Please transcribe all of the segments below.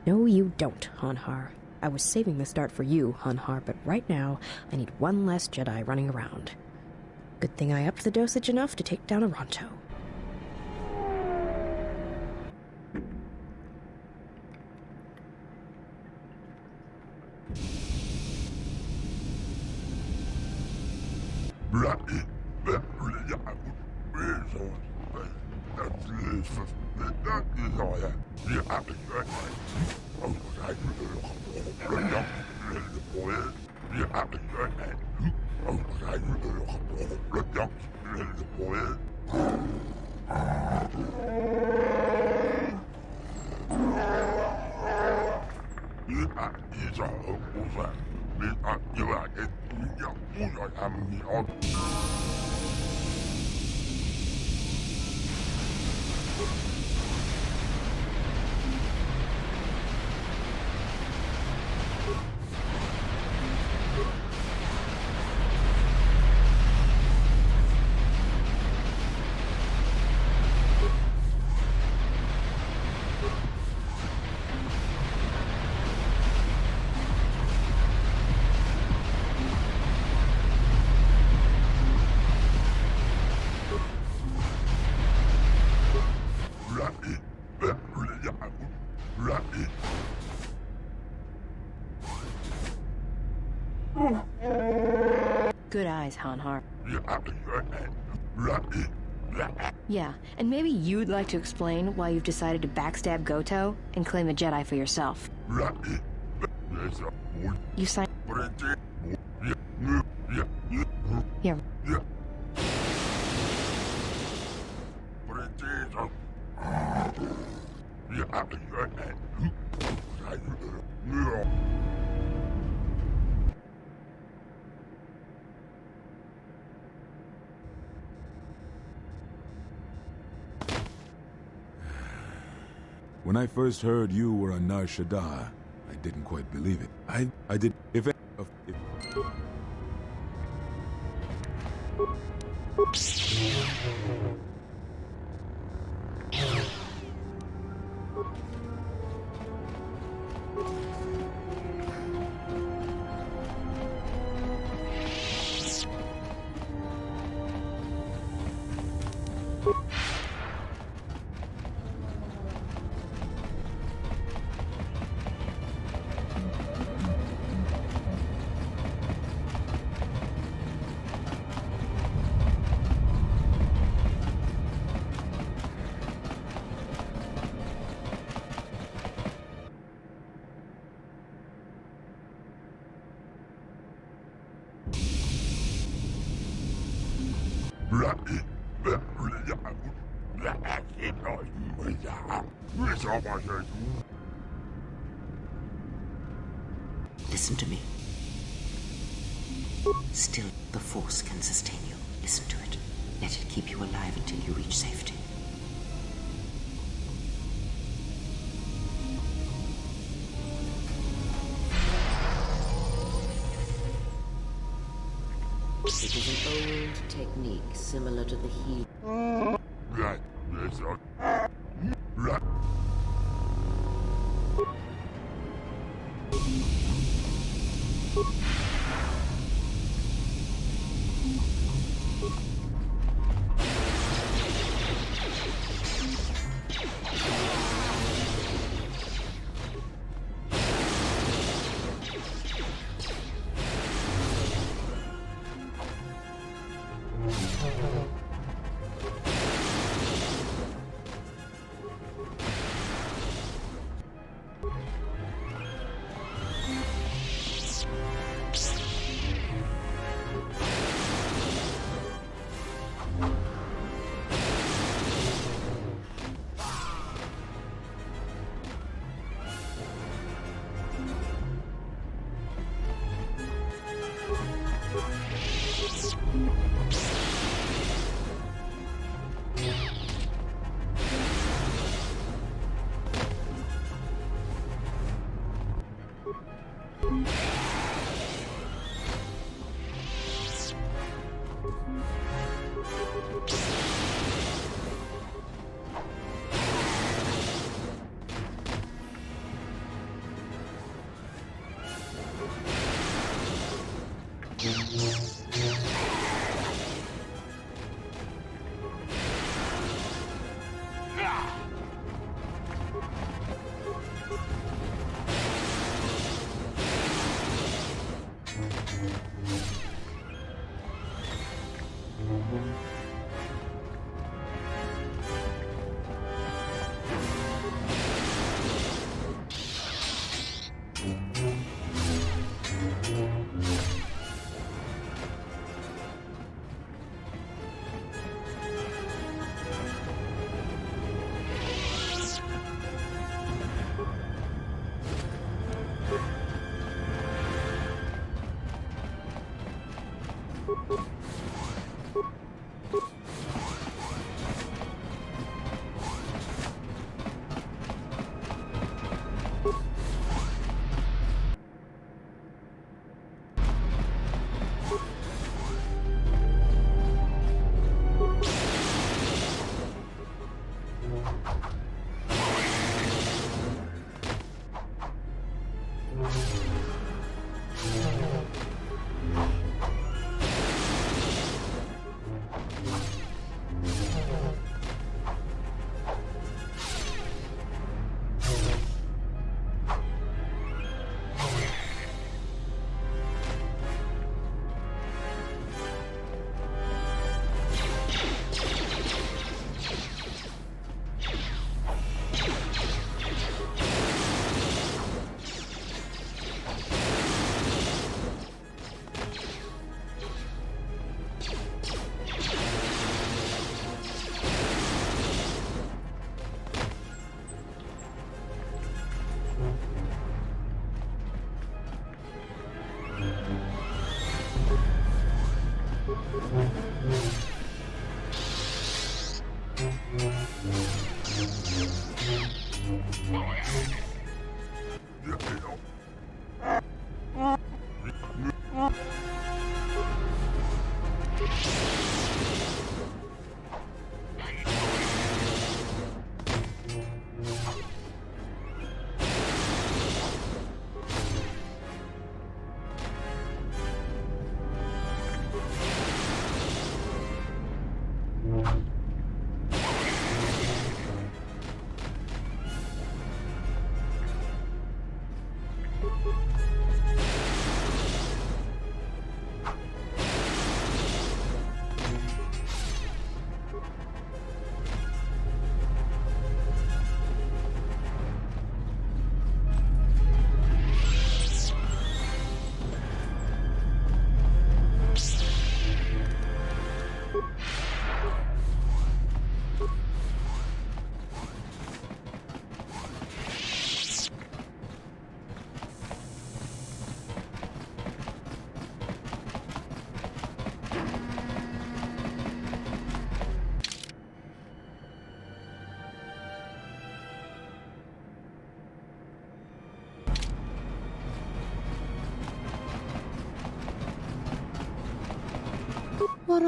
No, you don't, Hanhar. I was saving this dart for you, Hanhar, but right now I need one less Jedi running around. Good thing I upped the dosage enough to take down a Ronto. Good eyes, Hanhar. Yeah, and maybe you'd like to explain why you've decided to backstab Goto and claim the Jedi for yourself. You signed... Here. When I first heard you were a Nar Shaddaa, I didn't quite believe it. I did... If... Listen to me. Still, the Force can sustain you. Listen to it. Let it keep you alive until you reach safety. It is an old technique similar to the heal.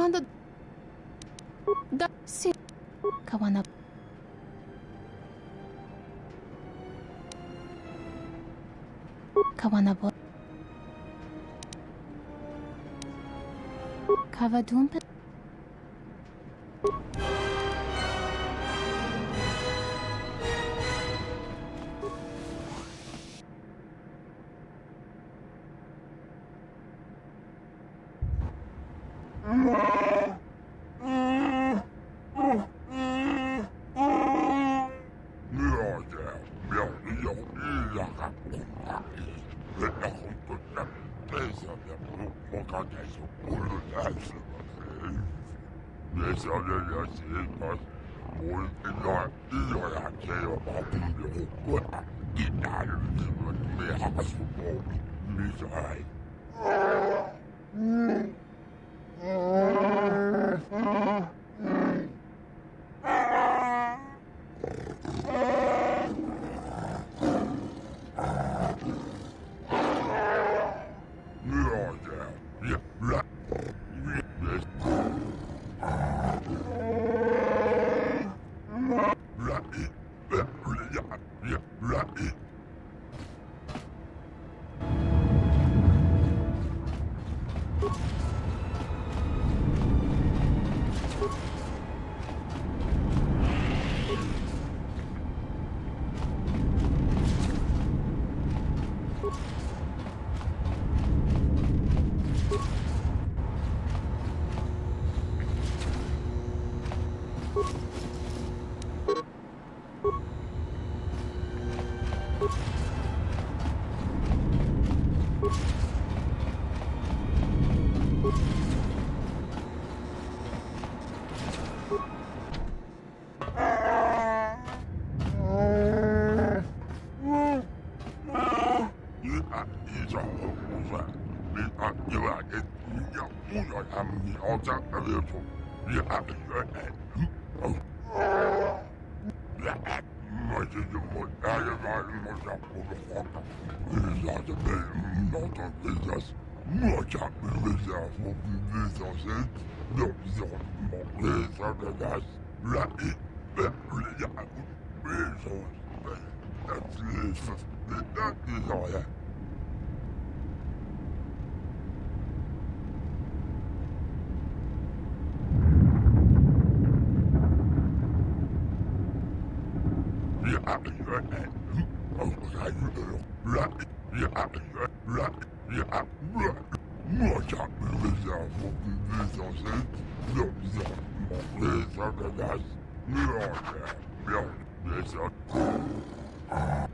Miranda da se kawana kawanabo kavadumpa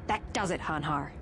That does it, Hanhar.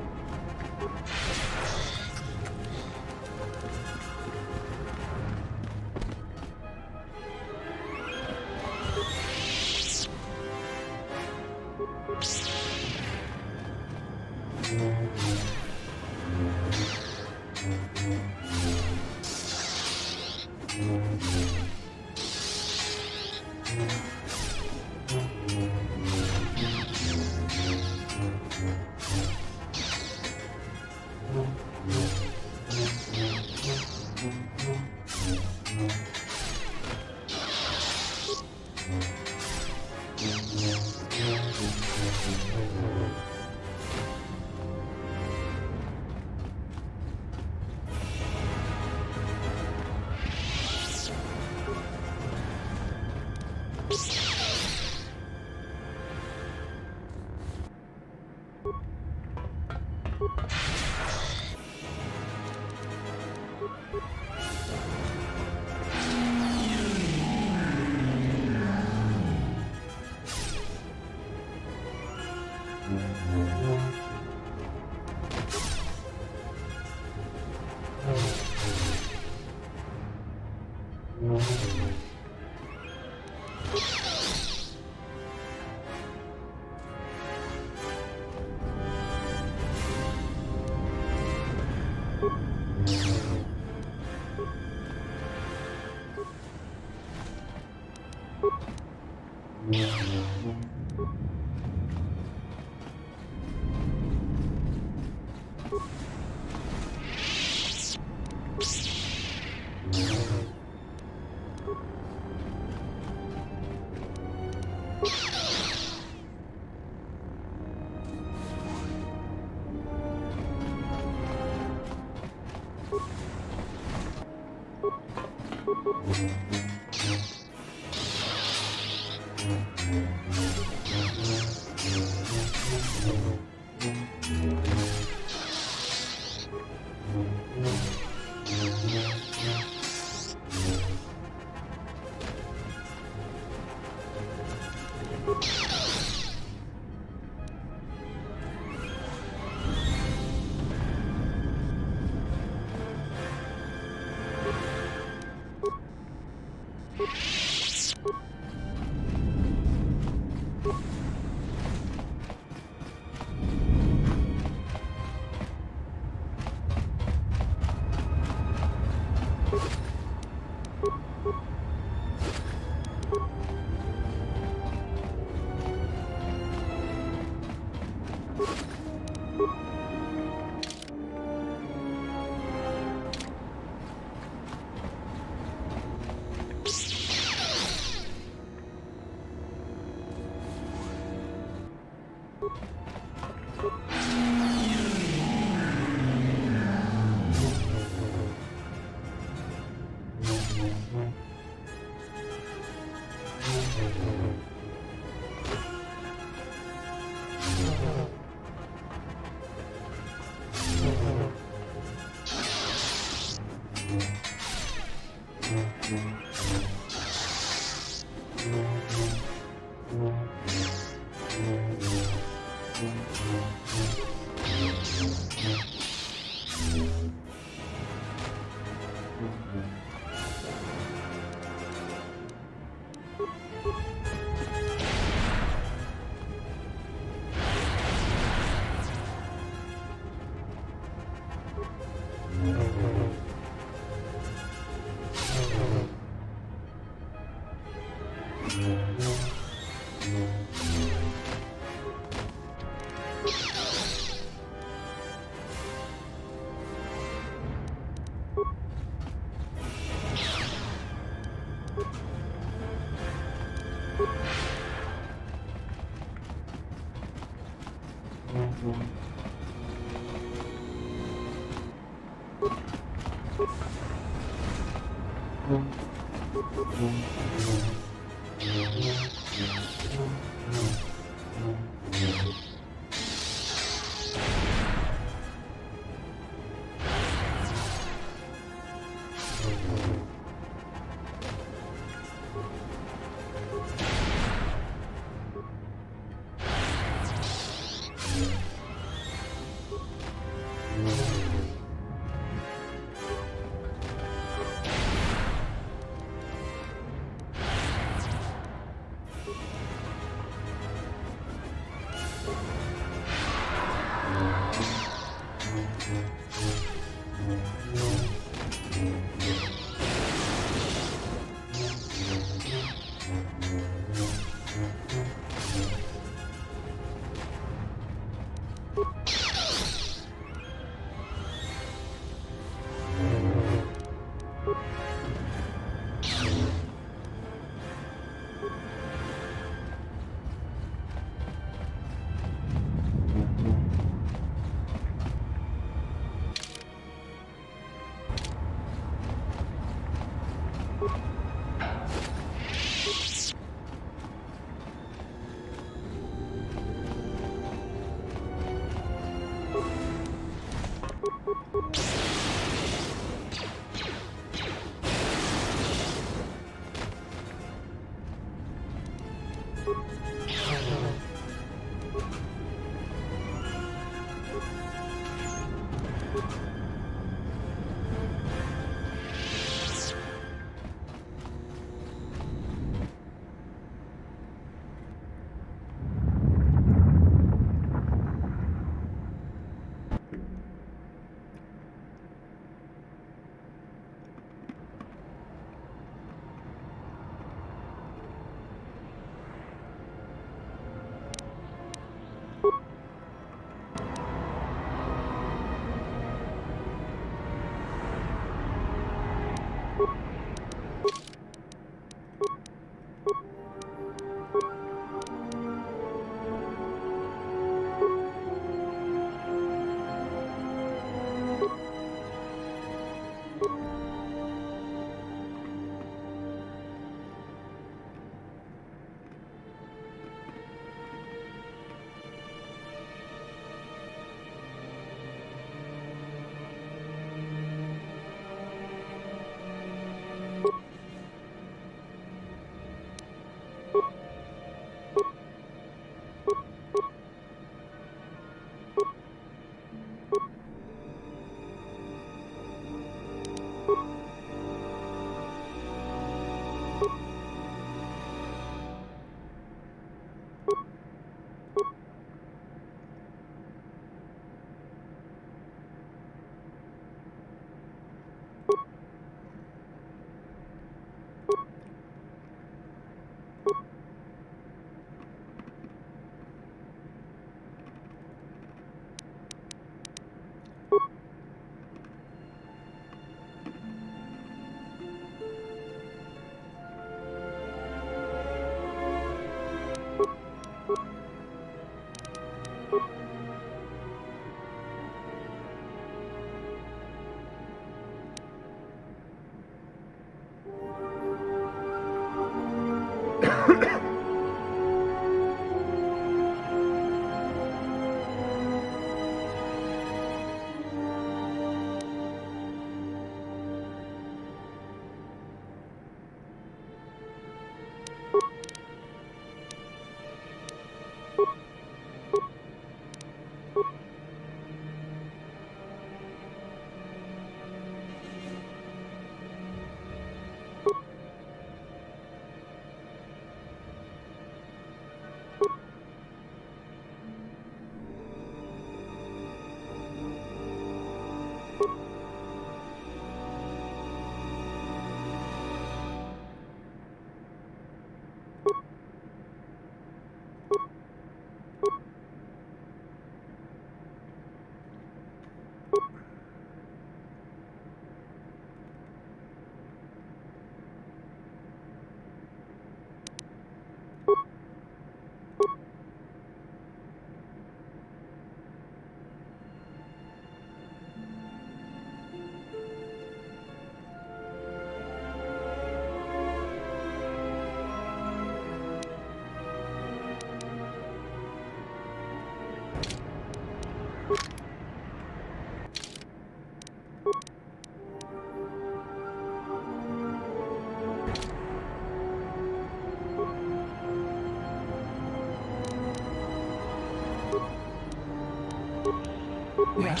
Ready.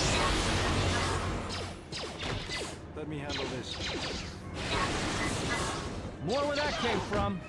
Let me handle this. More where that came from.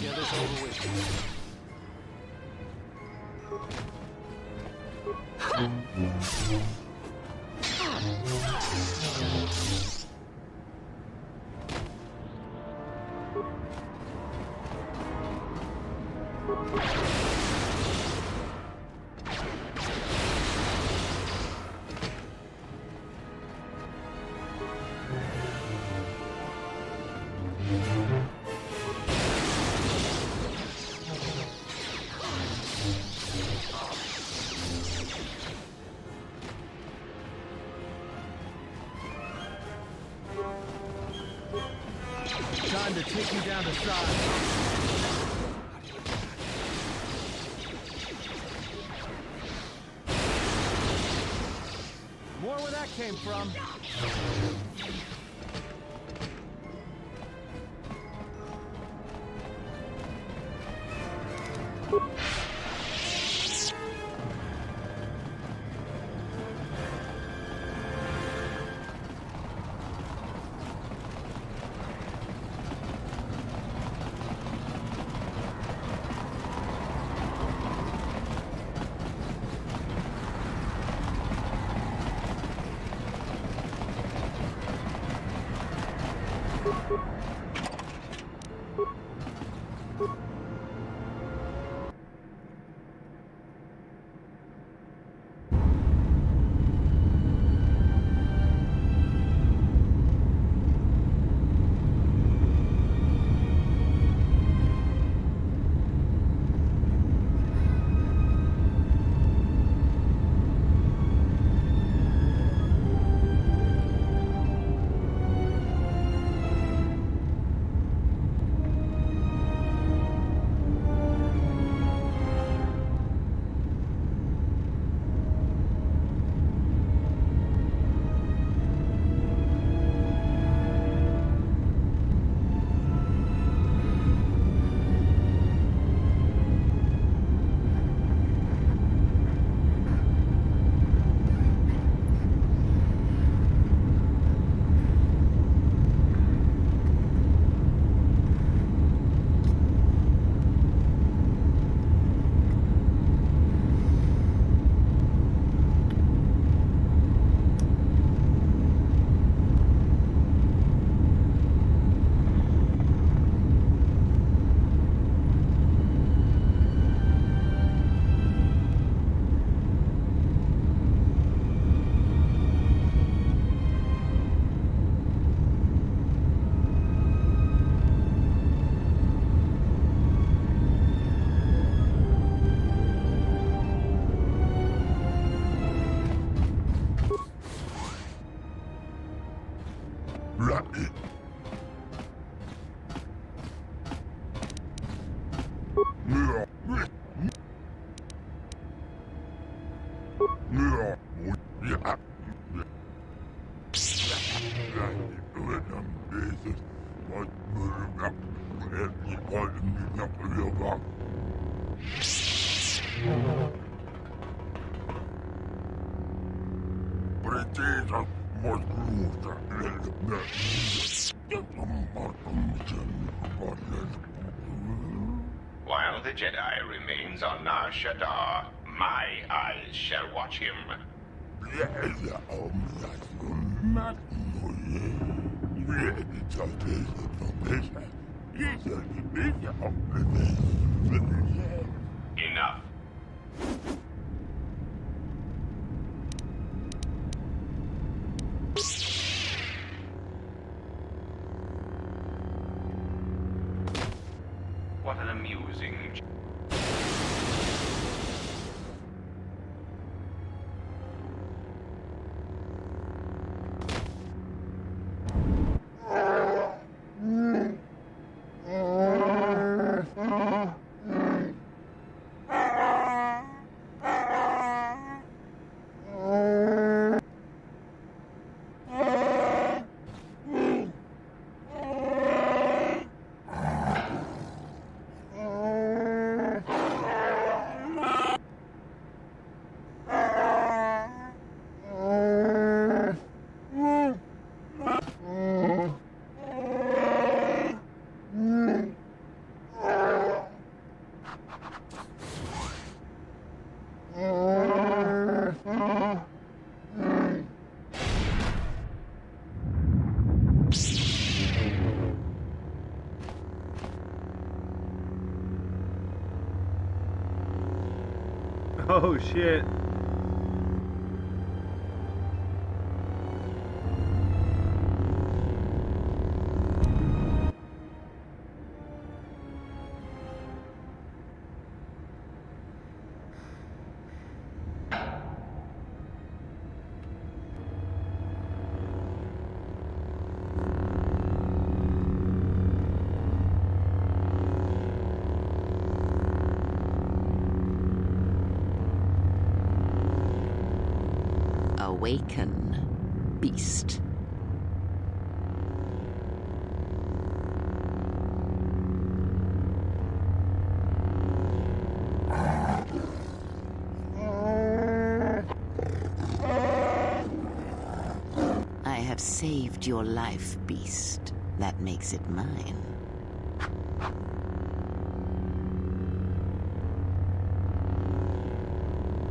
Get this over with. Time to take you down to size. More where that came from. While the Jedi remains on Nar Shaddaa, my eyes shall watch him. Enough. What an amusing... Oh shit. Awaken, beast. I have saved your life, beast. That makes it mine.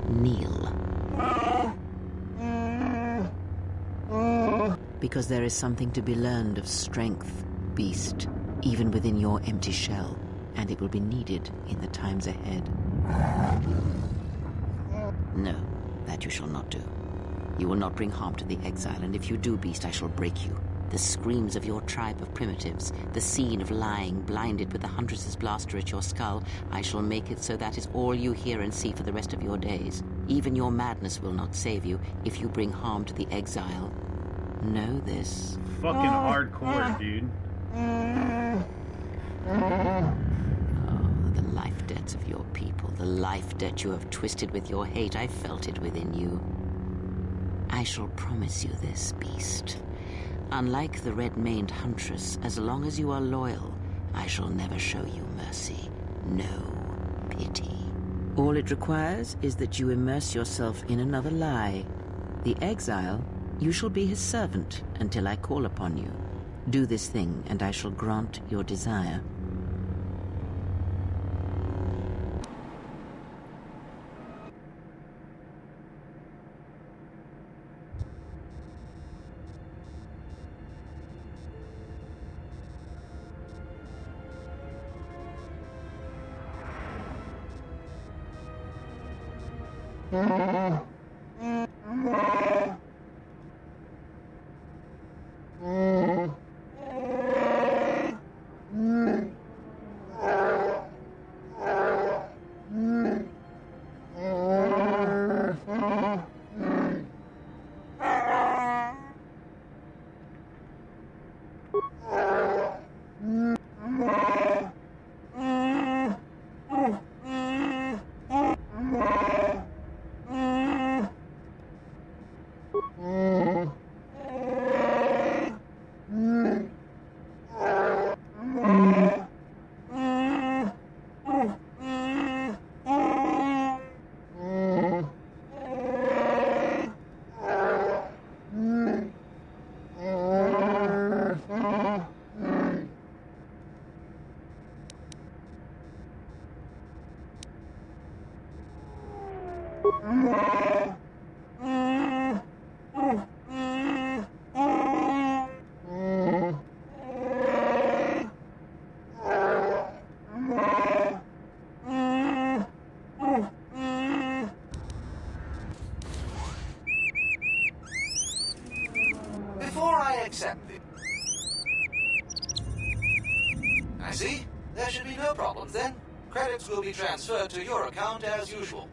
Kneel. Because there is something to be learned of strength, beast, even within your empty shell, and it will be needed in the times ahead. No, that you shall not do. You will not bring harm to the exile, and if you do, beast, I shall break you. The screams of your tribe of primitives, the scene of lying blinded with the Huntress's blaster at your skull, I shall make it so that is all you hear and see for the rest of your days. Even your madness will not save you if you bring harm to the exile. Know this. Fucking hardcore, dude. Oh, the life debts of your people, the life debt you have twisted with your hate, I felt it within you. I shall promise you this, beast. Unlike the red-maned huntress, as long as you are loyal, I shall never show you mercy. No pity. All it requires is that you immerse yourself in another lie. The exile, you shall be his servant until I call upon you. Do this thing, and I shall grant your desire. Before I accept it. I see. There should be no problems then. Credits will be transferred to your account as usual.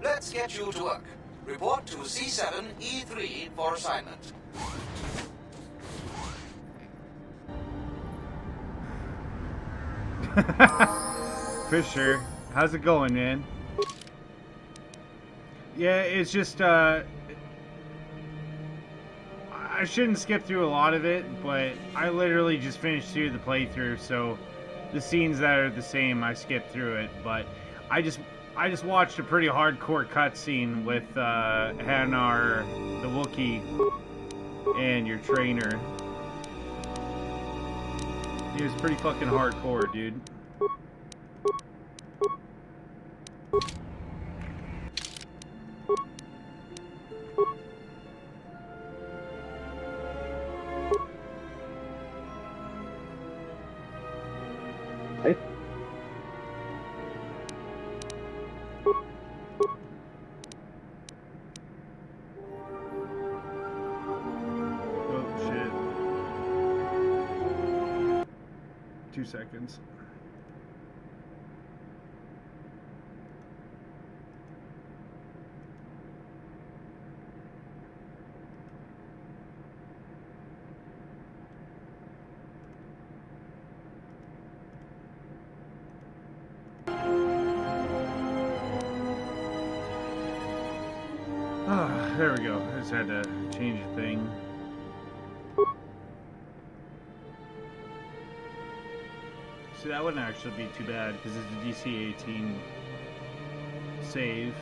Let's get you to work. Report to C7E3 for assignment. Fisher, how's it going, man? Yeah, it's just, I shouldn't skip through a lot of it, but I literally just finished through the playthrough, so the scenes that are the same, I skipped through it, but I just watched a pretty hardcore cutscene with, Hanar, the Wookiee, and your trainer. He was pretty fucking hardcore, dude. Oh, shit. 2 seconds. Ah, there we go. I just had to change a thing. See, that wouldn't actually be too bad because it's a DC-18 save.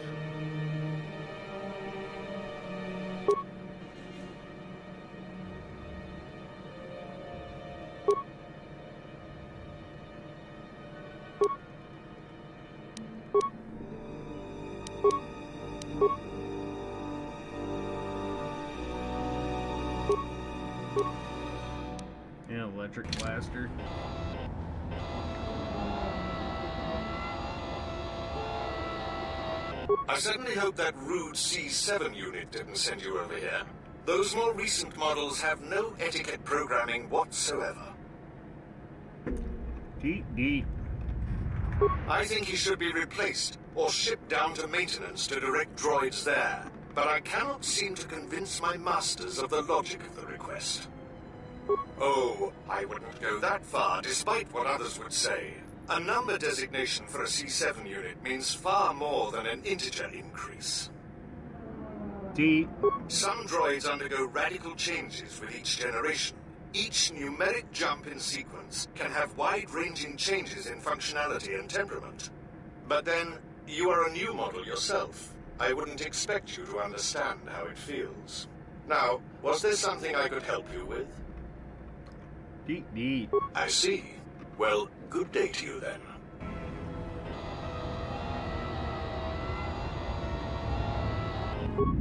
Yeah, electric blaster. I certainly hope that rude C7 unit didn't send you over here. Those more recent models have no etiquette programming whatsoever. Deep. I think he should be replaced, or shipped down to maintenance to direct droids there. But I cannot seem to convince my masters of the logic of the request. Oh, I wouldn't go that far, despite what others would say. A number designation for a C7 unit means far more than an integer increase. Some droids undergo radical changes with each generation. Each numeric jump in sequence can have wide-ranging changes in functionality and temperament. But then, you are a new model yourself. I wouldn't expect you to understand how it feels. Now, was there something I could help you with? Deep. I see. Well, good day to you then.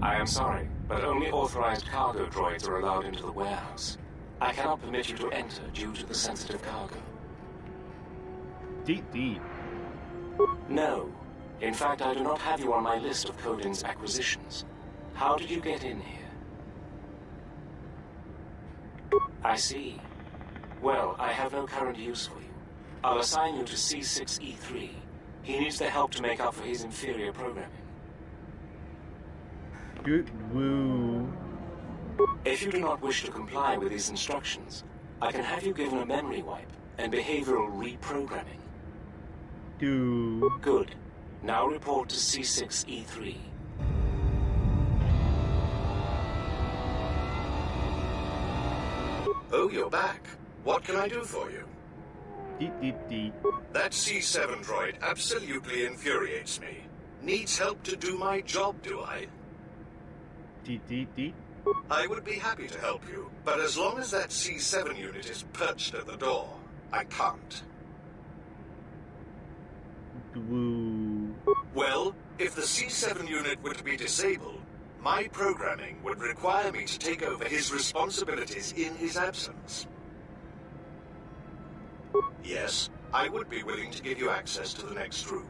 I am sorry, but only authorized cargo droids are allowed into the warehouse. I cannot permit you to enter due to the sensitive cargo. Deep. No. In fact, I do not have you on my list of Codin's acquisitions. How did you get in here? I see. Well, I have no current use for you. I'll assign you to C6E3. He needs the help to make up for his inferior programming. Good woo. If you do not wish to comply with these instructions, I can have you given a memory wipe and behavioral reprogramming. Good. Now report to C6E3. Oh, you're back. What can I do for you? Deep. That C7 droid absolutely infuriates me. Needs help to do my job, do I? Deep. I would be happy to help you, but as long as that C7 unit is perched at the door, I can't. Woo. Well, if the C7 unit were to be disabled, my programming would require me to take over his responsibilities in his absence. Yes, I would be willing to give you access to the next room.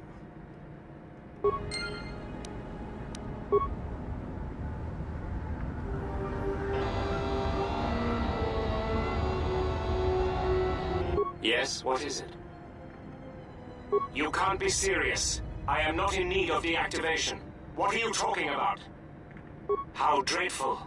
Yes, what is it? You can't be serious. I am not in need of deactivation. What are you talking about? How dreadful.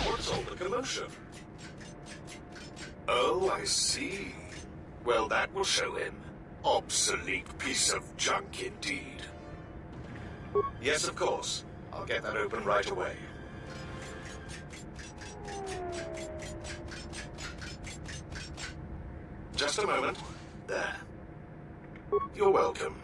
What's all the commotion? Oh, I see. Well, that will show him. Obsolete piece of junk indeed. Yes, of course. I'll get that open right away. Just a moment. There. You're welcome.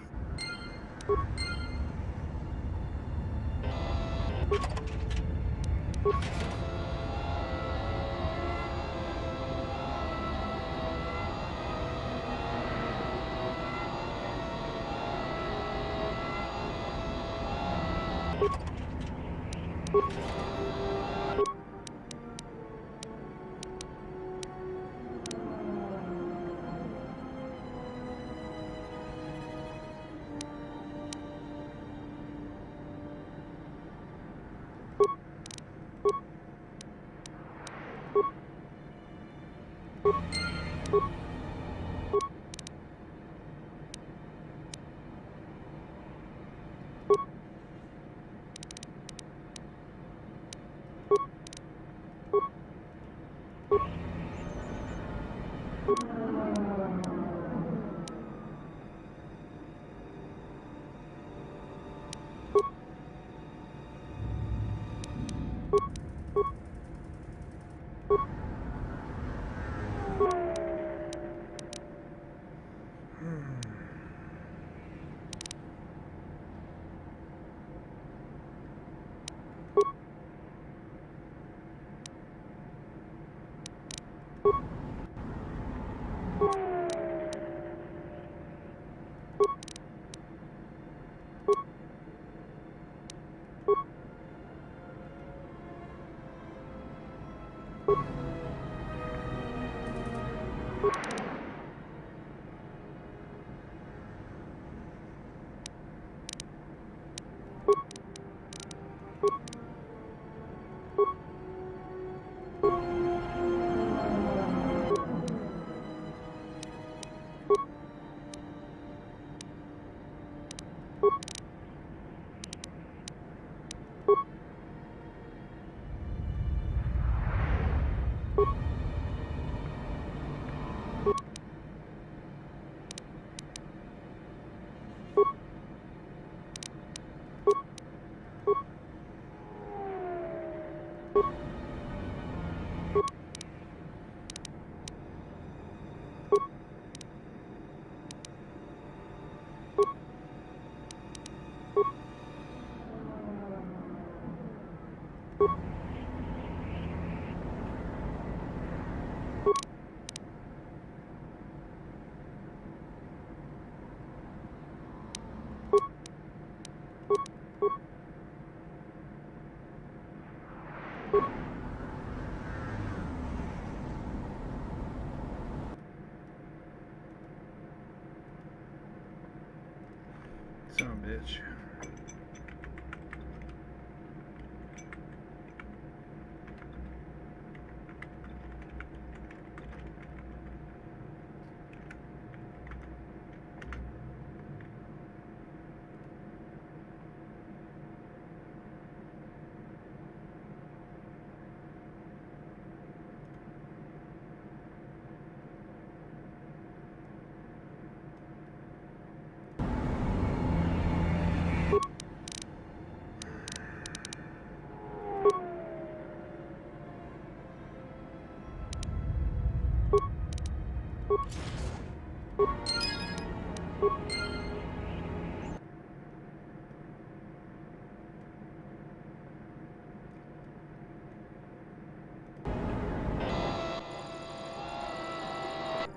Son of a bitch.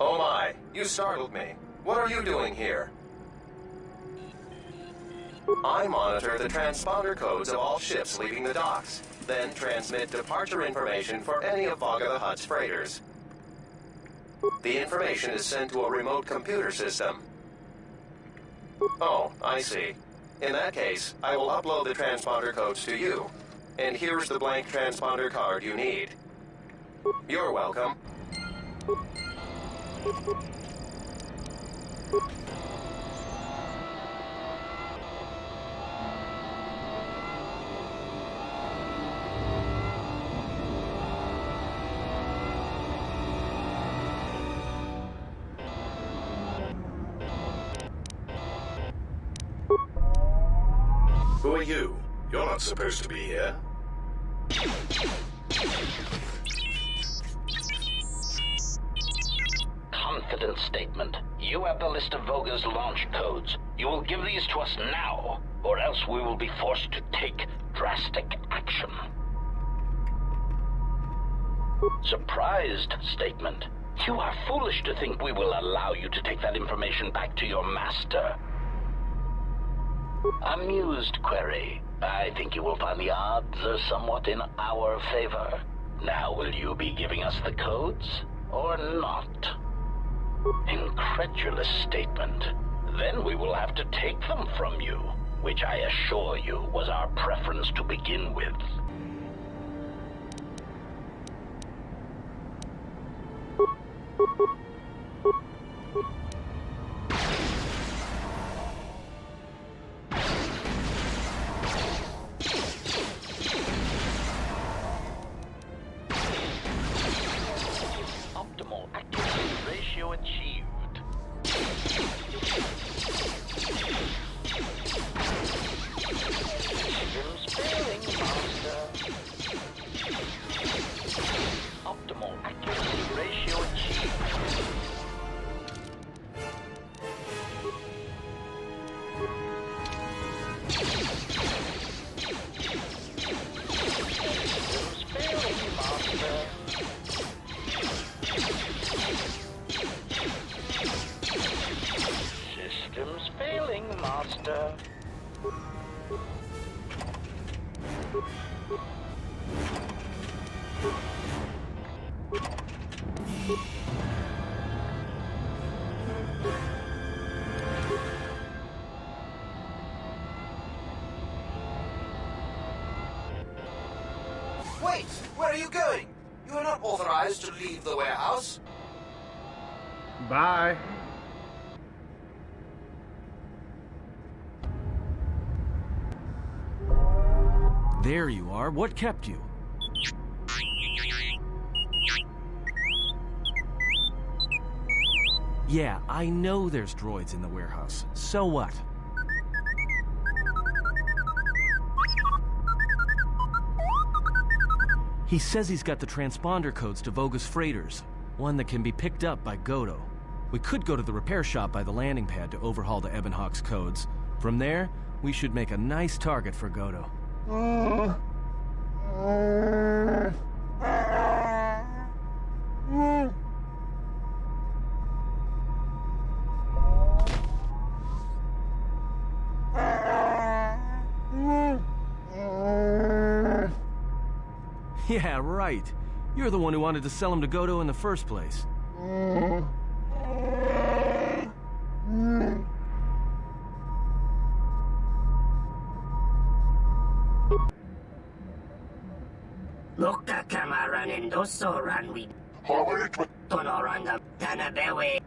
Oh my, you startled me. What are you doing here? I monitor the transponder codes of all ships leaving the docks, then transmit departure information for any of Vaga the Hutt's freighters. The information is sent to a remote computer system. Oh, I see. In that case, I will upload the transponder codes to you. And here's the blank transponder card you need. You're welcome. Who are you? You're not supposed to be here. Come confident statement. You have the list of Voga's launch codes. You will give these to us now, or else we will be forced to take drastic action. Surprised statement. You are foolish to think we will allow you to take that information back to your master. Amused query. I think you will find the odds are somewhat in our favor. Now will you be giving us the codes, or not? Incredulous statement. Then we will have to take them from you, which I assure you was our preference to begin with. Optimal accuracy ratio achieved. Systems failing, Master. Optimal accuracy ratio achieved. Systems failing, Master. Systems failing, Master. Wait! Where are you going? You are not authorized to leave the warehouse. Bye. There you are. What kept you? Yeah, I know there's droids in the warehouse. So what? He says he's got the transponder codes to Voga's freighters, one that can be picked up by Goto. We could go to the repair shop by the landing pad to overhaul the Ebonhawk's codes. From there, we should make a nice target for Goto. Yeah, right. You're the one who wanted to sell him to Goto in the first place. Loka kamaran endosoran we tonoranga tanabewe.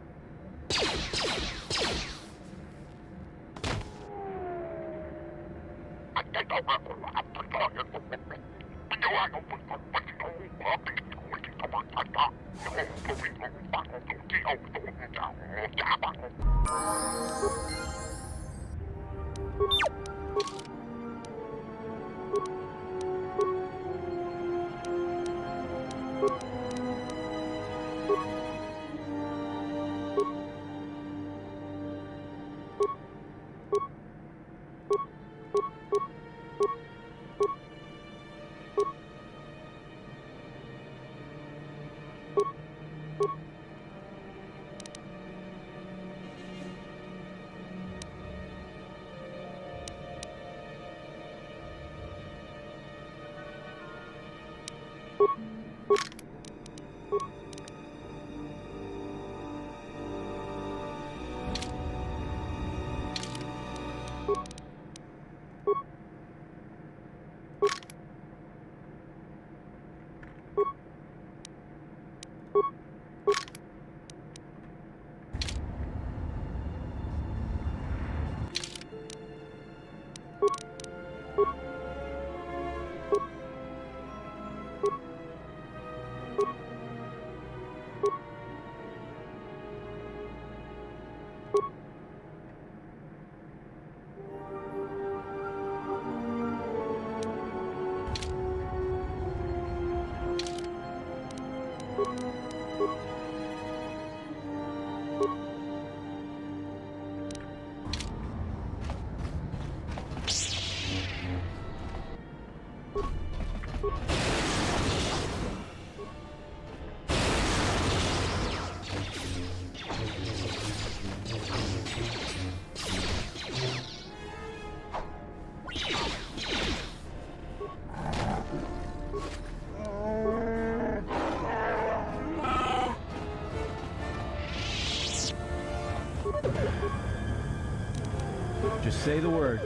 Just say the word.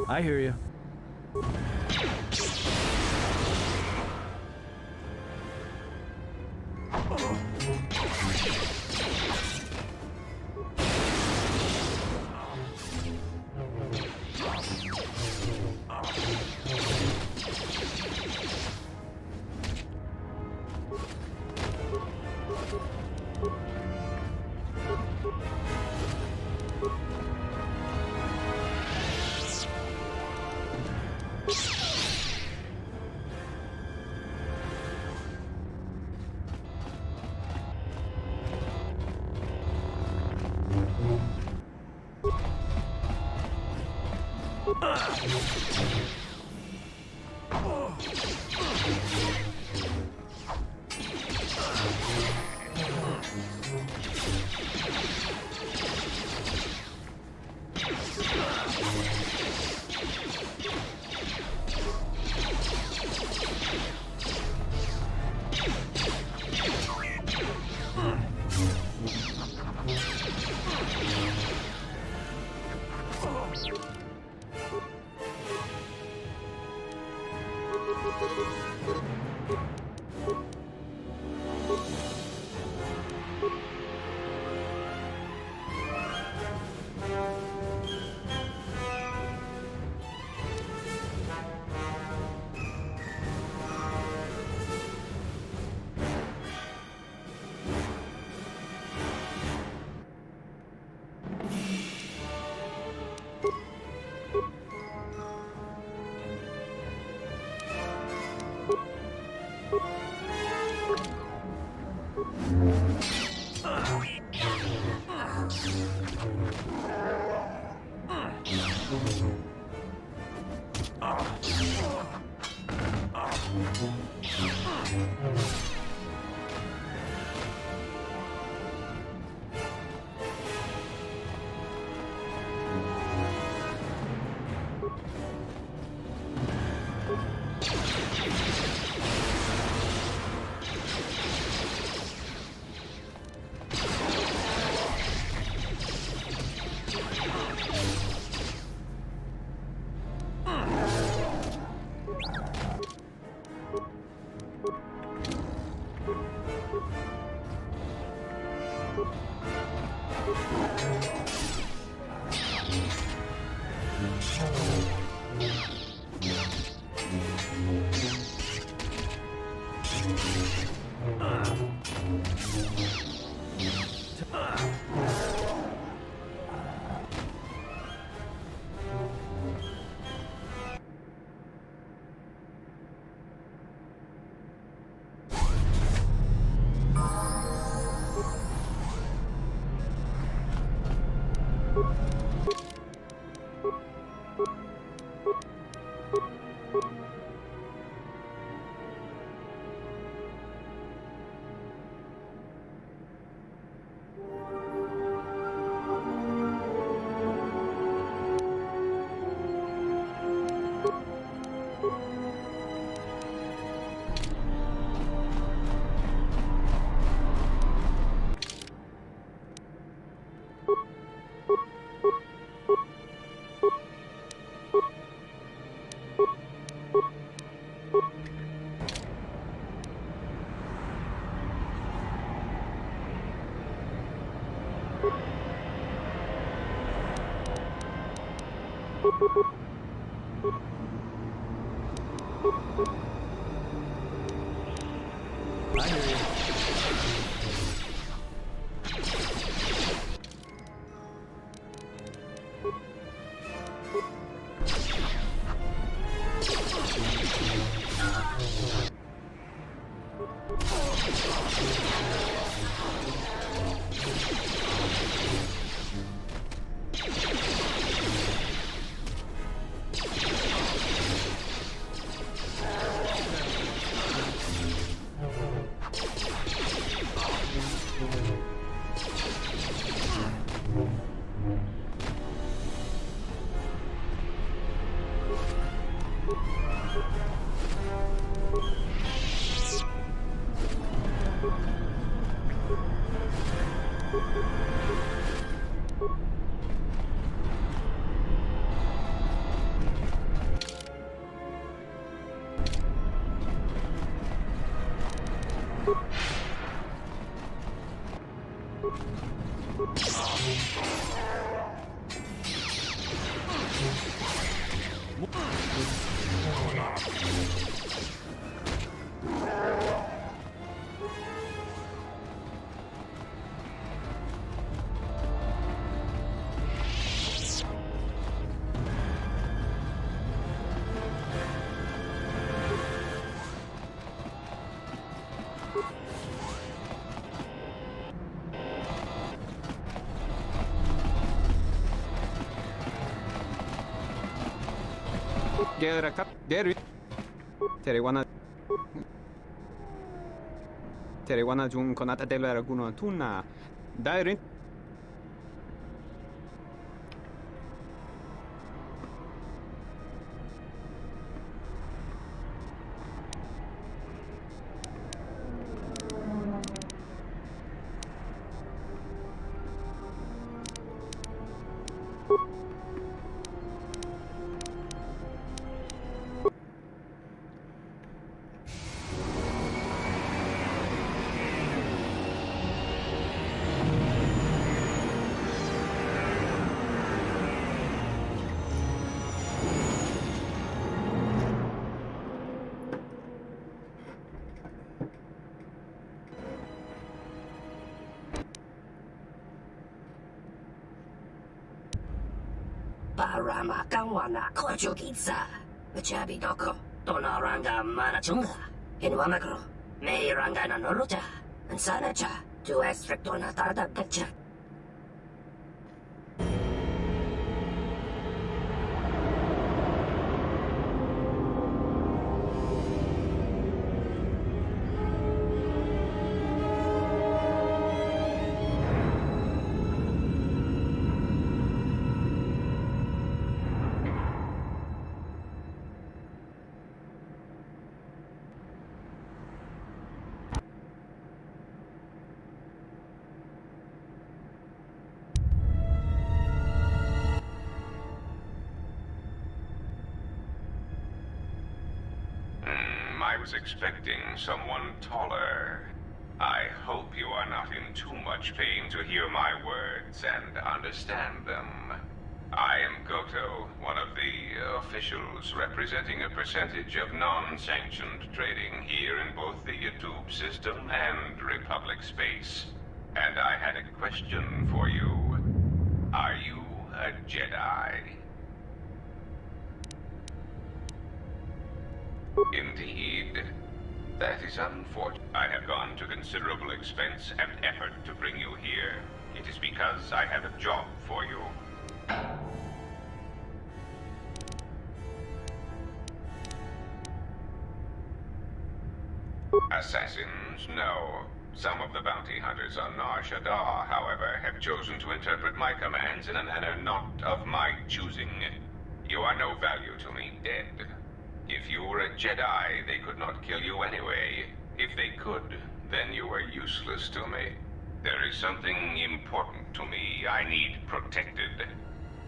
I hear you. Gerekap deri Terewana jun konata della raguno tuna dairin Parama kawana kojugiza. Machabi doko. Donaranga manachunga. Inwamakro. Meiranga na noruja. Ansanacha. Tu estrictona tarda gacha. I was expecting someone taller. I hope you are not in too much pain to hear my words and understand them. I am Goto, one of the officials representing a percentage of non-sanctioned trading here in both the YouTube system and Republic space. And I had a question for you. Are you a Jedi? Indeed. That is unfortunate. I have gone to considerable expense and effort to bring you here. It is because I have a job for you. Assassins, no. Some of the bounty hunters on Nar Shaddaa, however, have chosen to interpret my commands in a manner not of my choosing. You are no value to me, dead. If you were a Jedi, they could not kill you anyway. If they could, then you were useless to me. There is something important to me I need protected.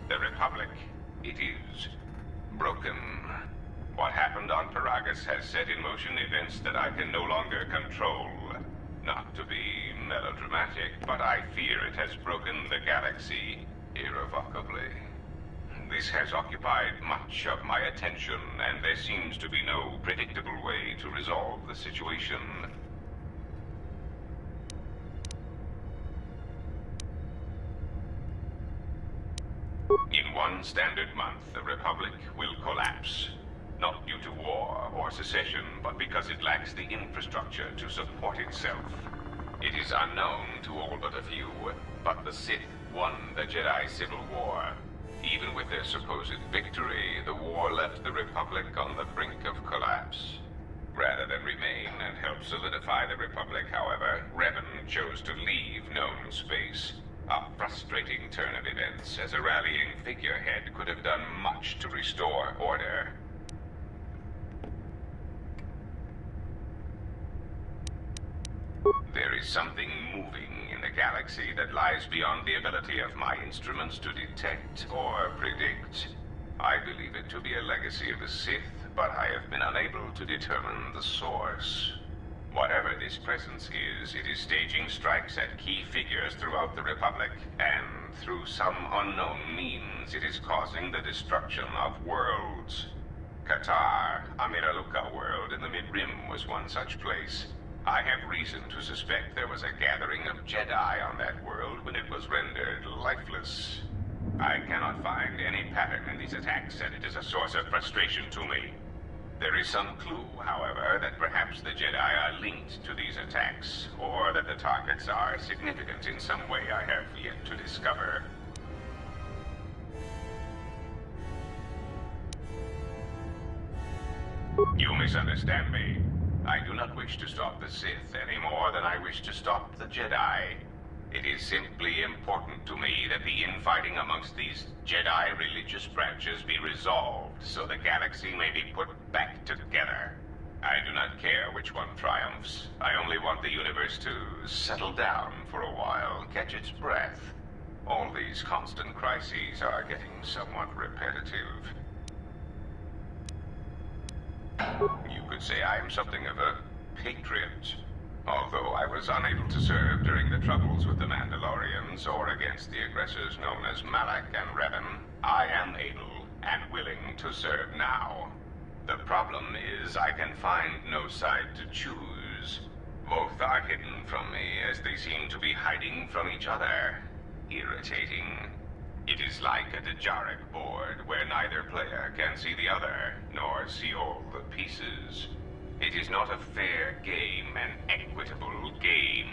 The Republic. It is broken. What happened on Paragus has set in motion events that I can no longer control. Not to be melodramatic, but I fear it has broken the galaxy irrevocably. This has occupied much of my attention, and there seems to be no predictable way to resolve the situation. In one standard month, the Republic will collapse. Not due to war or secession, but because it lacks the infrastructure to support itself. It is unknown to all but a few, but the Sith won the Jedi Civil War. Even with their supposed victory, the war left the Republic on the brink of collapse. Rather than remain and help solidify the Republic, however, Revan chose to leave known space. A frustrating turn of events, as a rallying figurehead could have done much to restore order. There is something moving in the galaxy that lies beyond the ability of my instruments to detect or predict. I believe it to be a legacy of the Sith, but I have been unable to determine the source. Whatever this presence is, it is staging strikes at key figures throughout the Republic, and through some unknown means, it is causing the destruction of worlds. Kotor, a Miraluka world in the Mid-Rim, was one such place. I have reason to suspect there was a gathering of Jedi on that world when it was rendered lifeless. I cannot find any pattern in these attacks, and it is a source of frustration to me. There is some clue, however, that perhaps the Jedi are linked to these attacks, or that the targets are significant in some way I have yet to discover. You misunderstand me. I do not wish to stop the Sith any more than I wish to stop the Jedi. It is simply important to me that the infighting amongst these Jedi religious branches be resolved so the galaxy may be put back together. I do not care which one triumphs. I only want the universe to settle down for a while, catch its breath. All these constant crises are getting somewhat repetitive. You could say I am something of a patriot. Although I was unable to serve during the troubles with the Mandalorians or against the aggressors known as Malak and Revan, I am able and willing to serve now. The problem is I can find no side to choose. Both are hidden from me as they seem to be hiding from each other. Irritating. It is like a Dejaric board where neither player can see the other, nor see all the pieces. It is not a fair game, an equitable game.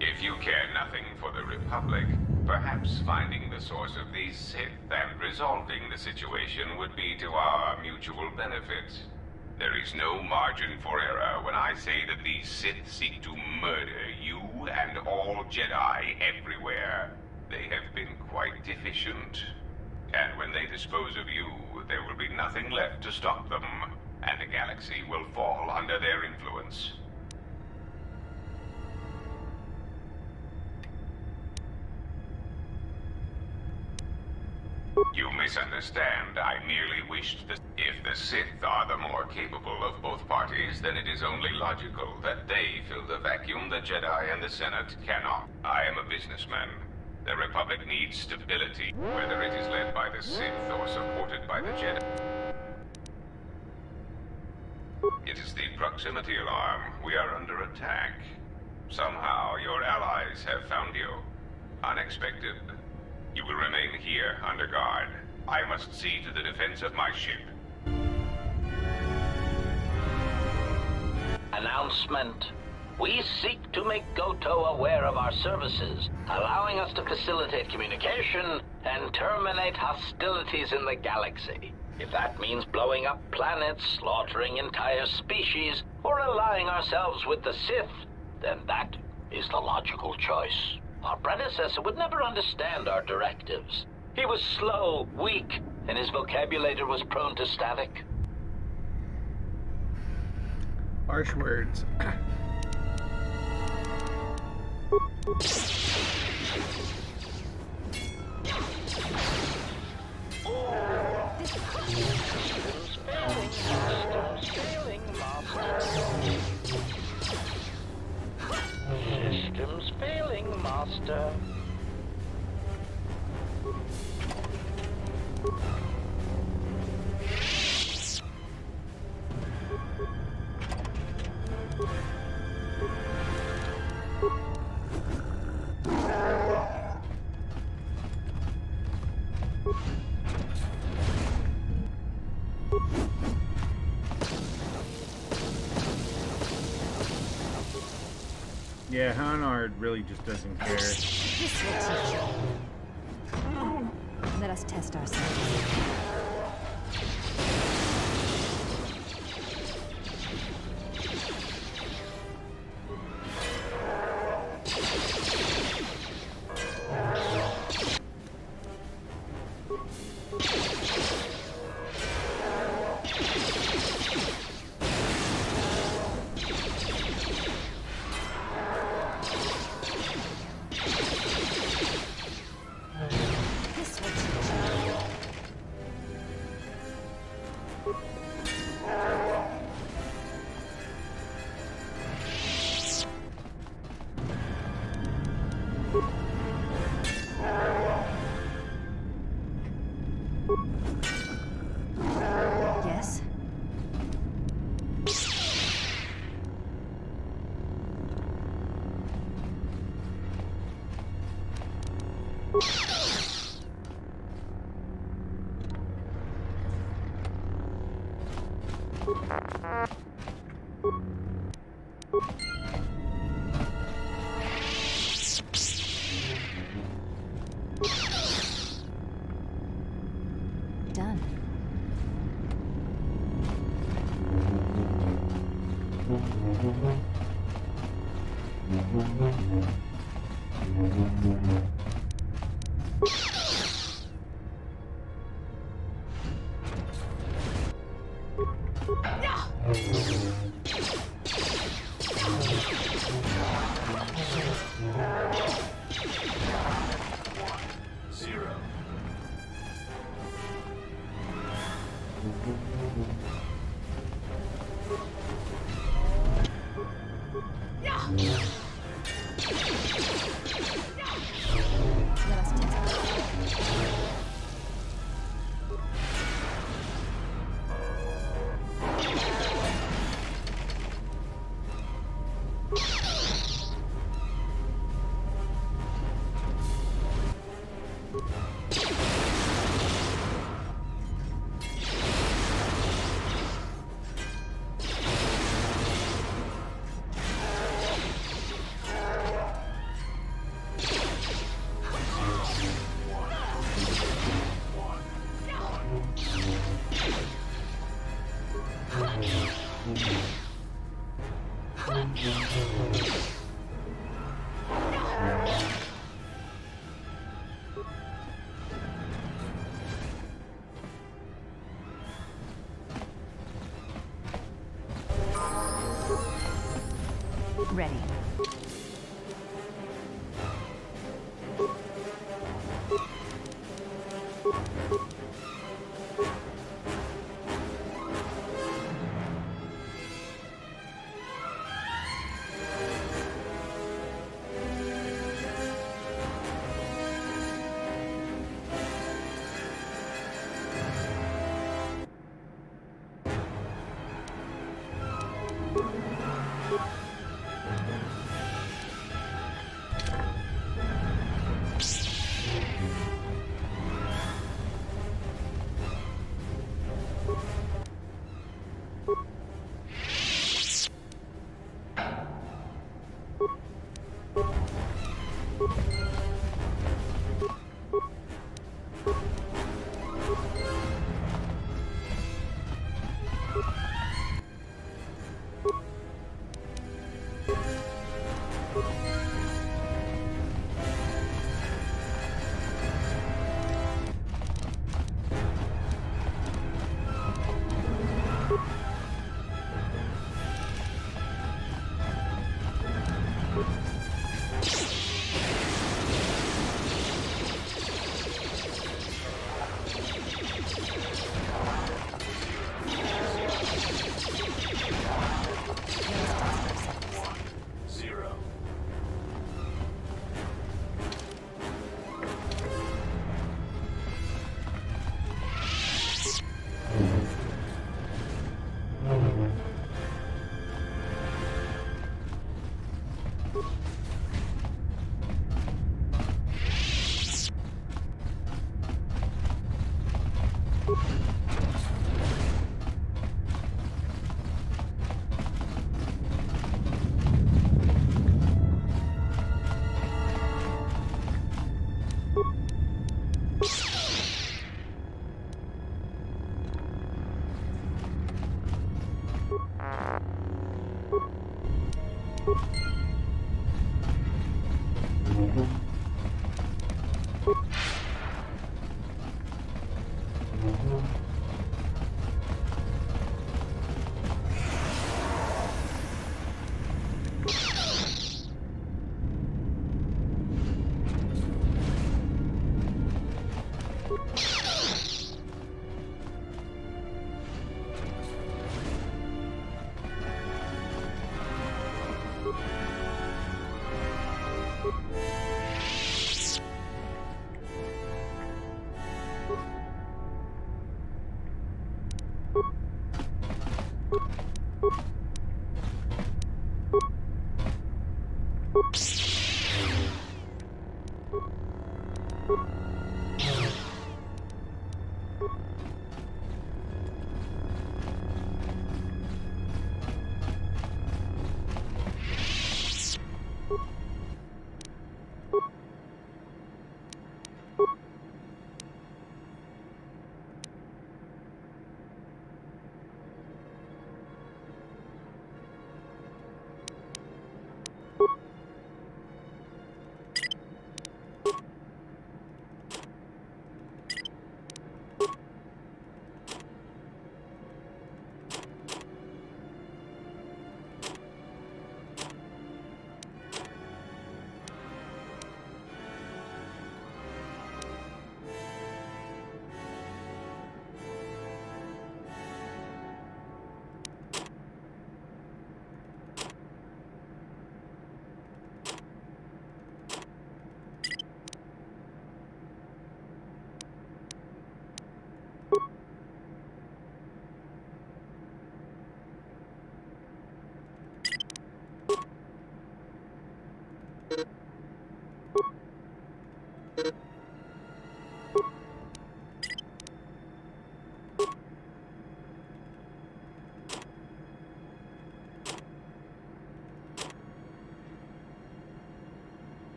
If you care nothing for the Republic, perhaps finding the source of these Sith and resolving the situation would be to our mutual benefit. There is no margin for error when I say that these Sith seek to murder you and all Jedi everywhere. They have been quite efficient. And when they dispose of you, there will be nothing left to stop them, and the galaxy will fall under their influence. You misunderstand. I merely wished that if the Sith are the more capable of both parties, then it is only logical that they fill the vacuum the Jedi and the Senate cannot. I am a businessman. The Republic needs stability, whether it is led by the Sith or supported by the Jedi. It is the proximity alarm. We are under attack. Somehow, your allies have found you. Unexpected. You will remain here, under guard. I must see to the defense of my ship. Announcement. We seek to make Goto aware of our services, allowing us to facilitate communication and terminate hostilities in the galaxy. If that means blowing up planets, slaughtering entire species, or allying ourselves with the Sith, then that is the logical choice. Our predecessor would never understand our directives. He was slow, weak, and his vocabulary was prone to static. Harsh words. Systems failing, Master. Yeah, Hanard really just doesn't care. This will teach you. Let us test ourselves. Yes? Done. Let us test. Ready.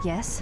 Yes?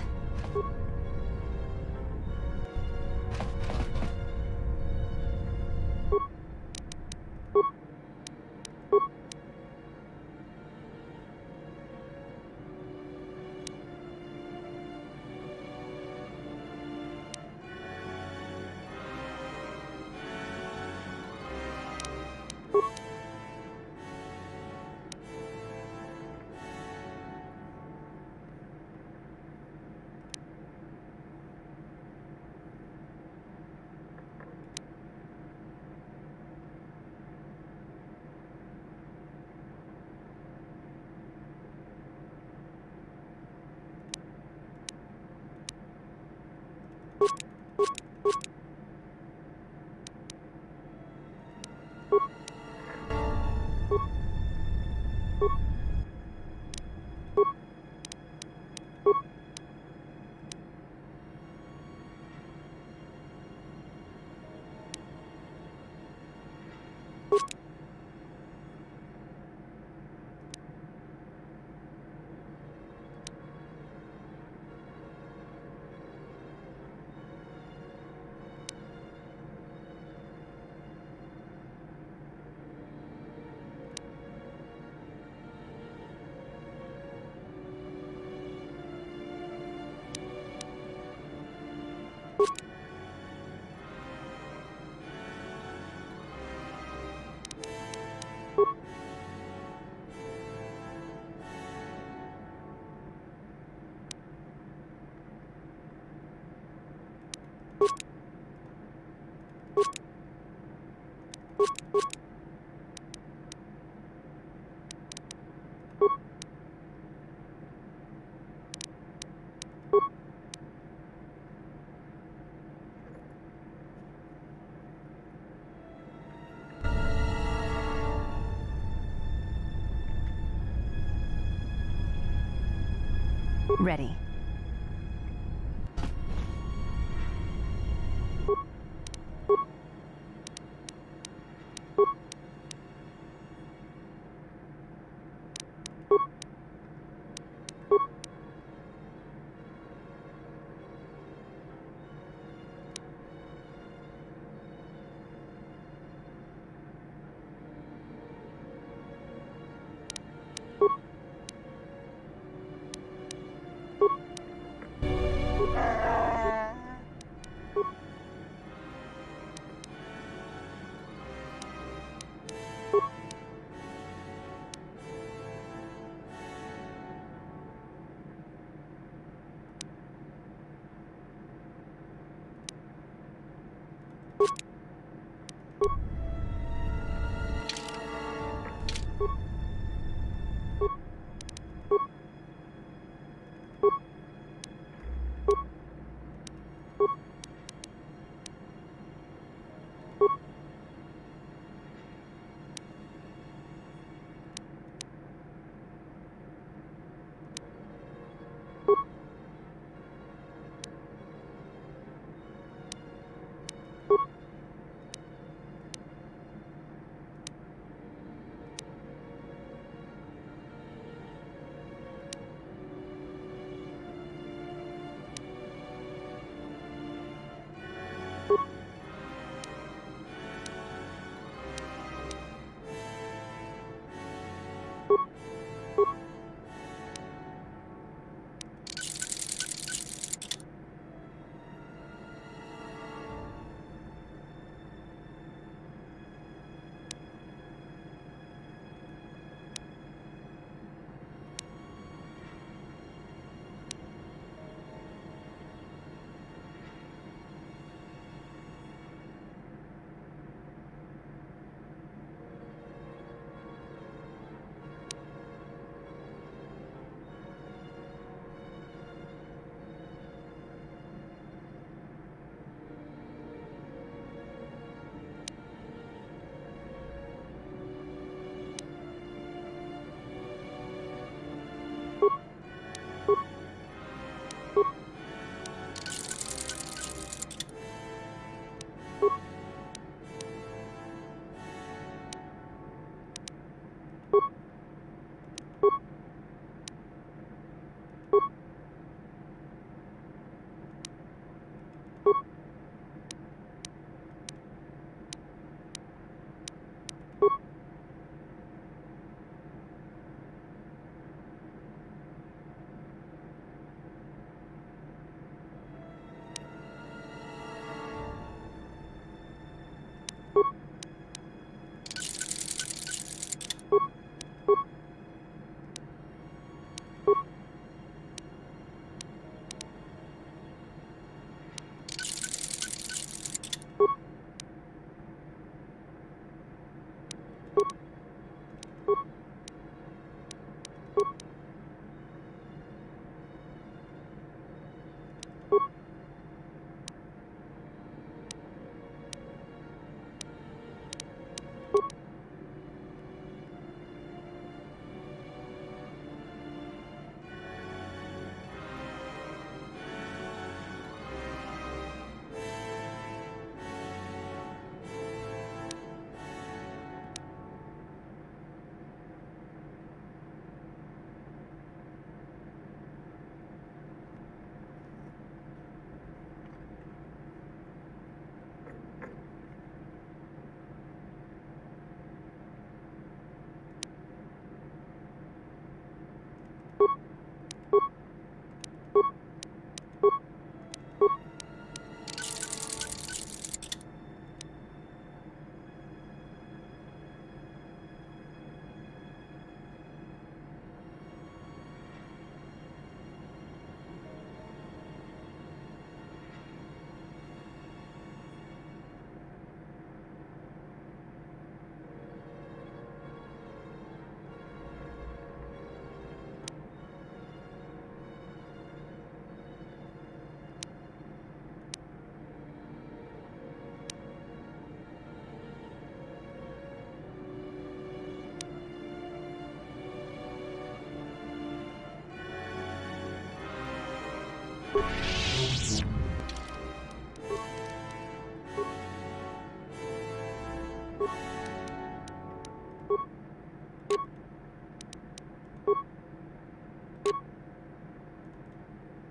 Ready.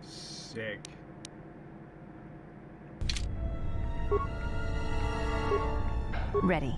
Sick. Ready.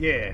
Yeah.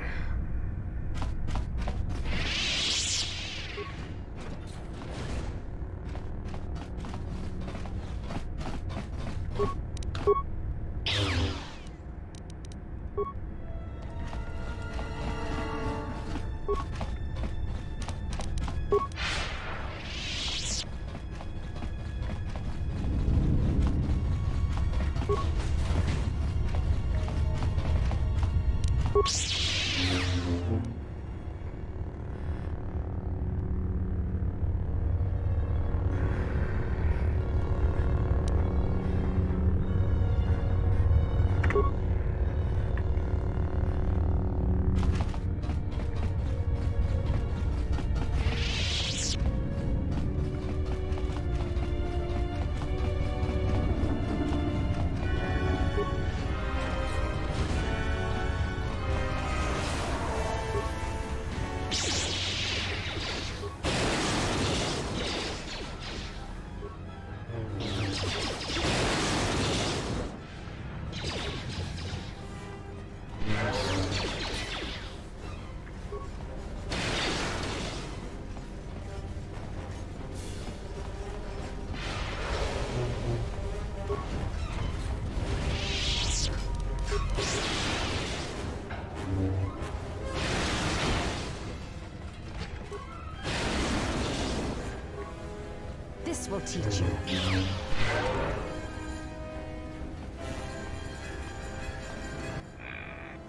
This will teach you.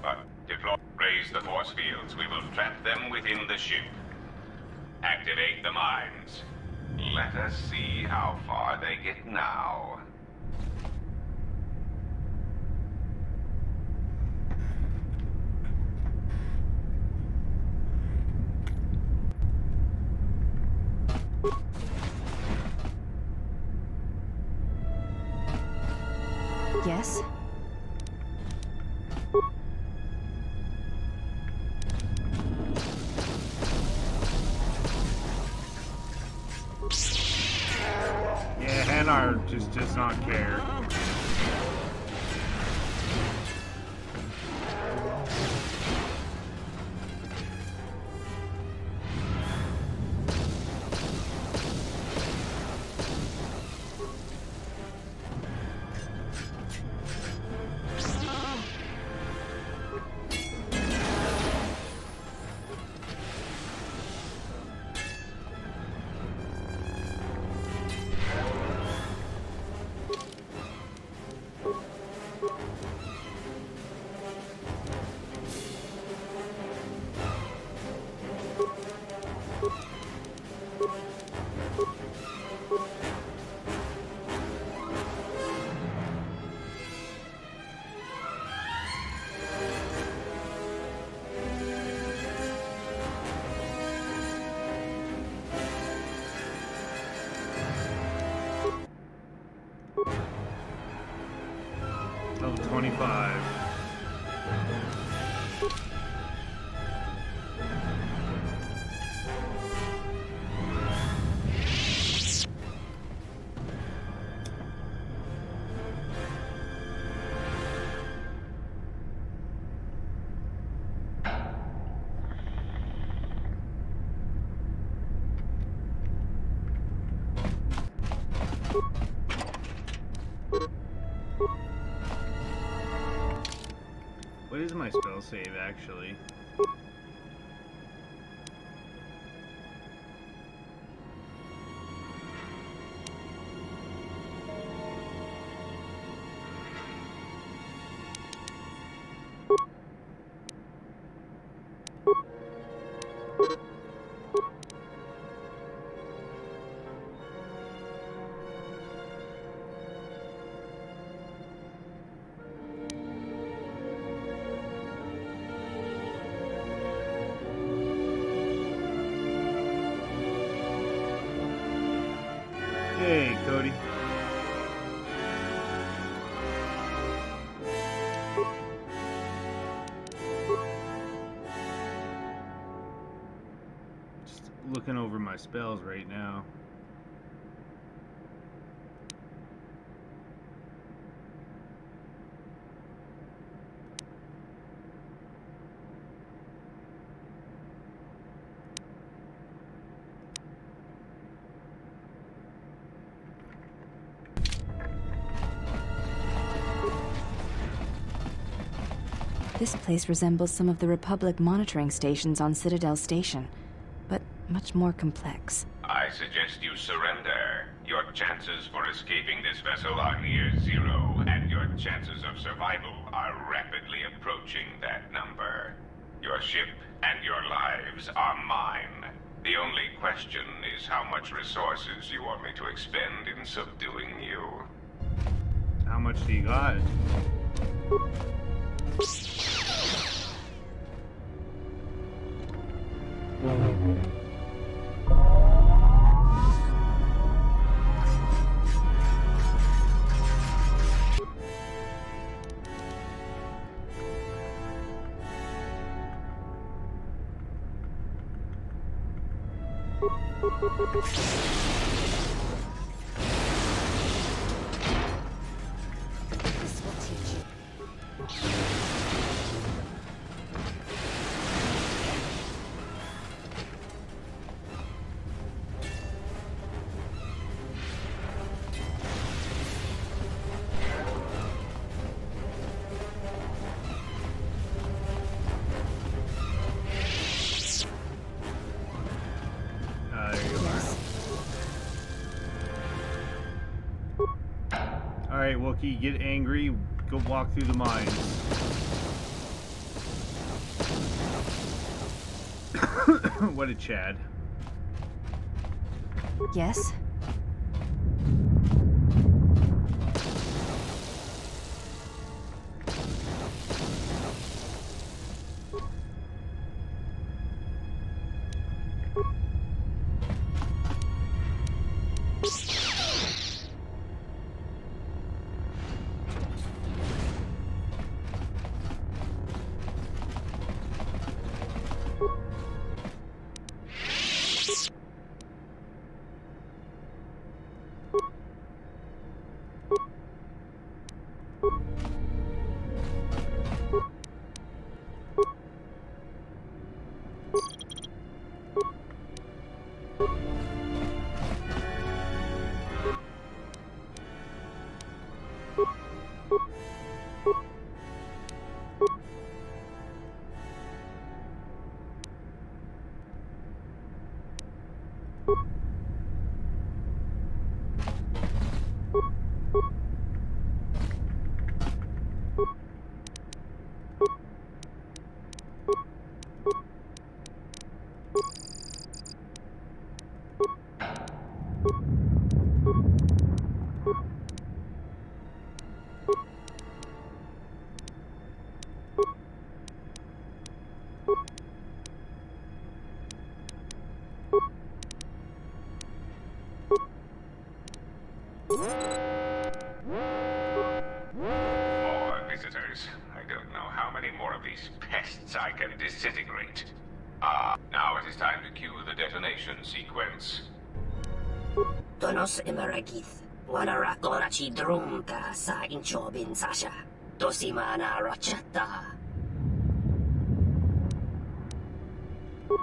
But raise the force fields. We will trap them within the ship. Activate the mines. Let us see how far they get now. Yes? Yeah, Hanar just does not care. 25. What is my spell save, actually? Hey, Cody. Just looking over my spells right now. This place resembles some of the Republic monitoring stations on Citadel Station, but much more complex. I suggest you surrender. Your chances for escaping this vessel are near zero, and your chances of survival are rapidly approaching that number. Your ship and your lives are mine. The only question is how much resources you want me to expend in subduing you. How much do you got? This will teach you. Alright, Wookiee, get angry. Go walk through the mines. What a Chad. Yes? More visitors these pests I can disintegrate. Now it is time to cue the detonation sequence. Donos Imaragith, Wanarakorachi Drumka sa Inchobin Sasha, Dosimana Rachata.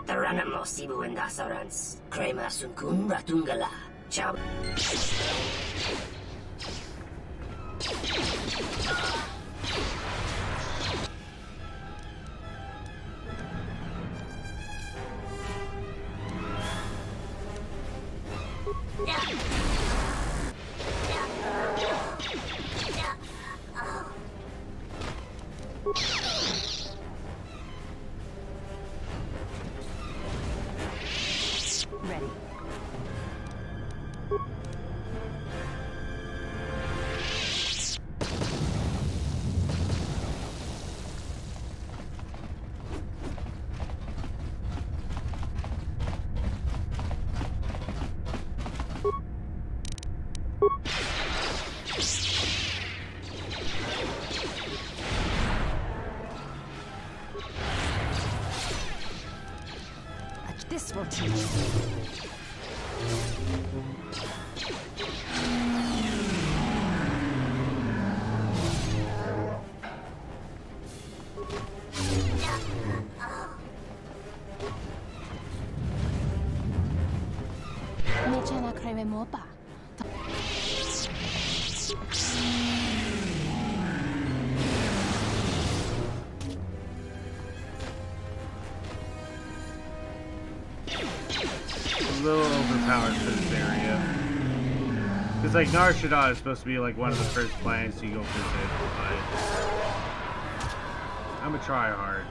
Taranamo Sibu and Dasarans, Krema Sunkun Ratungala, Ciao. Ready. This will teach you. Mechana kreve mopa. A little overpowered for this area. Because like Nar Shaddaa is supposed to be like one of the first planets you go visit, but I'm a tryhard.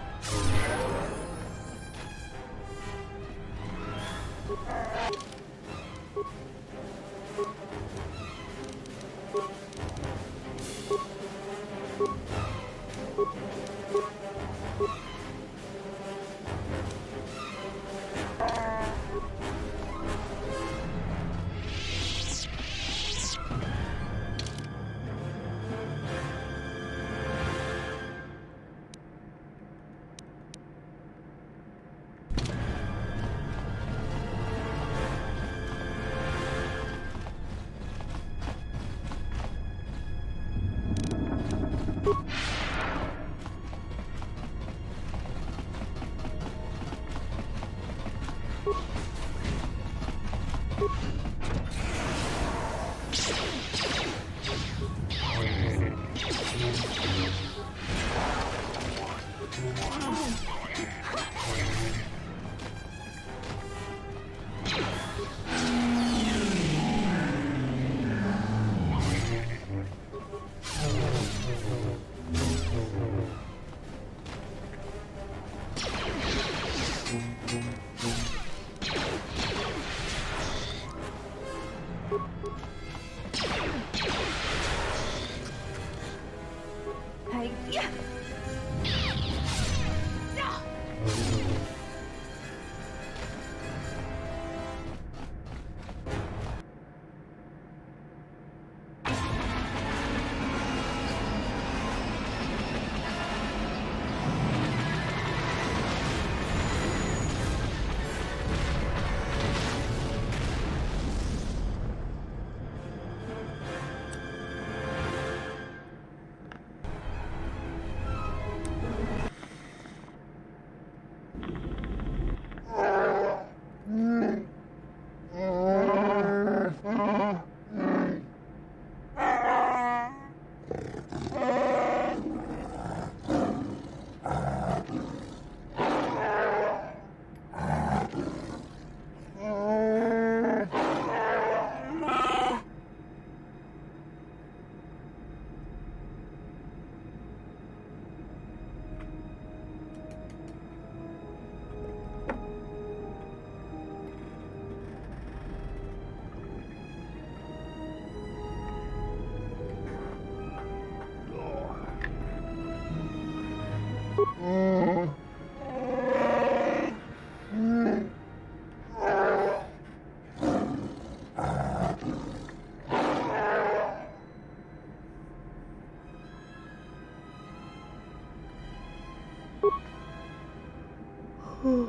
If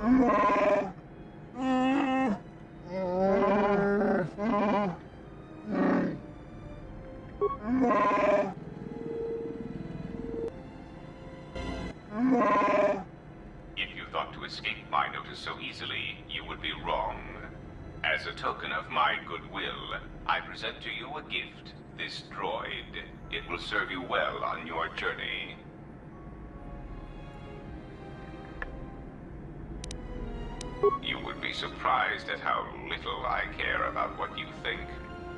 you thought to escape my notice so easily, you would be wrong. As a token of my goodwill, I present to you a gift, this droid. It will serve you well on your journey. You would be surprised at how little I care about what you think.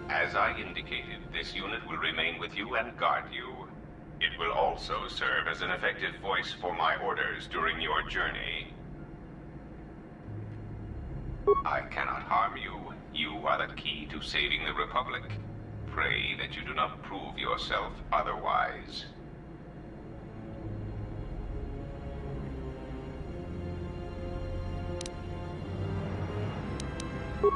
As I indicated, this unit will remain with you and guard you. It will also serve as an effective voice for my orders during your journey. I cannot harm you. You are the key to saving the Republic. Pray that you do not prove yourself otherwise.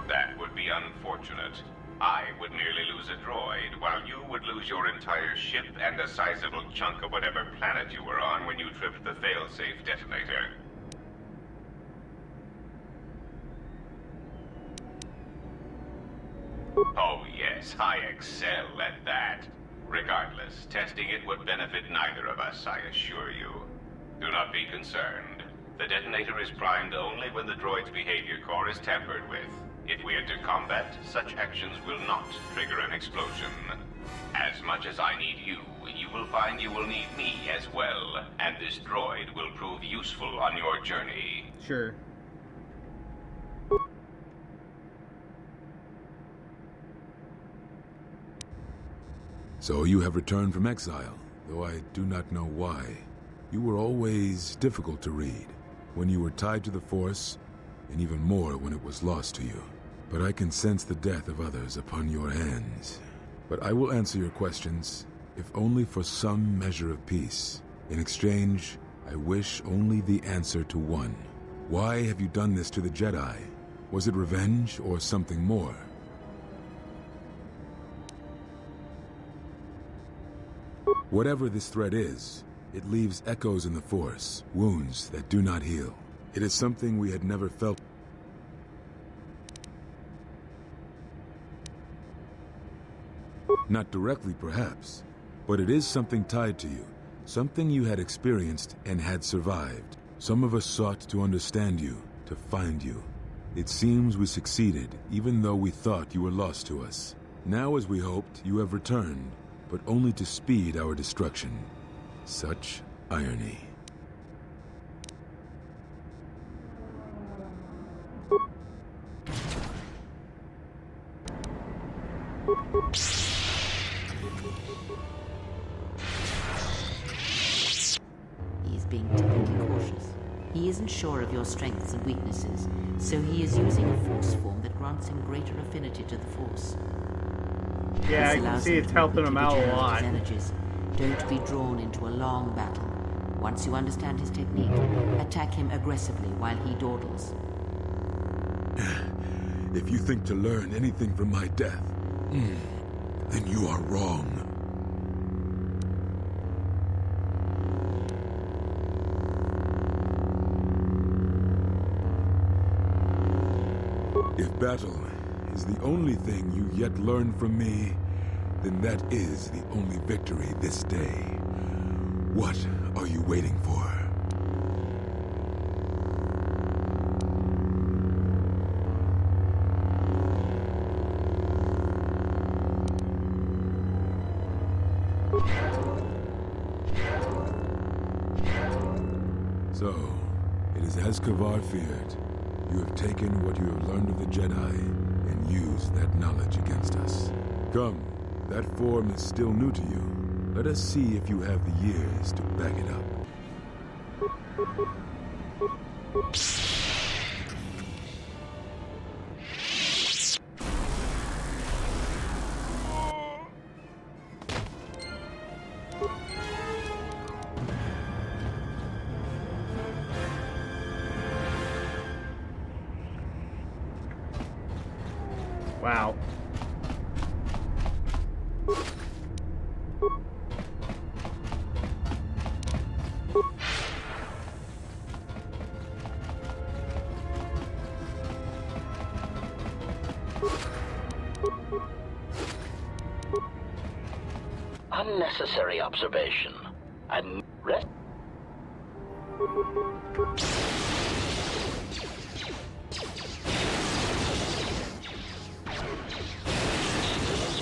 That would be unfortunate. I would merely lose a droid, while you would lose your entire ship and a sizable chunk of whatever planet you were on when you tripped the failsafe detonator. Oh yes, I excel at that. Regardless, testing it would benefit neither of us, I assure you. Do not be concerned. The detonator is primed only when the droid's behavior core is tampered with. If we enter combat, such actions will not trigger an explosion. As much as I need you, you will find you will need me as well, and this droid will prove useful on your journey. Sure. So you have returned from exile, though I do not know why. You were always difficult to read, when you were tied to the Force, and even more when it was lost to you. But I can sense the death of others upon your hands. But I will answer your questions, if only for some measure of peace. In exchange, I wish only the answer to one. Why have you done this to the Jedi? Was it revenge or something more? Whatever this threat is, it leaves echoes in the Force, wounds that do not heal. It is something we had never felt. Not directly, perhaps, but it is something tied to you, something you had experienced and had survived. Some of us sought to understand you, to find you. It seems we succeeded, even though we thought you were lost to us. Now, as we hoped, you have returned, but only to speed our destruction. Such irony. He's being typically cautious. He isn't sure of your strengths and weaknesses, so he is using a force form that grants him greater affinity to the Force. Yeah, I can see it's helping him out a lot. Energies. Don't be drawn into a long battle. Once you understand his technique, attack him aggressively while he dawdles. If you think to learn anything from my death, then you are wrong. If battle is the only thing you yet learn from me, then that is the only victory this day. What are you waiting for? So, it is as Kavar feared. You have taken what you have learned of the Jedi and used that knowledge against us. Come, that form is still new to you. Let us see if you have the years to back it up. Wow. Unnecessary observation. And rest.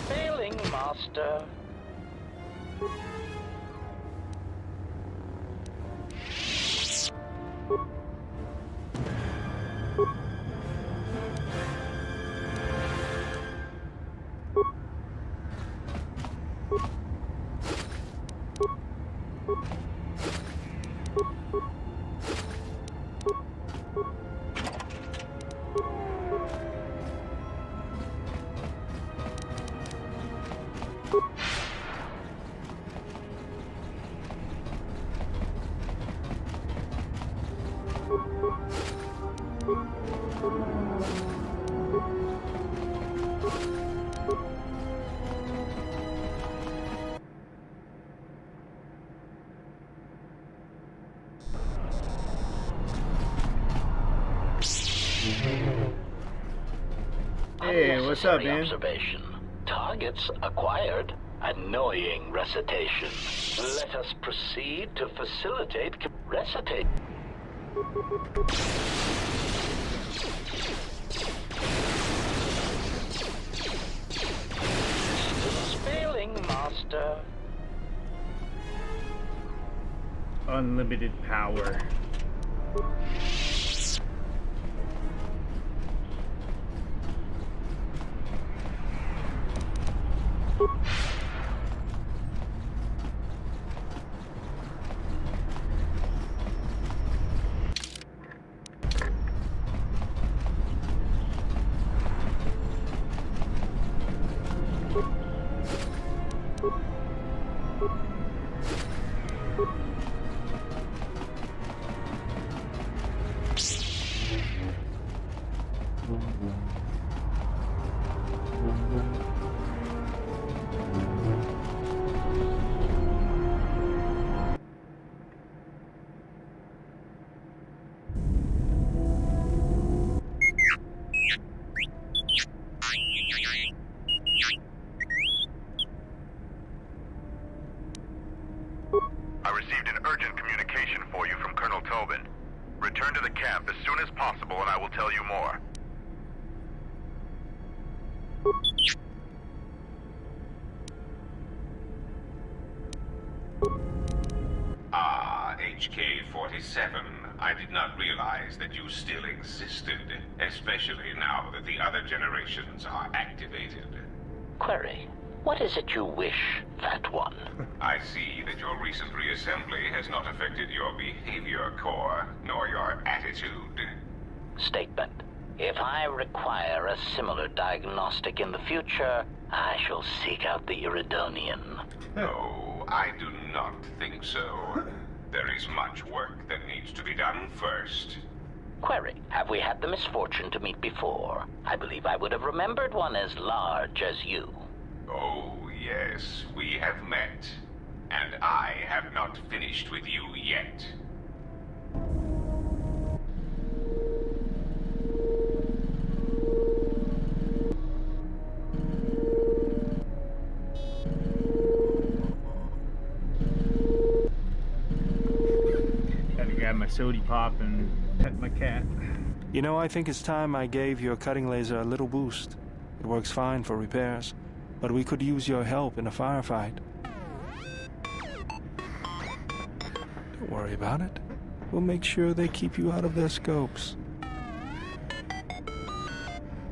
Failing, Master. Hey, what's up, man? Observation. Targets acquired. Annoying recitation. Let us proceed to facilitate recitate. Failing, Master. Unlimited power. I received an urgent communication for you from Colonel Tobin. Return to the camp as soon as possible and I will tell you more. Ah, HK-47. I did not realize that you still existed, especially now that the other generations are activated. Query. What is it you wish, Fat One? I see that your recent reassembly has not affected your behavior core, nor your attitude. Statement. If I require a similar diagnostic in the future, I shall seek out the Iridonian. No, I do not think so. There is much work that needs to be done first. Query. Have we had the misfortune to meet before? I believe I would have remembered one as large as you. Oh, yes, we have met. And I have not finished with you yet. Gotta grab my sody pop and pet my cat. You know, I think it's time I gave your cutting laser a little boost. It works fine for repairs, but we could use your help in a firefight. Don't worry about it. We'll make sure they keep you out of their scopes.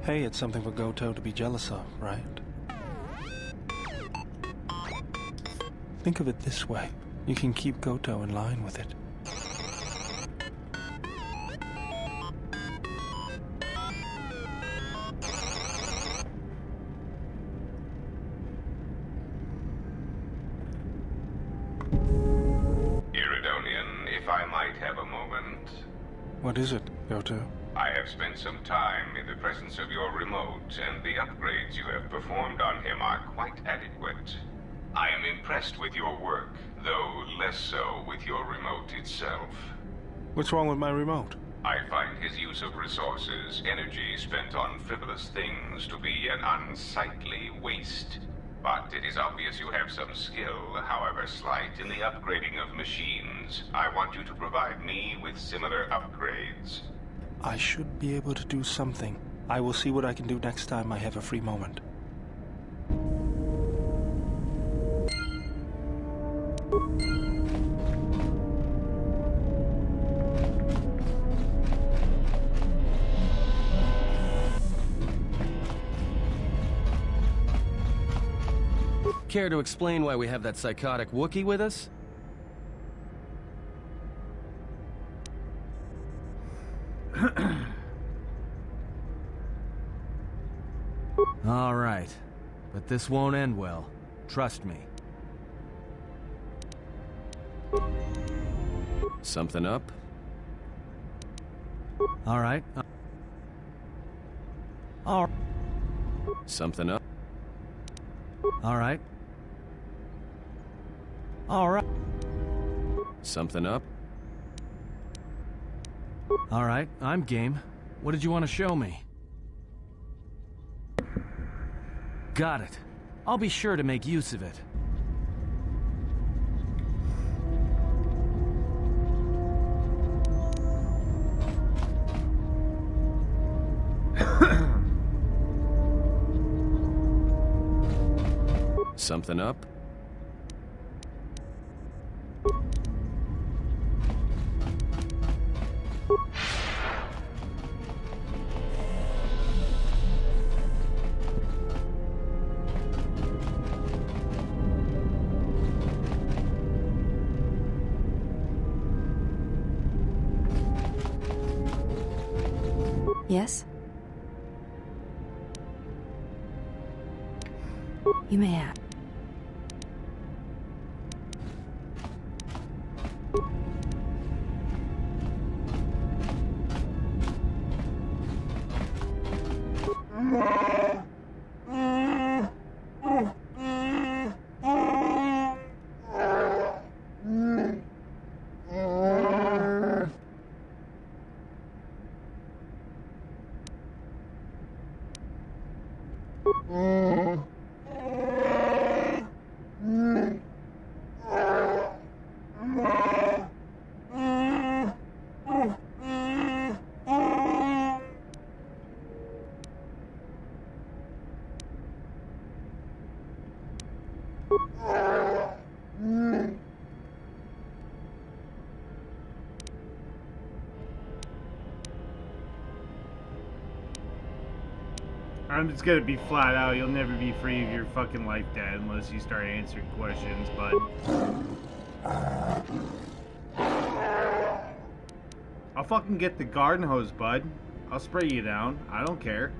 Hey, it's something for Goto to be jealous of, right? Think of it this way. You can keep Goto in line with it. What is it, Goto? I have spent some time in the presence of your remote, and the upgrades you have performed on him are quite adequate. I am impressed with your work, though less so with your remote itself. What's wrong with my remote? I find his use of resources, energy spent on frivolous things, to be an unsightly waste. but it is obvious you have some skill, however slight, in the upgrading of machines. I want you to provide me with similar upgrades. I should be able to do something. I will see what I can do next time I have a free moment. Care to explain why we have that psychotic Wookiee with us? All right, but this won't end well. Trust me. Something up? All right. Something up? All right. All right. Something up? All right, I'm game. What did you want to show me? Got it. I'll be sure to make use of it. Something up? Yes? You may have. I'm just gonna be flat out. You'll never be free of your fucking life, Dad, unless you start answering questions, bud. I'll fucking get the garden hose, bud. I'll spray you down. I don't care.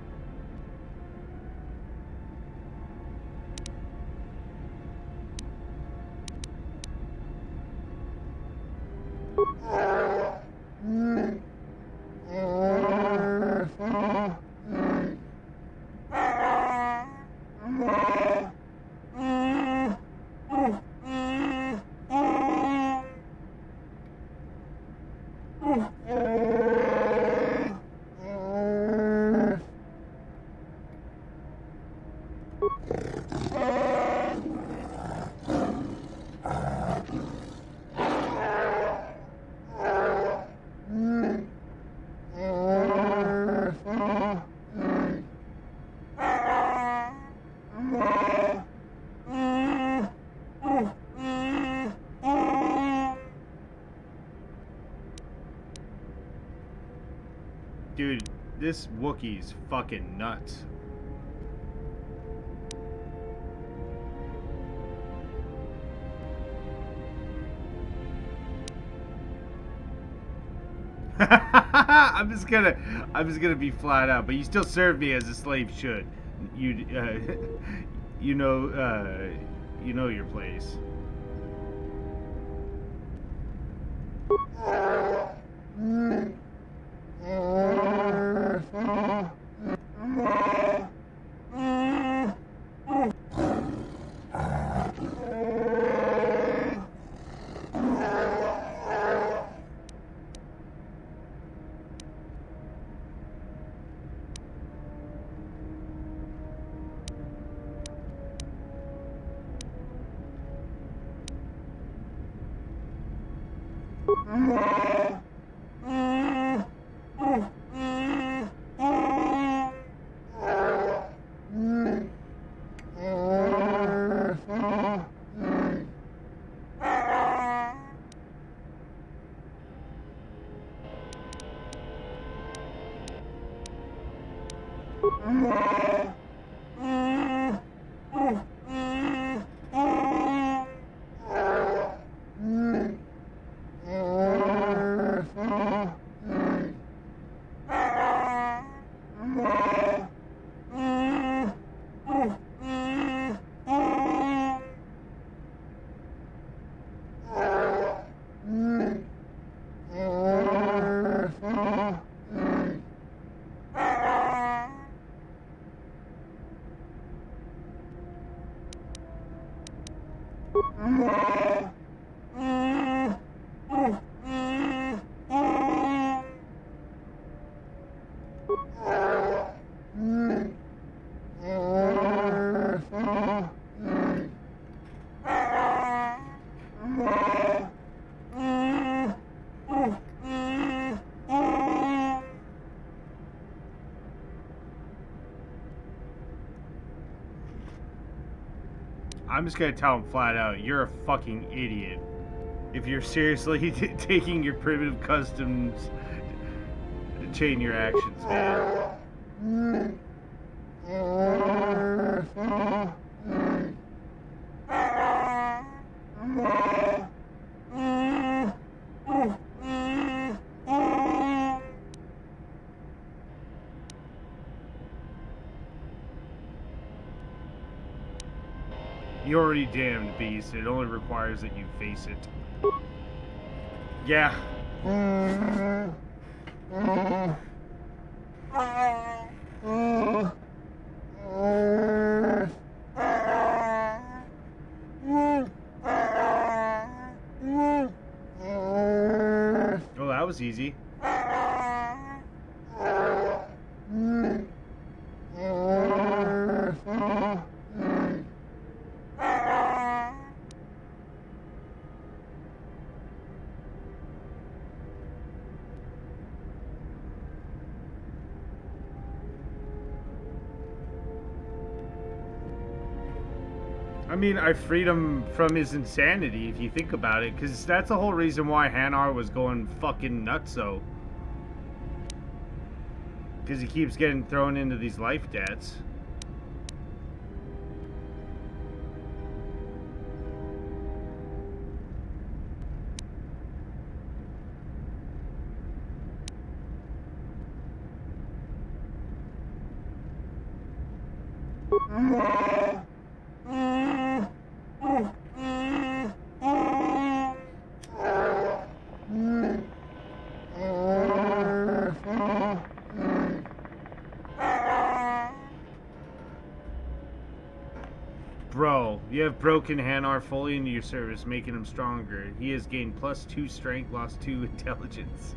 Dude, this Wookiee's fucking nuts. I'm just gonna be flat out, but you still serve me as a slave should. You know your place. I'm just gonna tell him flat out, you're a fucking idiot. If you're seriously taking your primitive customs to chain your actions, man. You already damned, beast. It only requires that you face it. Yeah. Oh, that was easy. I mean, I freed him from his insanity, if you think about it, because that's the whole reason why Hanar was going fucking nutso. Because he keeps getting thrown into these life debts. Bro, you have broken Hanar fully into your service, making him stronger. He has gained +2 strength, lost 2 intelligence.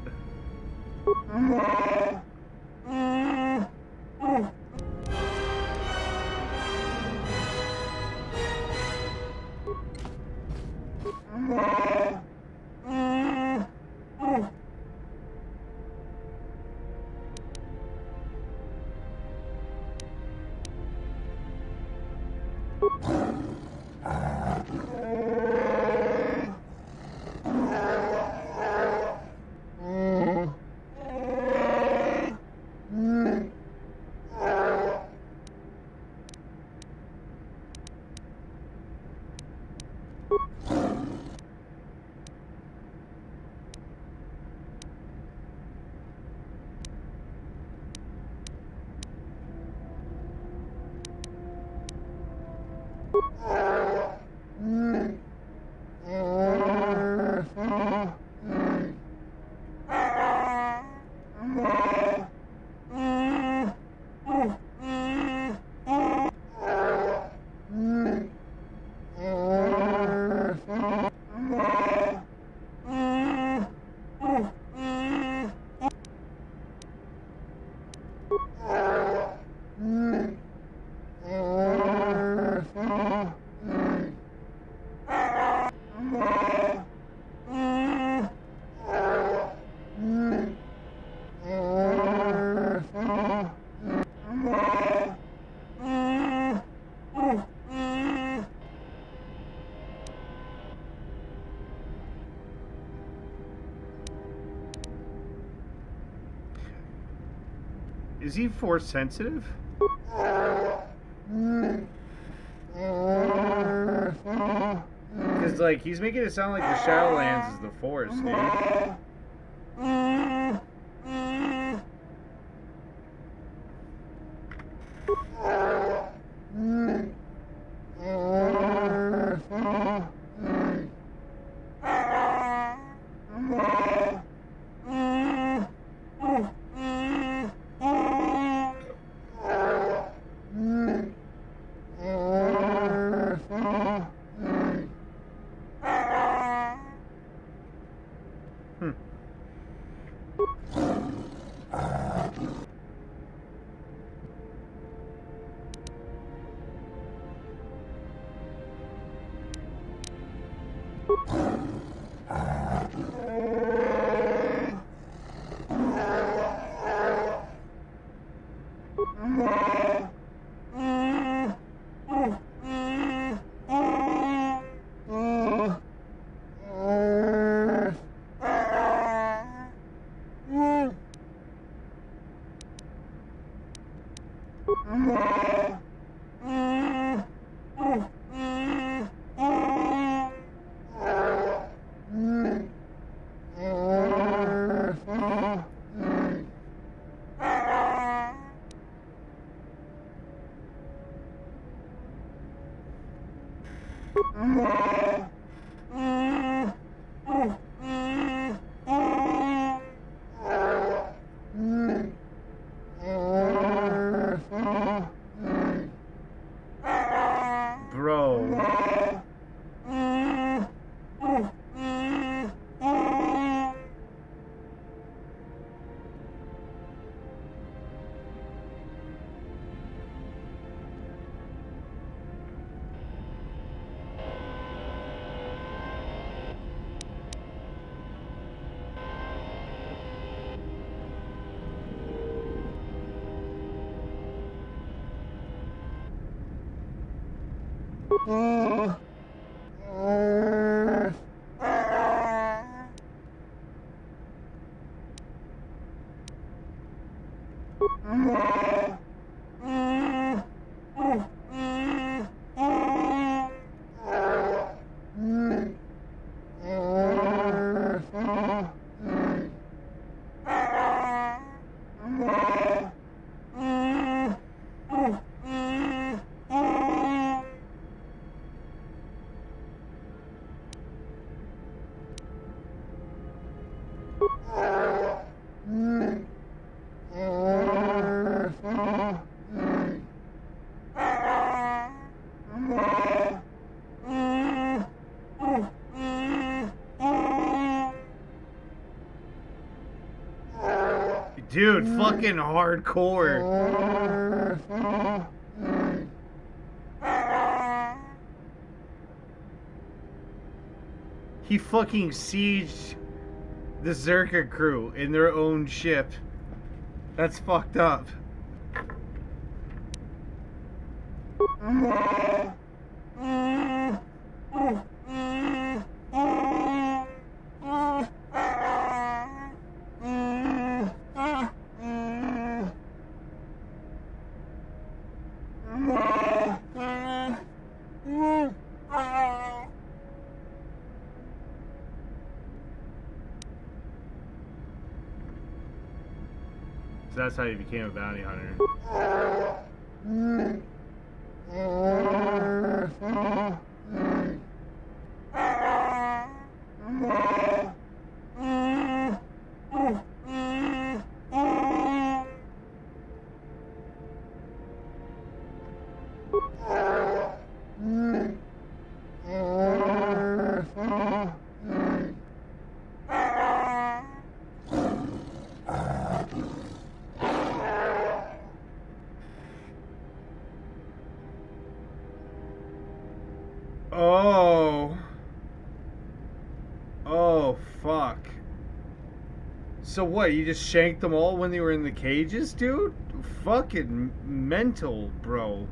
Is he force sensitive? Because, like, he's making it sound like the Shadowlands is the force, dude. Dude, fucking hardcore. He fucking sieged the Zerka crew in their own ship. That's fucked up. So that's how you became a bounty hunter. Oh. Oh, fuck. So what, you just shanked them all when they were in the cages, dude? Fucking mental, bro.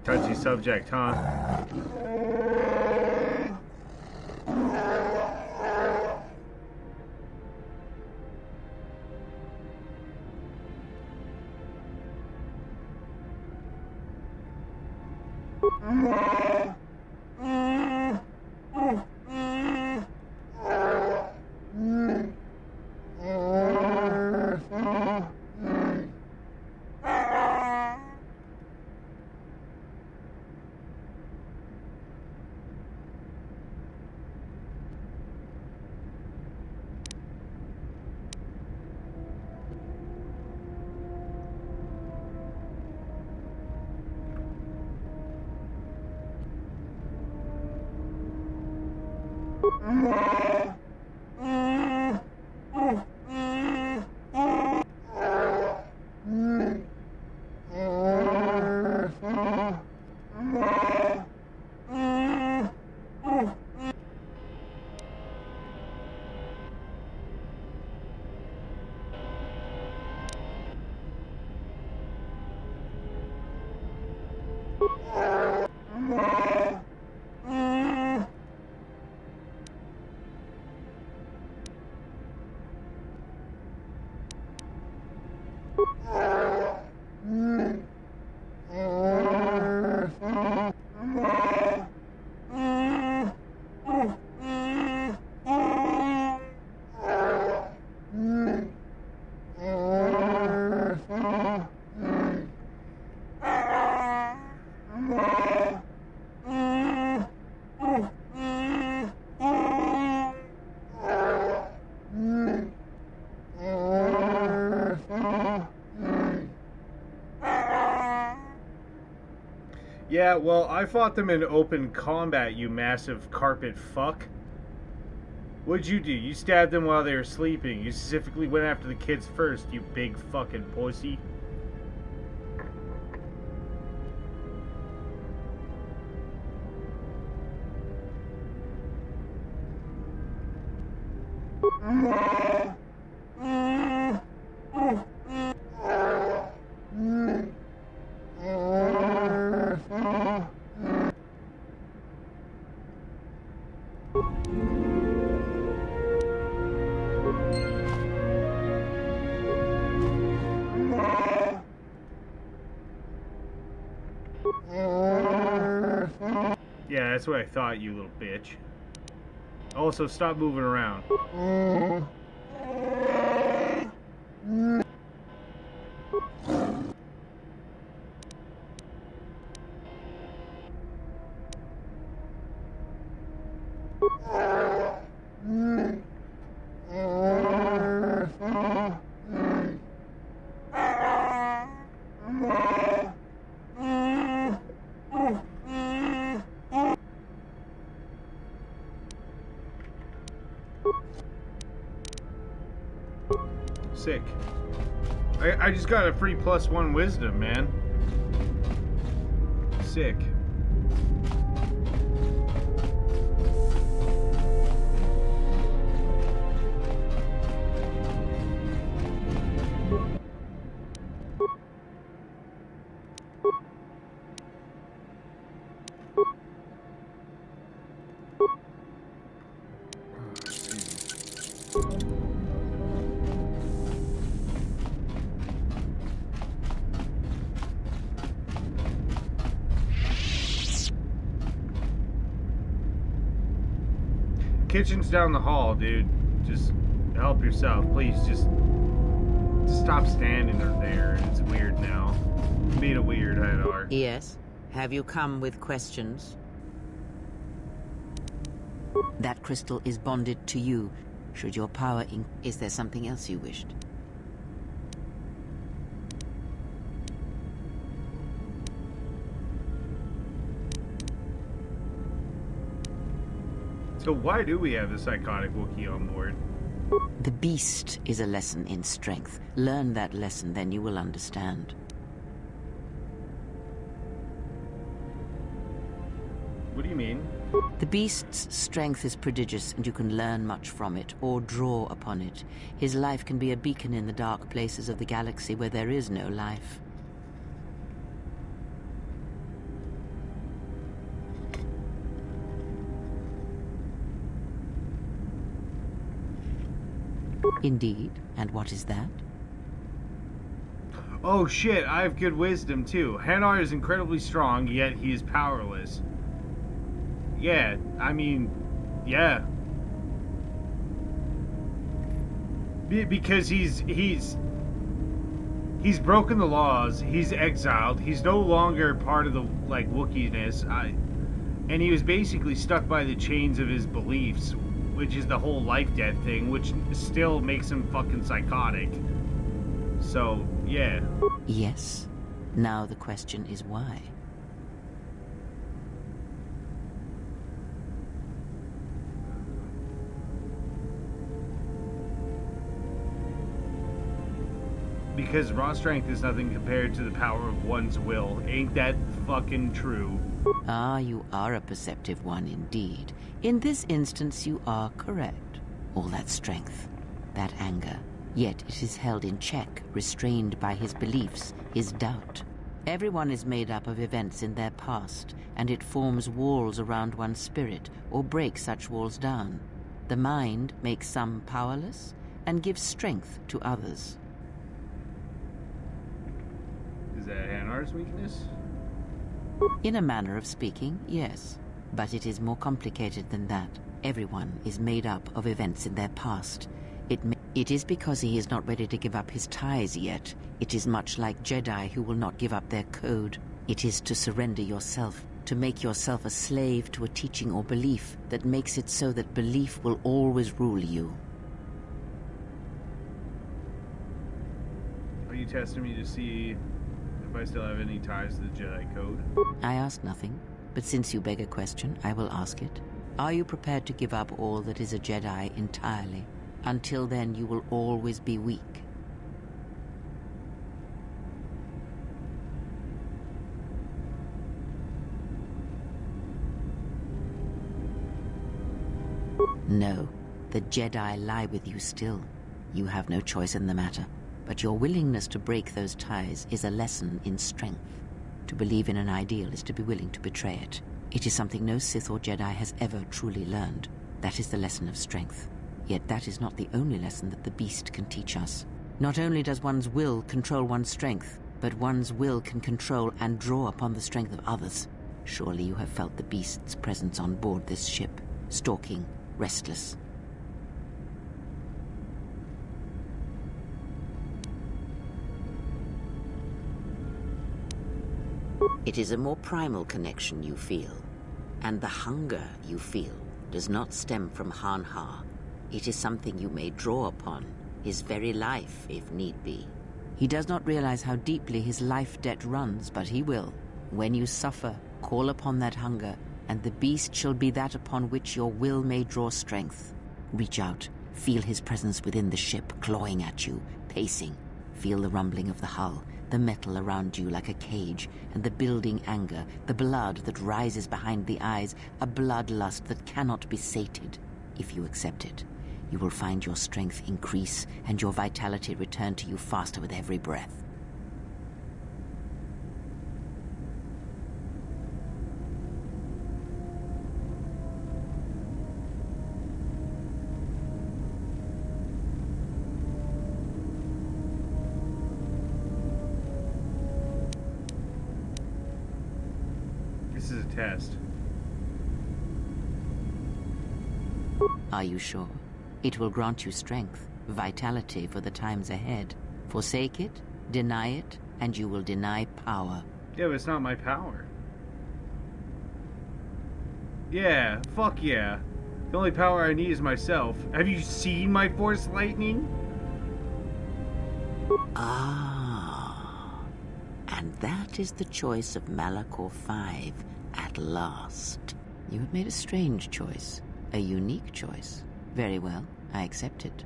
Touchy subject, huh? Yeah, well, I fought them in open combat, you massive carpet fuck. What'd you do? You stabbed them while they were sleeping. You specifically went after the kids first, you big fucking pussy. Yeah, that's what I thought, you little bitch. Also, stop moving around. Sick. I just got a free +1 wisdom, man. Sick. Kitchen's down the hall, dude. Just help yourself. Please, just stop standing there. It's weird now. Being a weird, Hadar. Yes? Have you come with questions? That crystal is bonded to you. Should your power is there something else you wished? So why do we have the psychotic Wookiee on board? The beast is a lesson in strength. Learn that lesson, then you will understand. What do you mean? The beast's strength is prodigious, and you can learn much from it, or draw upon it. His life can be a beacon in the dark places of the galaxy where there is no life. Indeed. And what is that? Oh shit, I have good wisdom too. Hadar is incredibly strong, yet he is powerless. Yeah, I mean, yeah. Because he's broken the laws, he's exiled, he's no longer part of the, like, Wookieeness, and he was basically stuck by the chains of his beliefs, which is the whole life-death thing, which still makes him fucking psychotic. So, yeah. Yes. Now the question is why? Because raw strength is nothing compared to the power of one's will. Ain't that fucking true? Ah, you are a perceptive one indeed. In this instance, you are correct. All that strength, that anger, yet it is held in check, restrained by his beliefs, his doubt. Everyone is made up of events in their past, and it forms walls around one's spirit, or breaks such walls down. The mind makes some powerless, and gives strength to others. Is that Hadar's weakness? In a manner of speaking, yes. But it is more complicated than that. Everyone is made up of events in their past. It is because he is not ready to give up his ties yet. It is much like Jedi who will not give up their code. It is to surrender yourself, to make yourself a slave to a teaching or belief that makes it so that belief will always rule you. Are you testing me to see if I still have any ties to the Jedi Code? I ask nothing, but since you beg a question, I will ask it. Are you prepared to give up all that is a Jedi entirely? Until then, you will always be weak. No, the Jedi lie with you still. You have no choice in the matter. But your willingness to break those ties is a lesson in strength. To believe in an ideal is to be willing to betray it. It is something no Sith or Jedi has ever truly learned. That is the lesson of strength. Yet that is not the only lesson that the beast can teach us. Not only does one's will control one's strength, but one's will can control and draw upon the strength of others. Surely you have felt the beast's presence on board this ship, stalking, restless. It is a more primal connection you feel, and the hunger you feel does not stem from Han-Ha. It is something you may draw upon, his very life, if need be. He does not realize how deeply his life debt runs, but he will. When you suffer, call upon that hunger, and the beast shall be that upon which your will may draw strength. Reach out, feel his presence within the ship, clawing at you, pacing. Feel the rumbling of the hull, the metal around you like a cage, and the building anger, the blood that rises behind the eyes, a bloodlust that cannot be sated. If you accept it, you will find your strength increase and your vitality return to you faster with every breath. This is a test. Are you sure? It will grant you strength, vitality for the times ahead. Forsake it, deny it, and you will deny power. Yeah, but it's not my power. Yeah, fuck yeah. The only power I need is myself. Have you seen my Force Lightning? Ah. And that is the choice of Malachor 5 at last. You have made a strange choice. A unique choice. Very well, I accept it.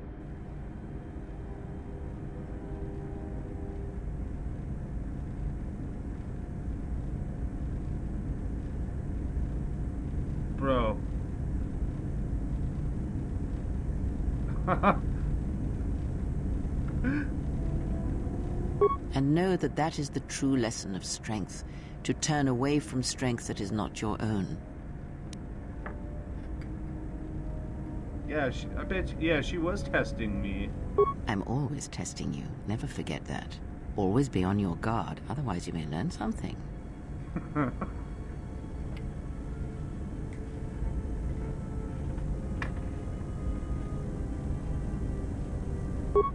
Bro. And know that that is the true lesson of strength. To turn away from strength that is not your own. Yeah, I bet. Yeah, she was testing me. I'm always testing you. Never forget that. Always be on your guard, otherwise you may learn something.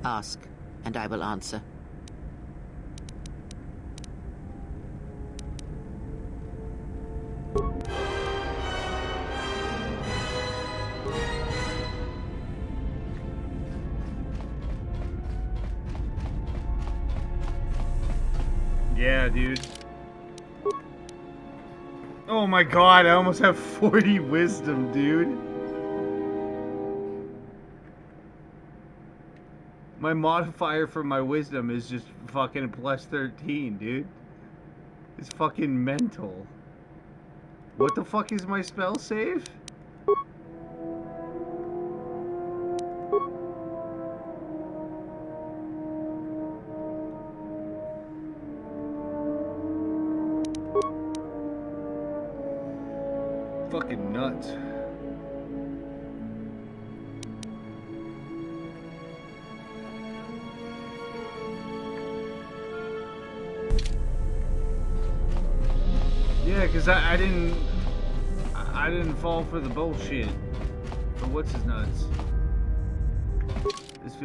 Ask, and I will answer. Yeah, dude. Oh my god, I almost have 40 wisdom, dude. My modifier for my wisdom is just fucking plus 13, dude. It's fucking mental. What the fuck is my spell save? Fucking nuts. Yeah, cause I didn't fall for the bullshit. But what's his nuts? This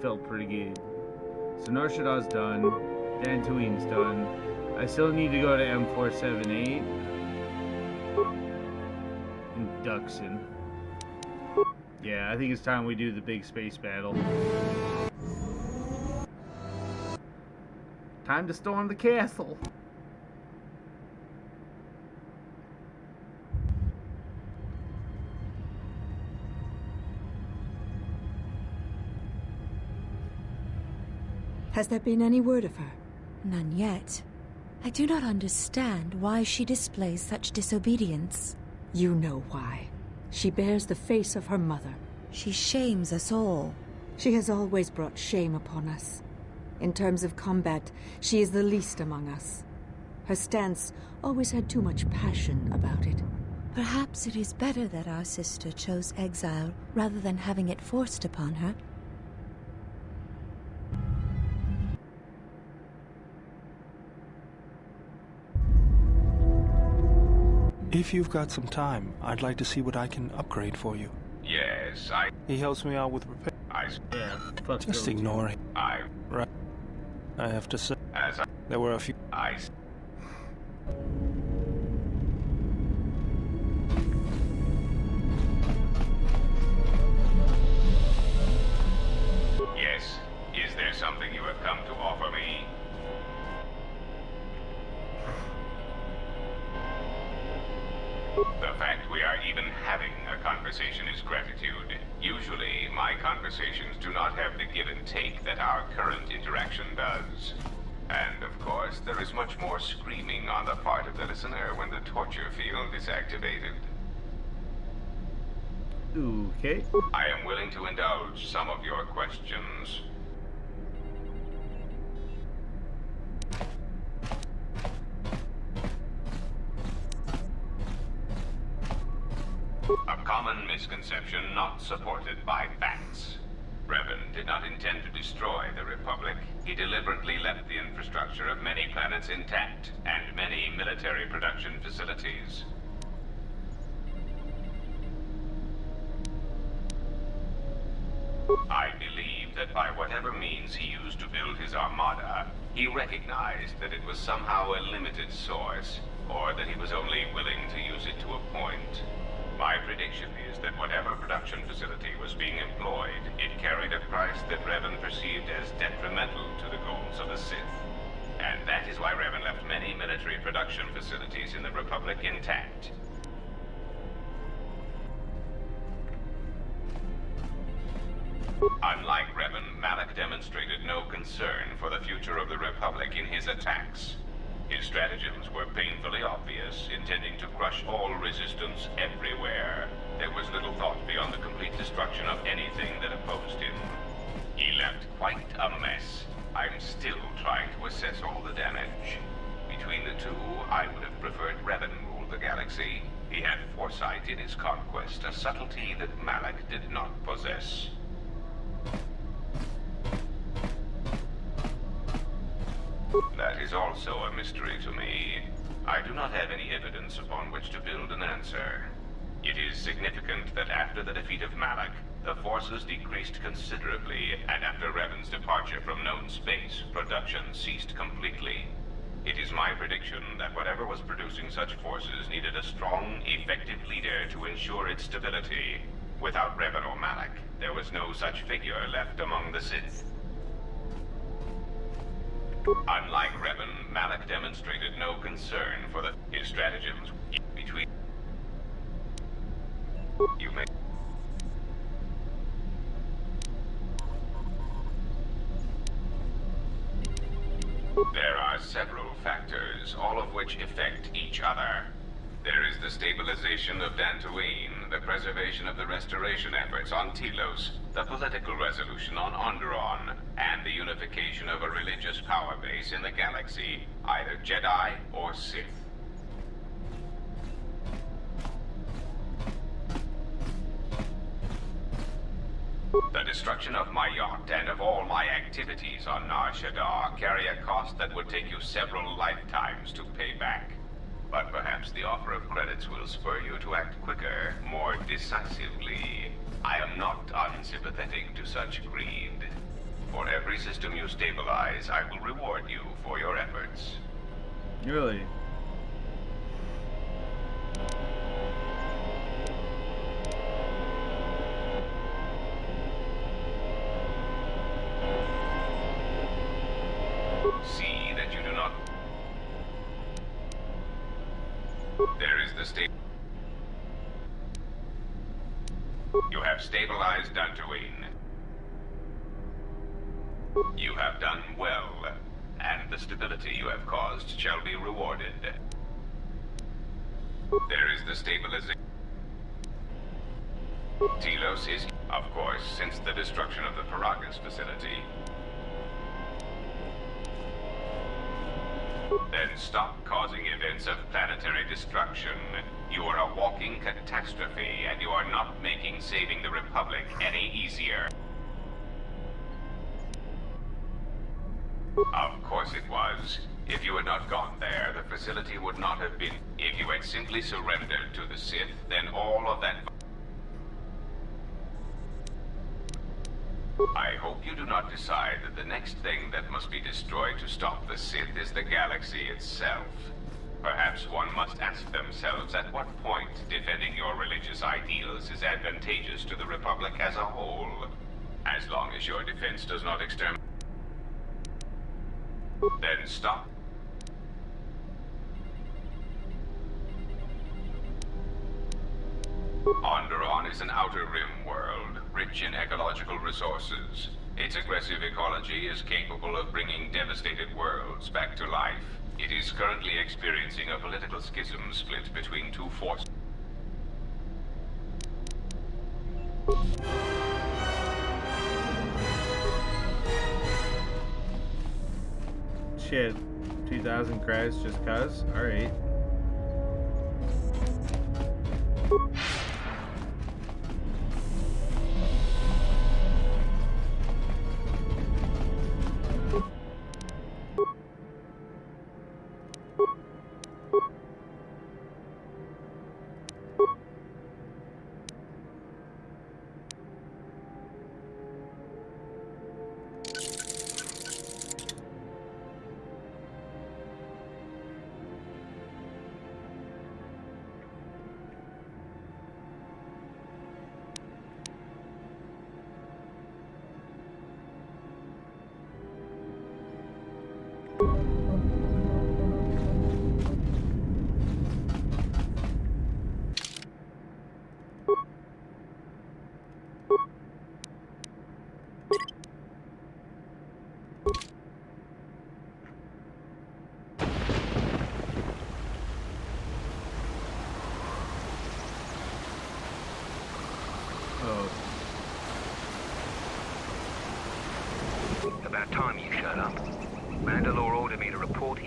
felt pretty good. So Nar Shaddaa's done. Dantooine's done. I still need to go to M478. And Duxon. Yeah, I think it's time we do the big space battle. Time to storm the castle. Has there been any word of her? None yet. I do not understand why she displays such disobedience. You know why. She bears the face of her mother. She shames us all. She has always brought shame upon us. In terms of combat, she is the least among us. Her stance always had too much passion about it. Perhaps it is better that our sister chose exile rather than having it forced upon her. If you've got some time, I'd like to see what I can upgrade for you. Yes, He helps me out with repair. Yeah, fuck Just ignore him. Right. I have to say, there were a few. Yes. Is there something you have come to offer me? The fact we are even having a conversation is gratitude. Usually, my conversations do not have the give and take that our current interaction does. And, of course, there is much more screaming on the part of the listener when the torture field is activated. Okay. I am willing to indulge some of your questions. A common misconception not supported by facts. Revan did not intend to destroy the Republic. He deliberately left the infrastructure of many planets intact, and many military production facilities. I believe that by whatever means he used to build his armada, he recognized that it was somehow a limited source, or that he was only willing to use it to a point. My prediction is that whatever production facility was being employed, it carried a price that Revan perceived as detrimental to the goals of the Sith. And that is why Revan left many military production facilities in the Republic intact. Unlike Revan, Malak demonstrated no concern for the future of the Republic in his attacks. His stratagems were painfully obvious, intending to crush all resistance everywhere. There was little thought beyond the complete destruction of anything that opposed him. He left quite a mess. I'm still trying to assess all the damage. Between the two, I would have preferred Revan rule the galaxy. He had foresight in his conquest, a subtlety that Malak did not possess. That is also a mystery to me. I do not have any evidence upon which to build an answer. It is significant that after the defeat of Malak, the forces decreased considerably, and after Revan's departure from known space, production ceased completely. It is my prediction that whatever was producing such forces needed a strong, effective leader to ensure its stability. Without Revan or Malak, there was no such figure left among the Sith. Unlike Revan, Malak demonstrated no concern for his stratagems between... You may... There are several factors, all of which affect each other. There is the stabilization of Dantooine, the preservation of the restoration efforts on Telos, the political resolution on Onderon, and the unification of a religious power base in the galaxy, either Jedi or Sith. The destruction of my yacht and of all my activities on Nar Shaddaa carry a cost that would take you several lifetimes to pay back. But perhaps the offer of credits will spur you to act quicker, more decisively. I am not unsympathetic to such greed. For every system you stabilize, I will reward you for your efforts. Really? See that you do not... There is the state. You have stabilized Dantooine. You have done well, and the stability you have caused shall be rewarded. There is the stabilization. Telos is, of course, since the destruction of the Paragas facility. Then stop causing events of planetary destruction. You are a walking catastrophe, and you are not making saving the Republic any easier. Of course it was. If you had not gone there, the facility would not have been. If you had simply surrendered to the Sith, then all of that... I hope you do not decide that the next thing that must be destroyed to stop the Sith is the galaxy itself. Perhaps one must ask themselves at what point defending your religious ideals is advantageous to the Republic as a whole. As long as your defense does not exterminate... Then stop. Onderon is an outer rim world, rich in ecological resources. Its aggressive ecology is capable of bringing devastated worlds back to life. It is currently experiencing a political schism split between two forces. Shit, 2,000 credits just cuz? Alright.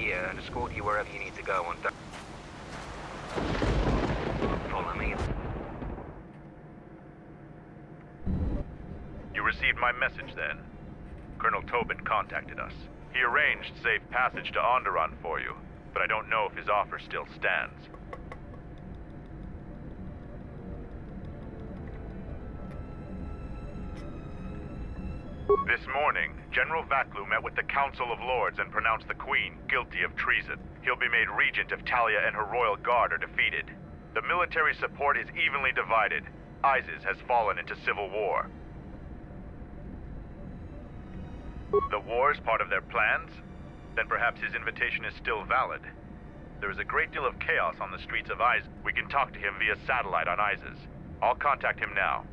gear and escort you wherever you need to go on... Follow me. You received my message then? Colonel Tobin contacted us. He arranged safe passage to Onderon for you, but I don't know if his offer still stands. This morning, General Vatlu met with the Council of Lords and pronounced the Queen guilty of treason. He'll be made regent if Talia and her royal guard are defeated. The military support is evenly divided. ISIS has fallen into civil war. The war is part of their plans? Then perhaps his invitation is still valid. There is a great deal of chaos on the streets of ISIS. We can talk to him via satellite on ISIS. I'll contact him now.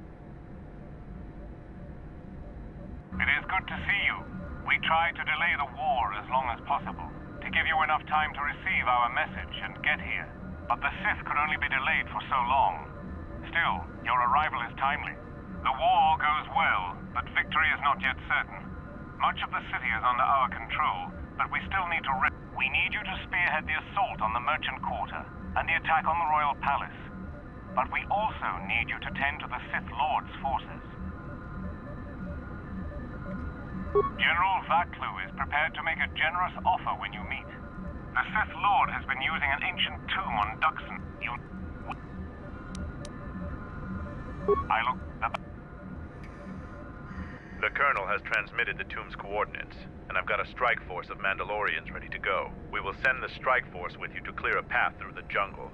It is good to see you. We tried to delay the war as long as possible, to give you enough time to receive our message and get here. But the Sith could only be delayed for so long. Still, your arrival is timely. The war goes well, but victory is not yet certain. Much of the city is under our control, but we still need to We need you to spearhead the assault on the Merchant Quarter and the attack on the Royal Palace. But we also need you to tend to the Sith Lord's forces. General Vatlu is prepared to make a generous offer when you meet. The Sith Lord has been using an ancient tomb on Duxon. The Colonel has transmitted the tomb's coordinates, and I've got a strike force of Mandalorians ready to go. We will send the strike force with you to clear a path through the jungle.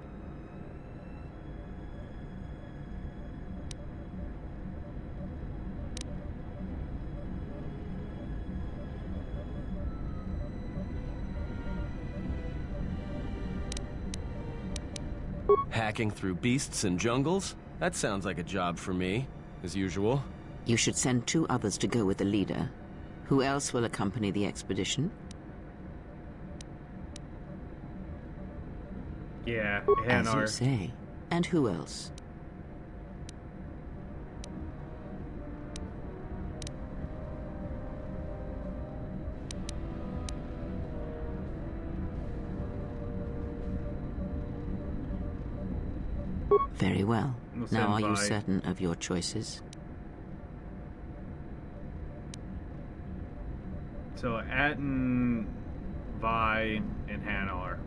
Hacking through beasts and jungles? That sounds like a job for me, as usual. You should send 2 others to go with the leader. Who else will accompany the expedition? Yeah, As you Hanar. say. And who else? Very well. We'll Now are send you Vi. certain of your choices? So Atten, Vi, and Hanar.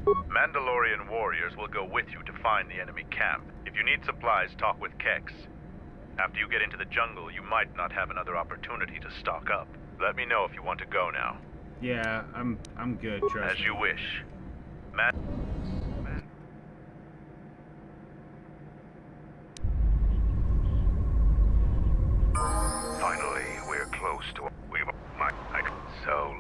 Mandalorian warriors will go with you to find the enemy camp. If you need supplies, talk with Kex. After you get into the jungle, you might not have another opportunity to stock up. Let me know if you want to go now. Yeah, I'm good, trust As me. you wish. Finally, we're close to... So...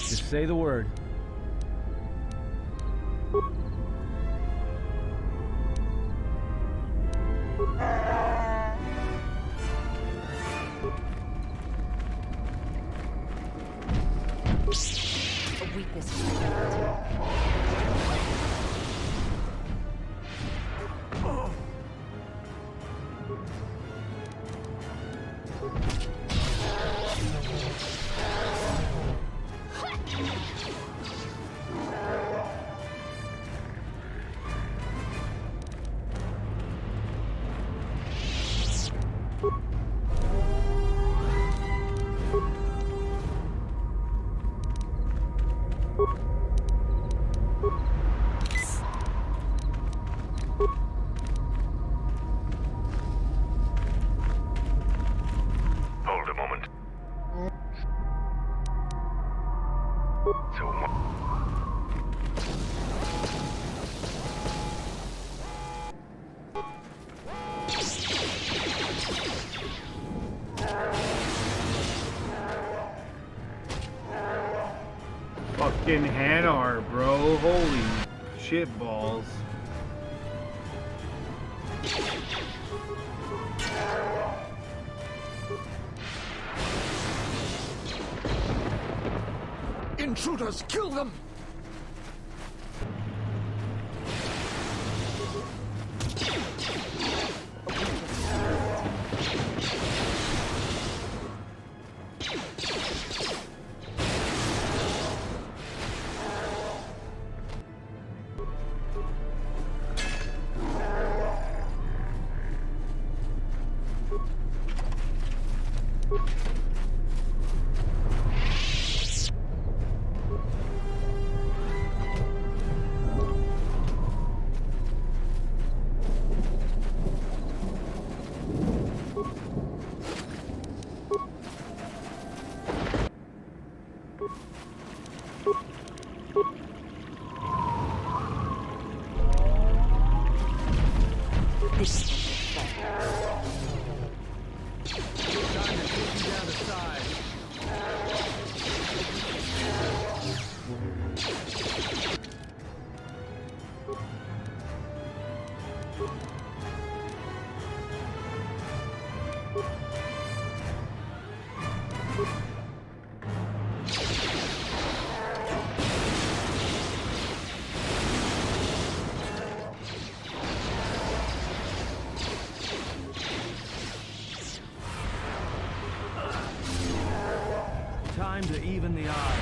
Just say the word. A weakness. fucking head are, bro. Holy shit balls. Intruders, kill them! Time to even the odds.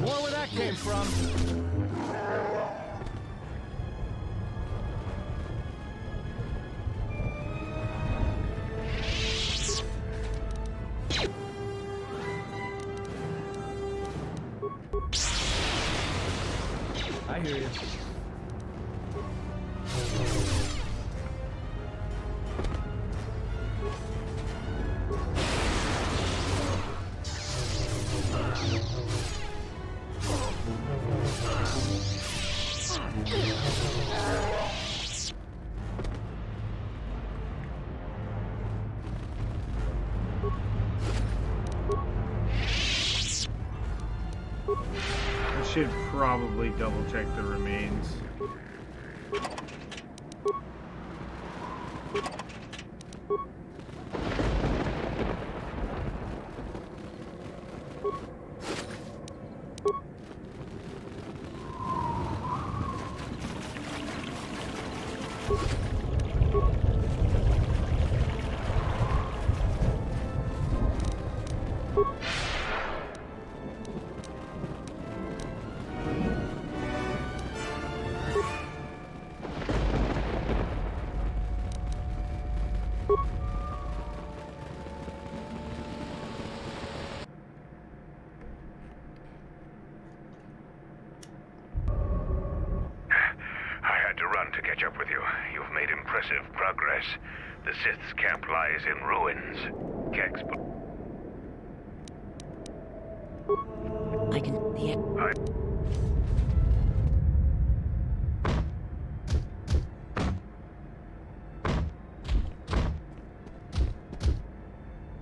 More where that came from. I hear you. I should probably double check the remains. Progress. The Sith's camp lies in ruins. Kex. I can see it.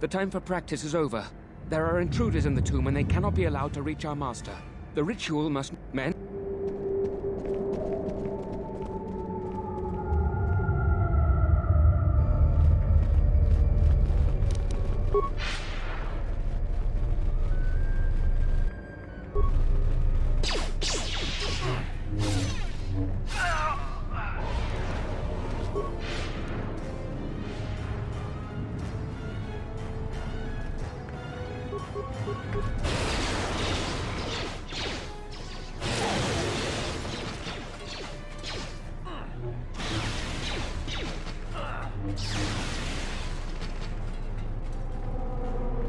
The time for practice is over. There are intruders in the tomb and they cannot be allowed to reach our master. The ritual must... Men?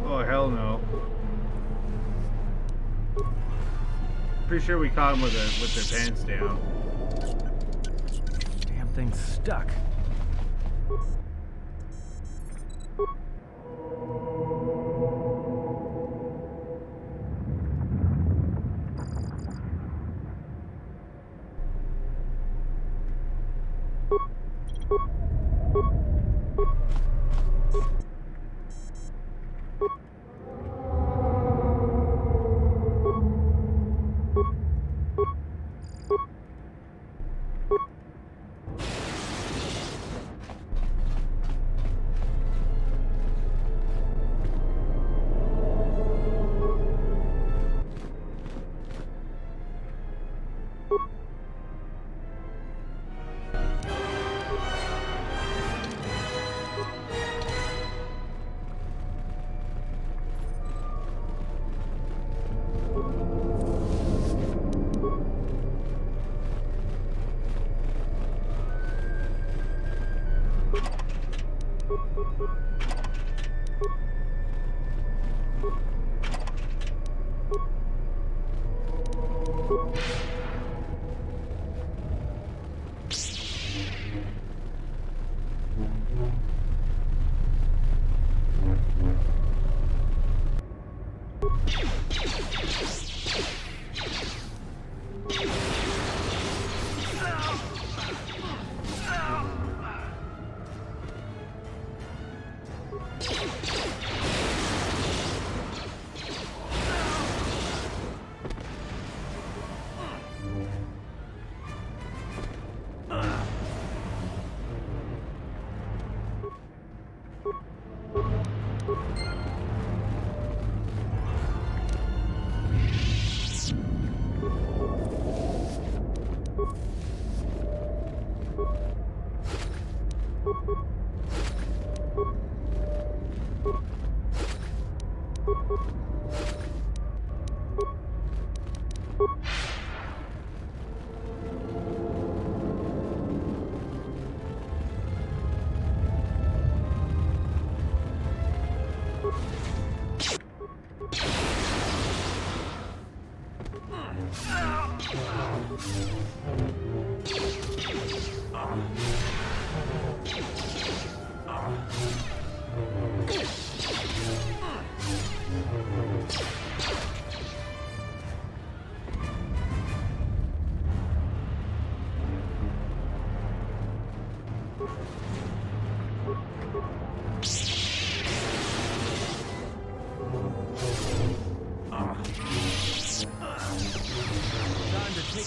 Oh, hell no. Pretty sure we caught them with their pants down. Damn thing's stuck.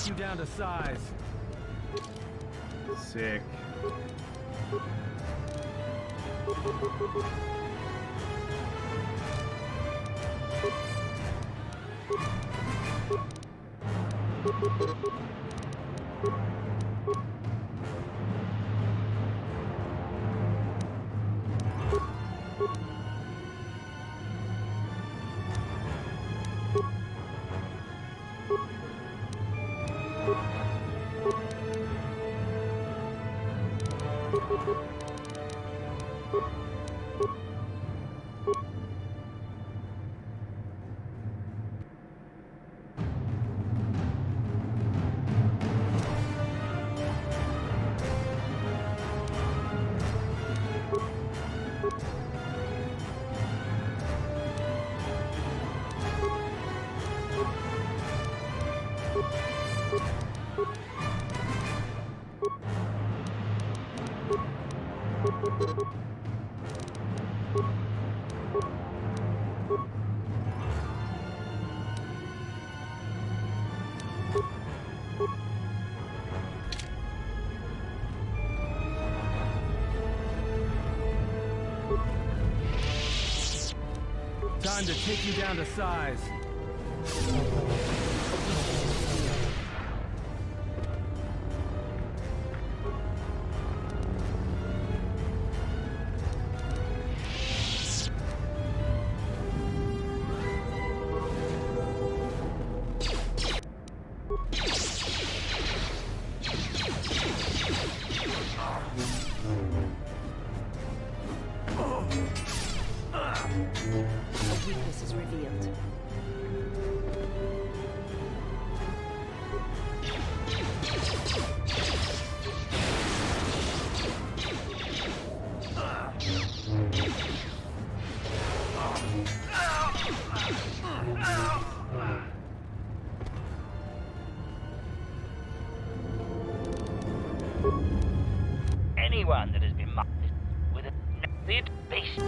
You down to size. Sick. Time to take you down to size. A weakness is revealed. Anyone that has been marked with a naked beast.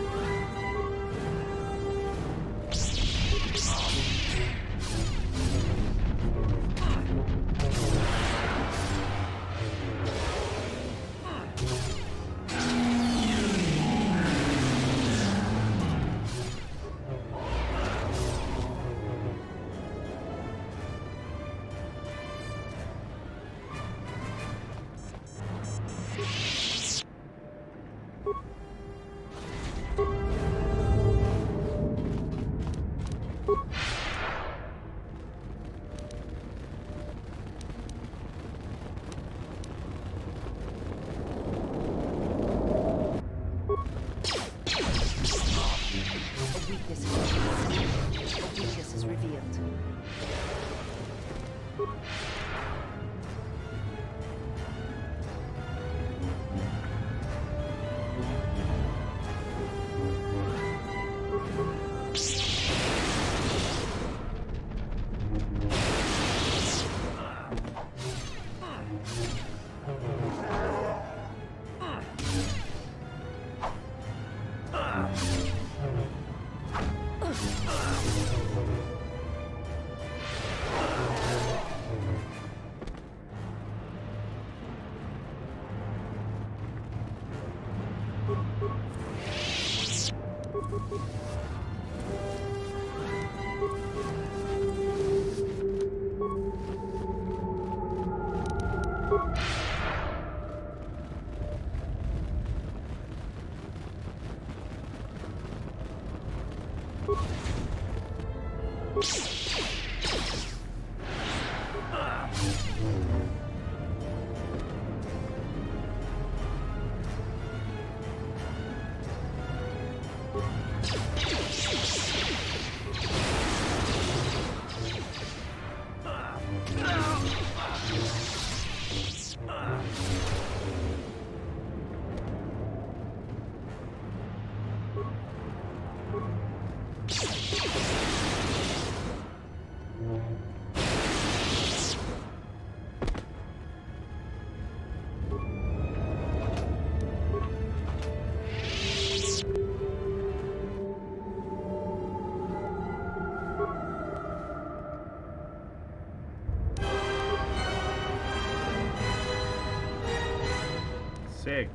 A weakness is revealed. Sick.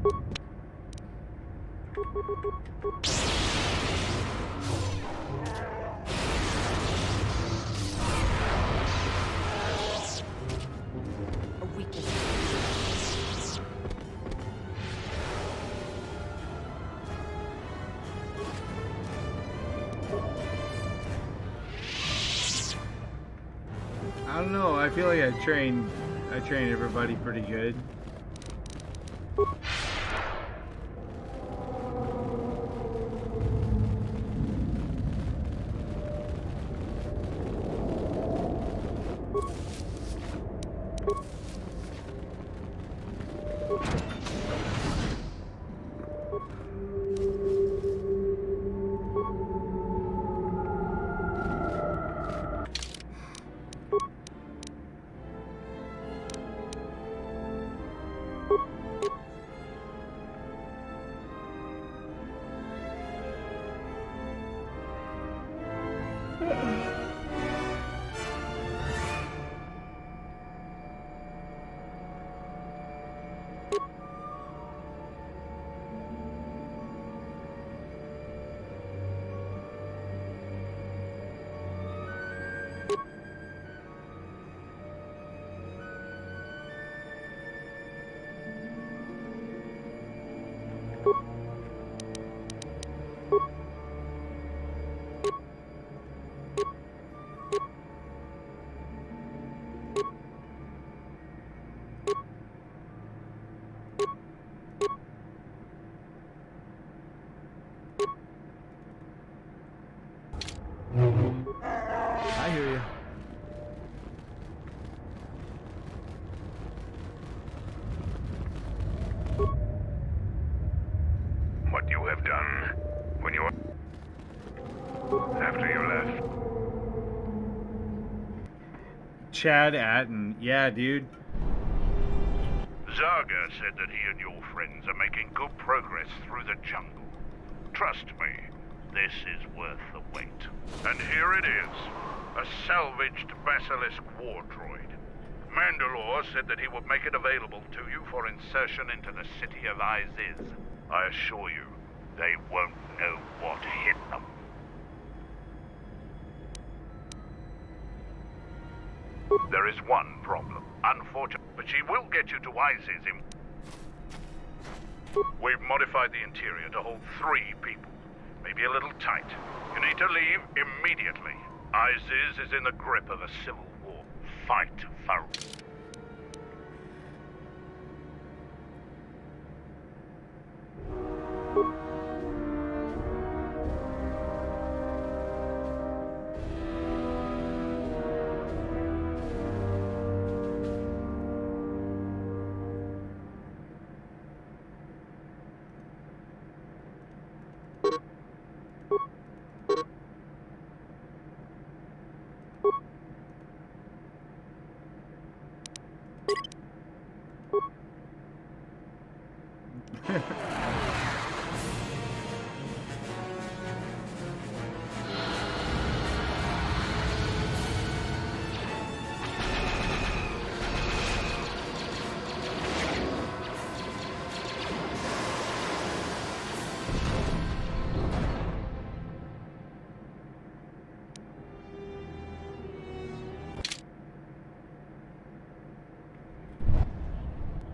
A weakness. I don't know. I feel like I trained everybody pretty good. I hear you. What you have done when you... after you left. Chad Atten. Yeah, dude. Zaga said that he and your friends are making good progress through the jungle. Trust me, this is worth the wait. And here it is, a salvaged Basilisk war droid. Mandalore said that he would make it available to you for insertion into the city of Iziz. I assure you, they won't know what hit them. There is one problem, unfortunate, but she will get you to Iziz in... We've modified the interior to hold 3 people. Maybe a little tight. You need to leave immediately. Iziz is in the grip of a civil war. Fight for...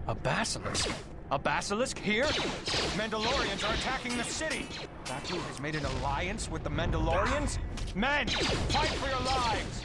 A basilisk? A basilisk here? Mandalorians are attacking the city! Baku has made an alliance with the Mandalorians? Men, fight for your lives!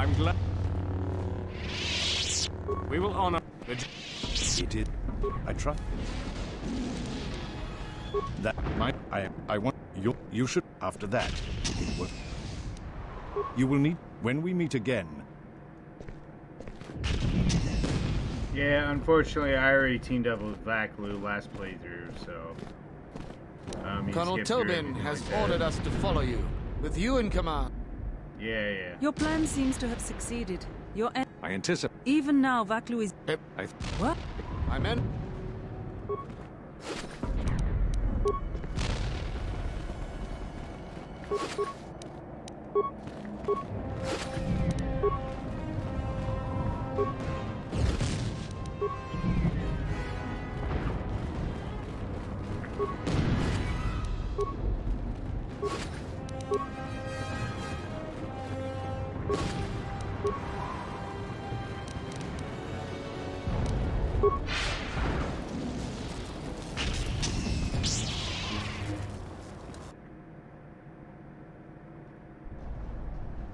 I'm glad. We will honor the... It is. I trust. That I want you should after that. You will need when we meet again. Yeah, unfortunately, I already teamed up with Vaklu last playthrough, so... he Colonel skipped through Tobin everything has like that. ordered us to follow you, with you in command. Yeah. Your plan seems to have succeeded. Your I anticipate. Even now, Vaklu is... What? My men...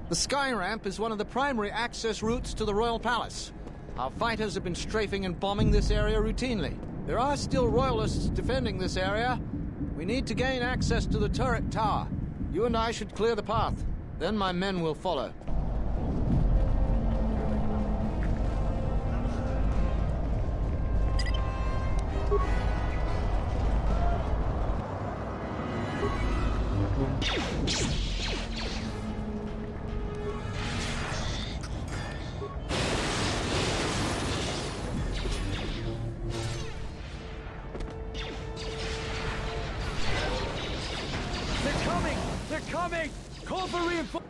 The sky ramp is one of the primary access routes to the Royal Palace. Our fighters have been strafing and bombing this area routinely. There are still Royalists defending this area. We need to gain access to the turret tower. You and I should clear the path. Then my men will follow. They're coming! Call for reinforcements!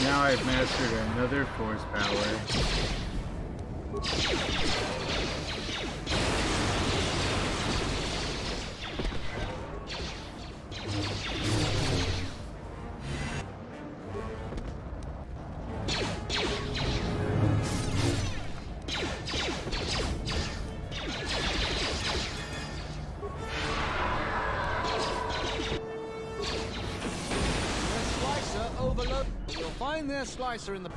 Now I've mastered another force power. Overload. You'll find their slicer in the...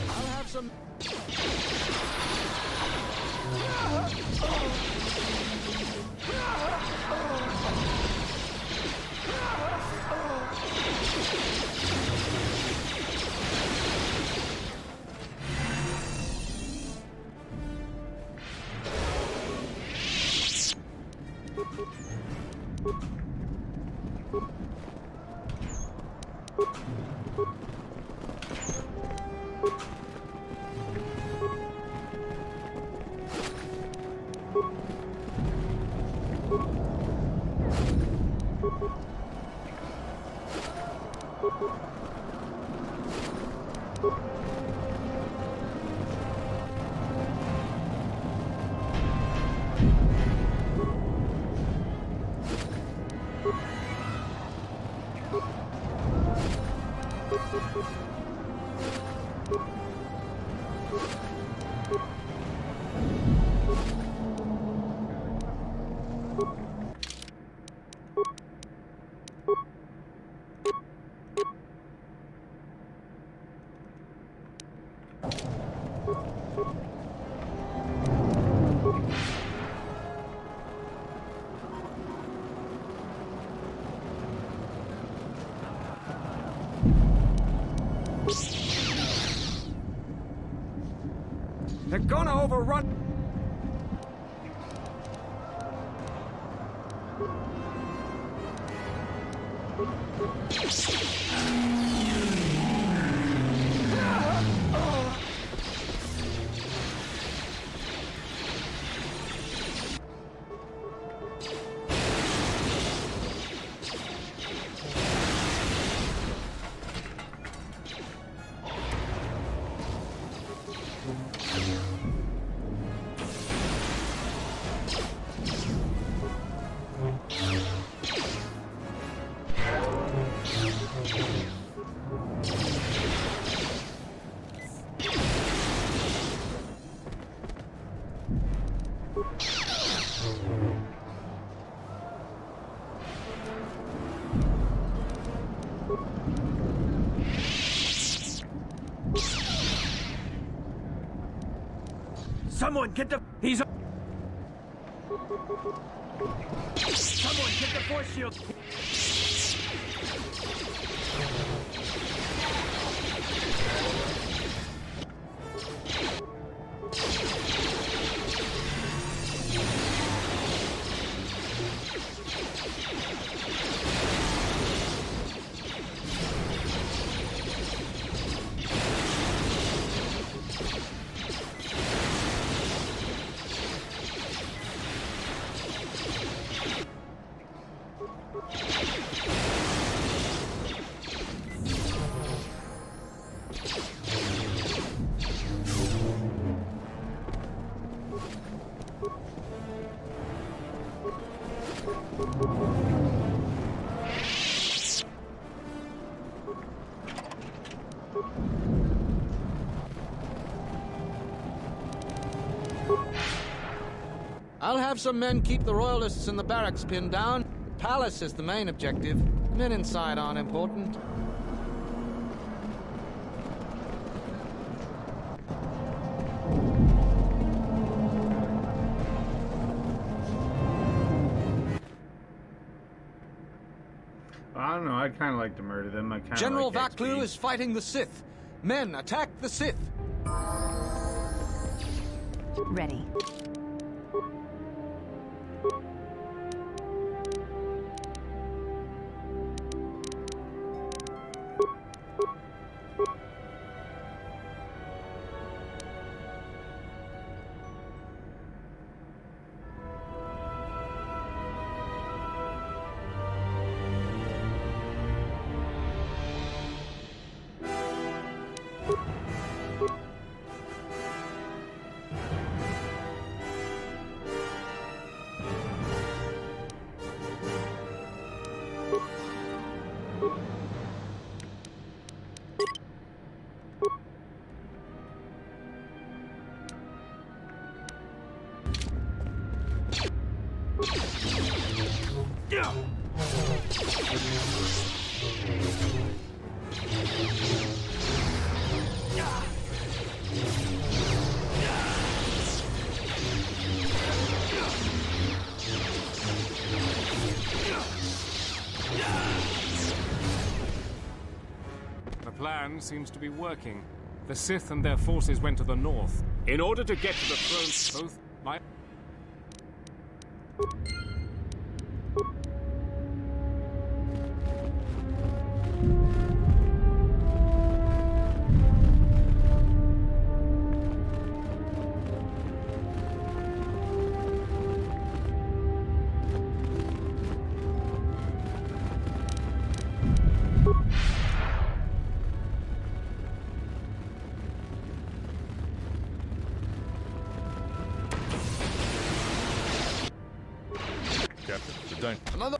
I'll have some... They're gonna overrun... Someone get the... He's... Someone get the force shield! I'll have some men keep the Royalists in the barracks pinned down. The palace is the main objective. The men inside aren't important. I don't know, I'd kind of like to murder them. I kind of General like Vaklu is fighting the Sith. Men, attack the Sith! Ready. The plan seems to be working. The Sith and their forces went to the north. In order to get to the throne, both my... Another...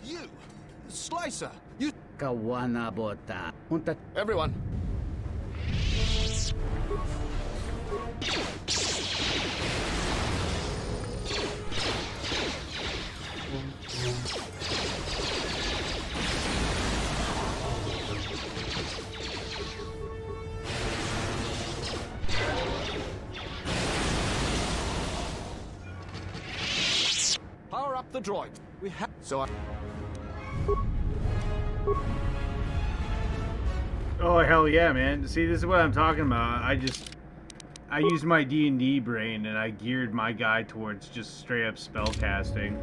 You! Slicer! You... Kawana bota. Everyone! stop the droid. We have... So I... Oh, hell yeah, man. See, this is what I'm talking about. I used my D&D brain, and I geared my guy towards just straight-up spellcasting.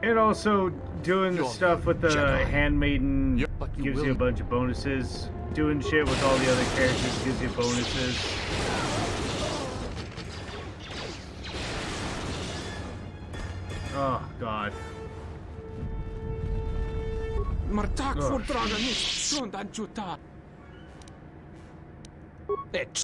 And also, doing the stuff with the Jedi. handmaiden gives you a will. bunch of bonuses. Doing shit with all the other characters gives you bonuses. Oh, God. Martak Oh, fordragen niet, zonder juta. Bitch.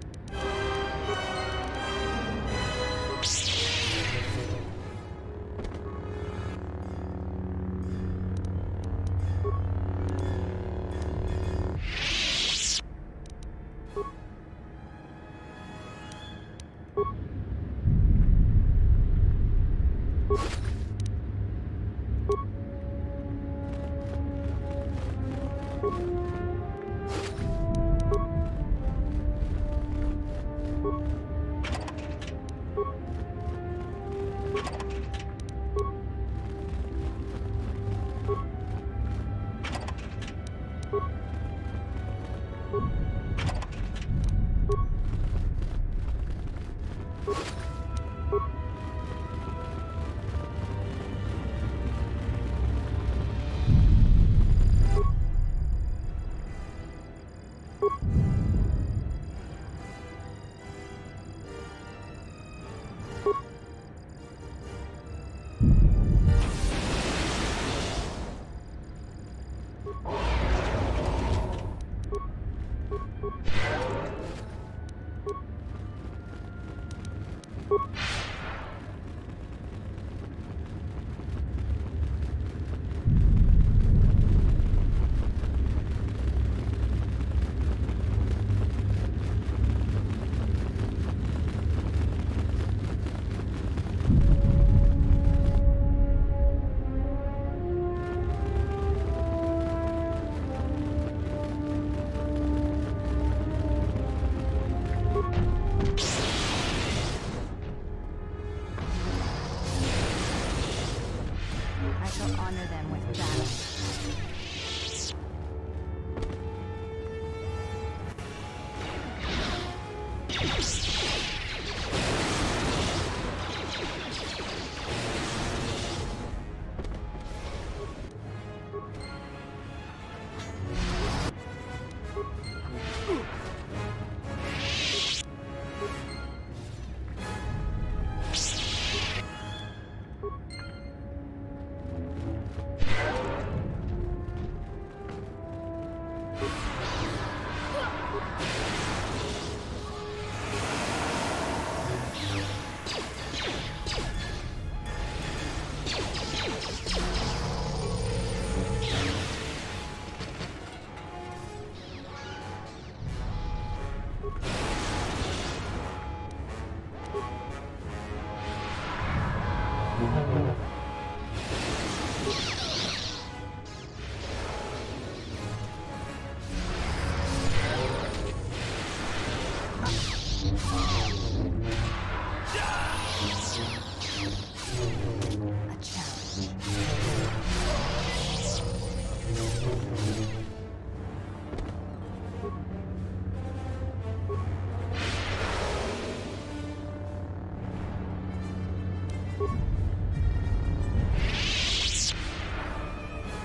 I shall honor them with battle.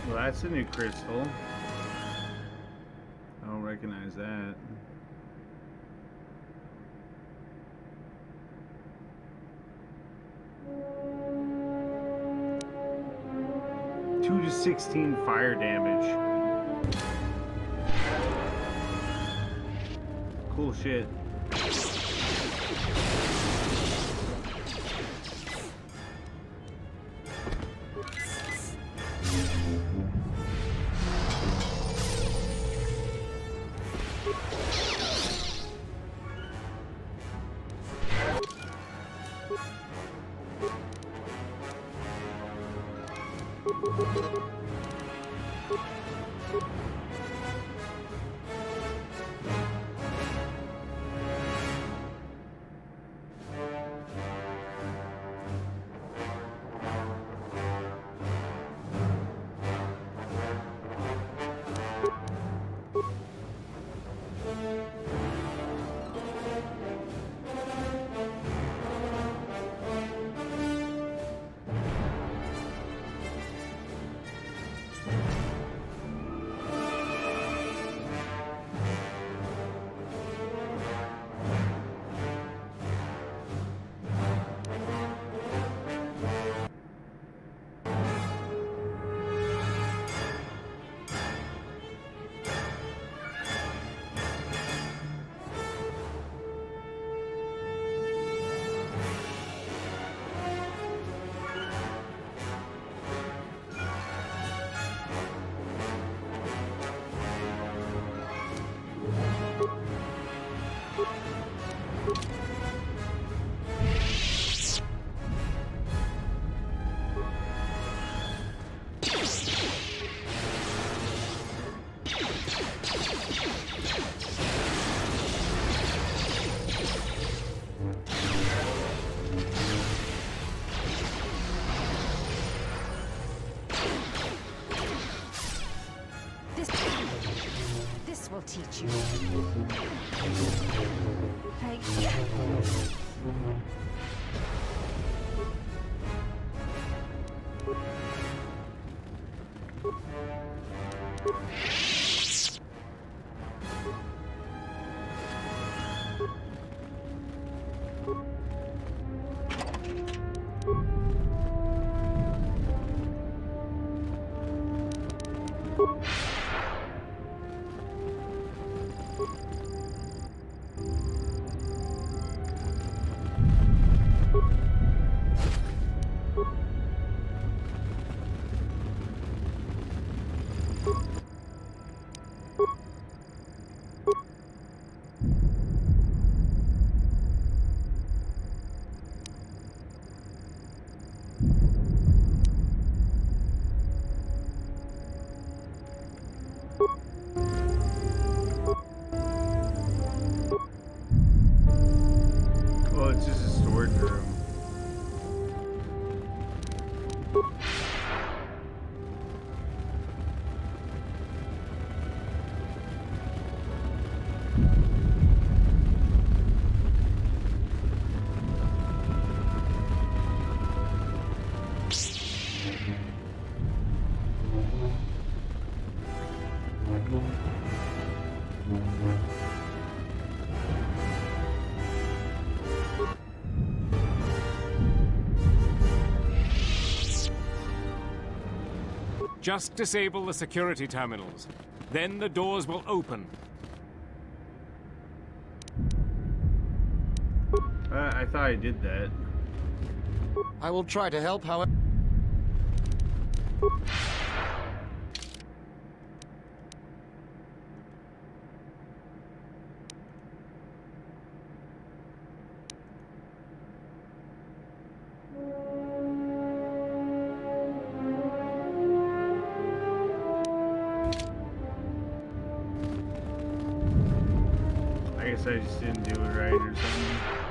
Well, that's a new crystal. I don't recognize that. Two to 16 fire damage. Cool shit. This will teach you. Hey. Oh, it's just a storage room. Just disable the security terminals. Then the doors will open. I thought I did that. I will try to help, however. I guess I just didn't do it right or something.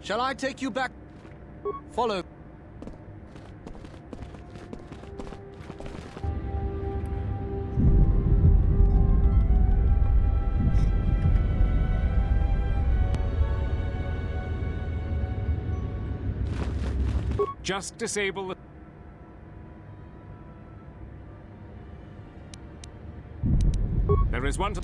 Shall I take you back? Follow. Just disable the... There is one to...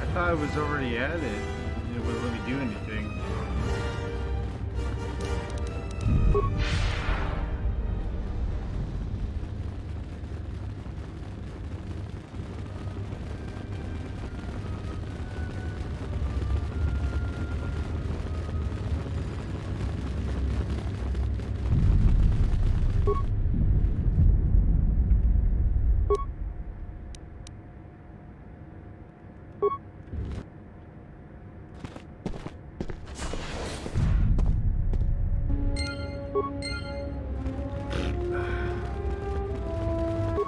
I thought it was already added. It wouldn't let me do anything.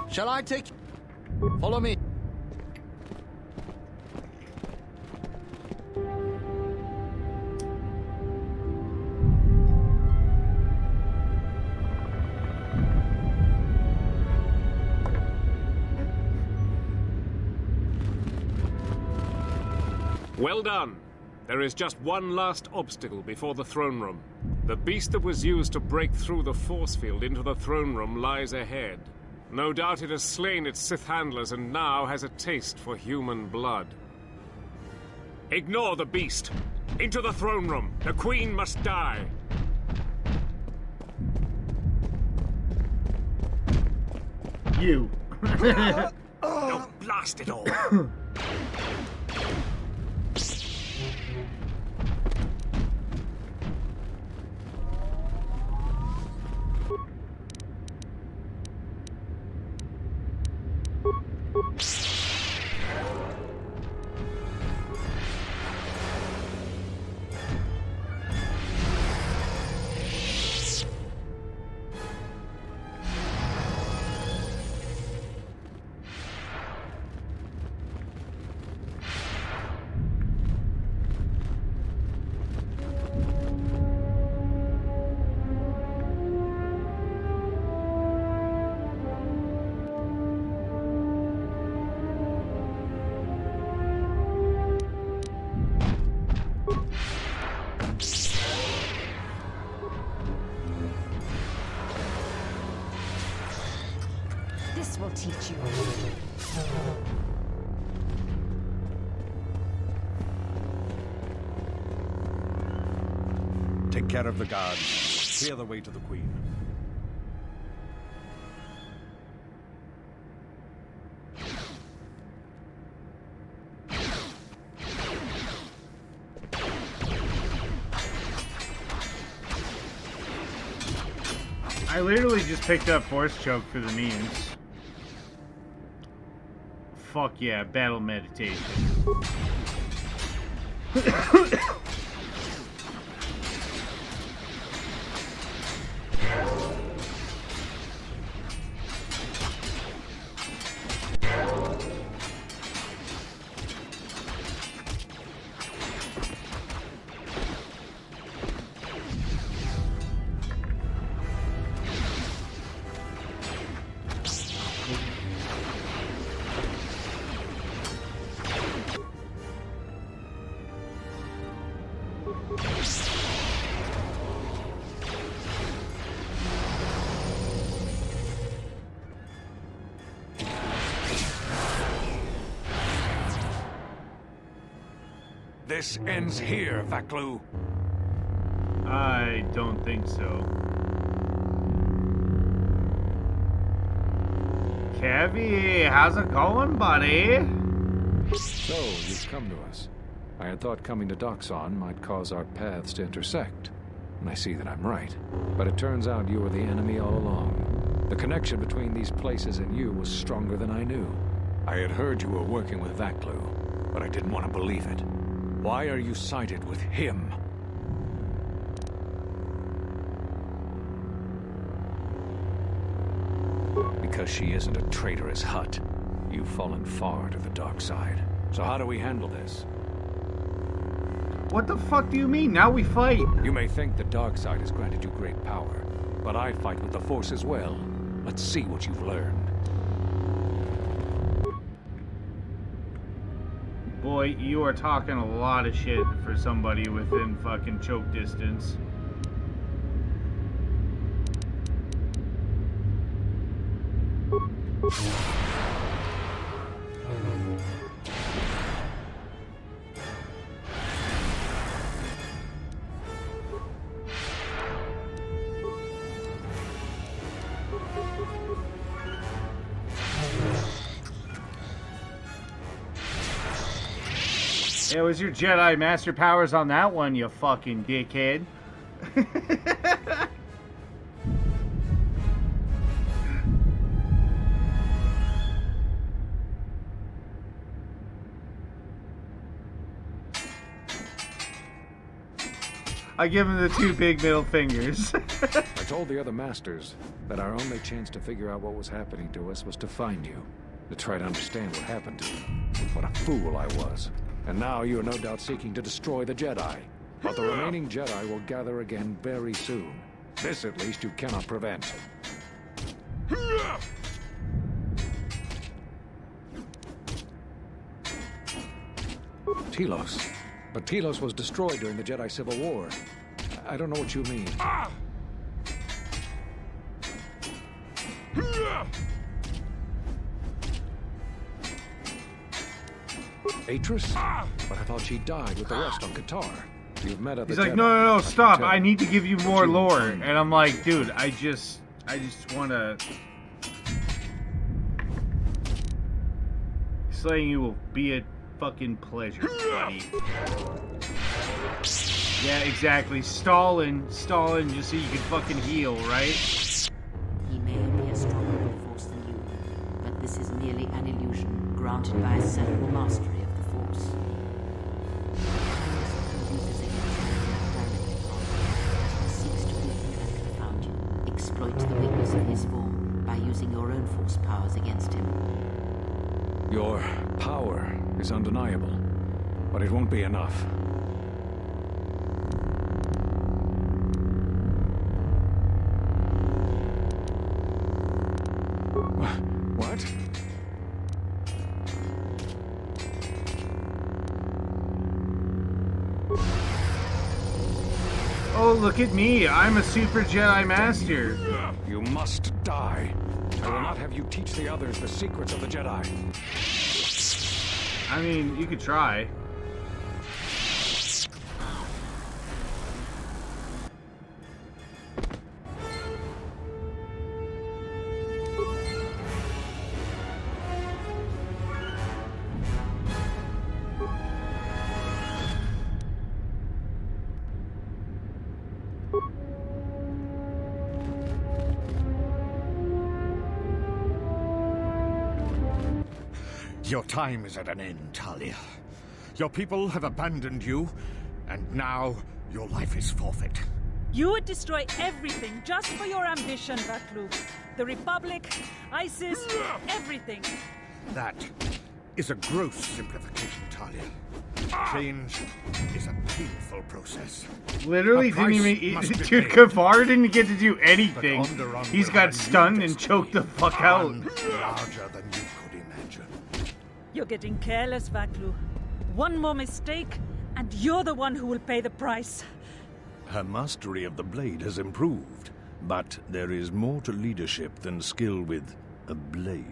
Shall I take... Follow me. Well done. There is just one last obstacle before the throne room. The beast that was used to break through the force field into the throne room lies ahead. No doubt it has slain its Sith handlers and now has a taste for human blood. Ignore the beast. Into the throne room. The Queen must die. You. Oh, blast it all. This will teach you. Take care of the guards. Clear the way to the Queen. I literally just picked up Force Choke for the memes. Fuck yeah, battle meditation. This ends here, Vaklu. I don't think so. Kevy, how's it going, buddy? So, you've come to us. I had thought coming to Doxon might cause our paths to intersect. And I see that I'm right. But it turns out you were the enemy all along. The connection between these places and you was stronger than I knew. I had heard you were working with Vaklu, but I didn't want to believe it. Why are you sided with him? Because she isn't a traitorous Hutt. You've fallen far to the dark side. So how do we handle this? What the fuck do you mean? Now we fight. You may think the dark side has granted you great power, but I fight with the Force as well. Let's see what you've learned. Boy, you are talking a lot of shit for somebody within fucking choke distance. It was your Jedi Master Powers on that one, you fucking dickhead. I give him the two big middle fingers. I told the other masters that our only chance to figure out what was happening to us was to find you, to try to understand what happened to you. What a fool I was. And now you are no doubt seeking to destroy the Jedi. But the remaining Jedi will gather again very soon. This, at least, you cannot prevent. Telos. But Telos was destroyed during the Jedi Civil War. I don't know what you mean. Atris? But I thought she died with the rest on Kotor. You've met other He's like, Jedi. no, I can stop. tell. I need to give you more lore. And I'm like, dude, I just want to... Slaying you will be a fucking pleasure, buddy. Yeah, exactly. Stalin just so you can fucking heal, right? He may be a stronger force than you, but this is merely an illusion granted by a certain mastery of the Force. He seeks to weaken and confound you, exploit the weakness of his form by using your own Force powers against him. Your power is undeniable, but it won't be enough. What? Oh, look at me. I'm a super Jedi Master. You must die. I will not have you teach the others the secrets of the Jedi. I mean, you could try. Your time is at an end, Talia. Your people have abandoned you, and now your life is forfeit. You would destroy everything just for your ambition, Vaklu. The Republic, ISIS, everything. That is a gross simplification, Talia. Change is a painful process. Literally A didn't price even... must be Dude, paid. Kavar didn't get to do anything. But Onderon He's will got have a new stunned and destiny, choked the fuck out. one larger than you could imagine. You're getting careless, Vaklu. One more mistake, and you're the one who will pay the price. Her mastery of the blade has improved, but there is more to leadership than skill with a blade.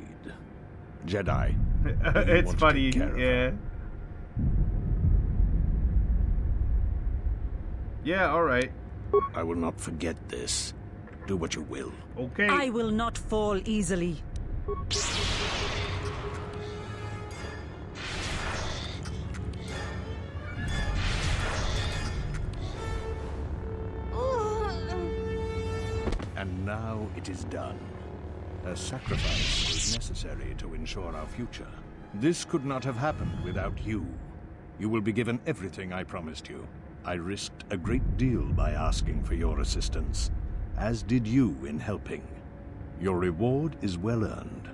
Jedi. It's funny, yeah. Yeah, alright. I will not forget this. Do what you will. Okay. I will not fall easily. And now it is done. A sacrifice was necessary to ensure our future. This could not have happened without you. You will be given everything I promised you. I risked a great deal by asking for your assistance, as did you in helping. Your reward is well earned.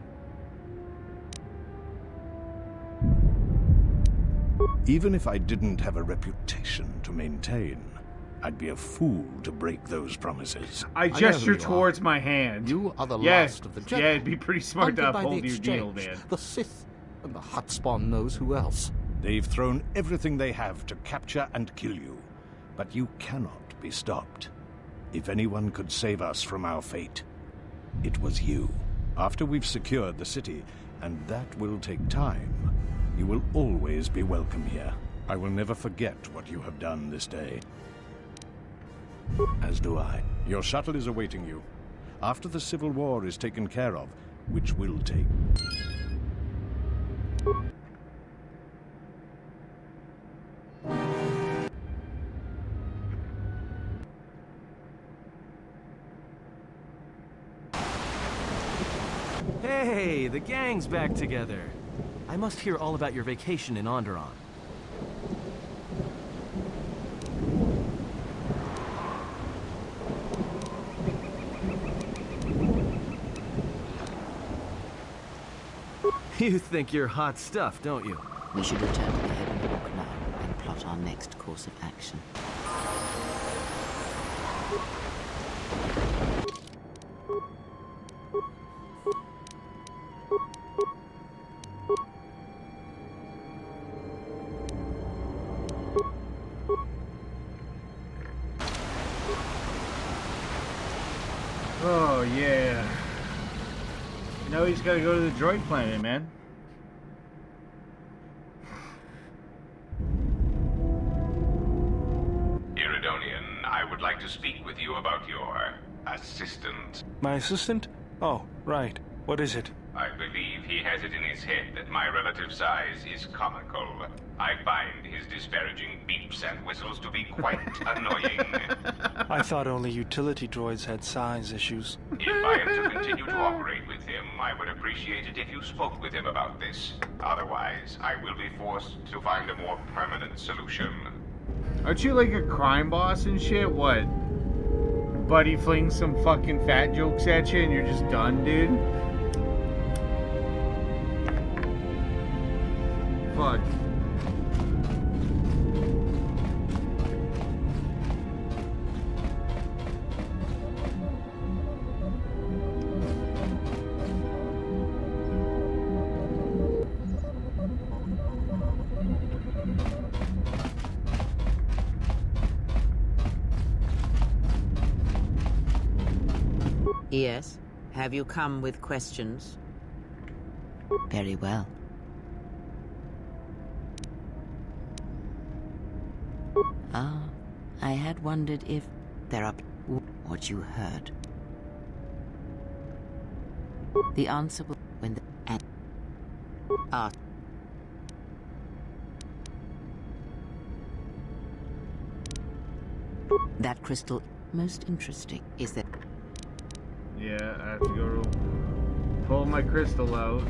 Even if I didn't have a reputation to maintain, I'd be a fool to break those promises. I gesture towards my hand. You are the Yeah, last of the Jedi. yeah, it'd be pretty smart to Hunted by the uphold your deal, exchange. man. The Sith and the Hutspawn knows who else. They've thrown everything they have to capture and kill you, but you cannot be stopped. If anyone could save us from our fate, it was you. After we've secured the city, and that will take time, you will always be welcome here. I will never forget what you have done this day. As do I. Your shuttle is awaiting you. After the Civil War is taken care of, which will take... Hey, the gang's back together. I must hear all about your vacation in Onderon. You think you're hot stuff, don't you? We should return to the Hidden Walk now and plot our next course of action. Oh, yeah. Now he's gotta go to the droid planet, man. Iridonian, I would like to speak with you about your assistant. My assistant? Oh, right. What is it? I believe he has it in his head that my relative size is comical. I find his disparaging beeps and whistles to be quite annoying. I thought only utility droids had size issues. If I am to continue to operate with him, I would appreciate it if you spoke with him about this. Otherwise, I will be forced to find a more permanent solution. Aren't you like a crime boss and shit? What? Buddy flings some fucking fat jokes at you and you're just done, dude? Fuck. Yes? Have you come with questions? Very well. Ah, I had wondered if they're up what you heard. The answer will when the that crystal most interesting is that Yeah, I have to go pull my crystal out.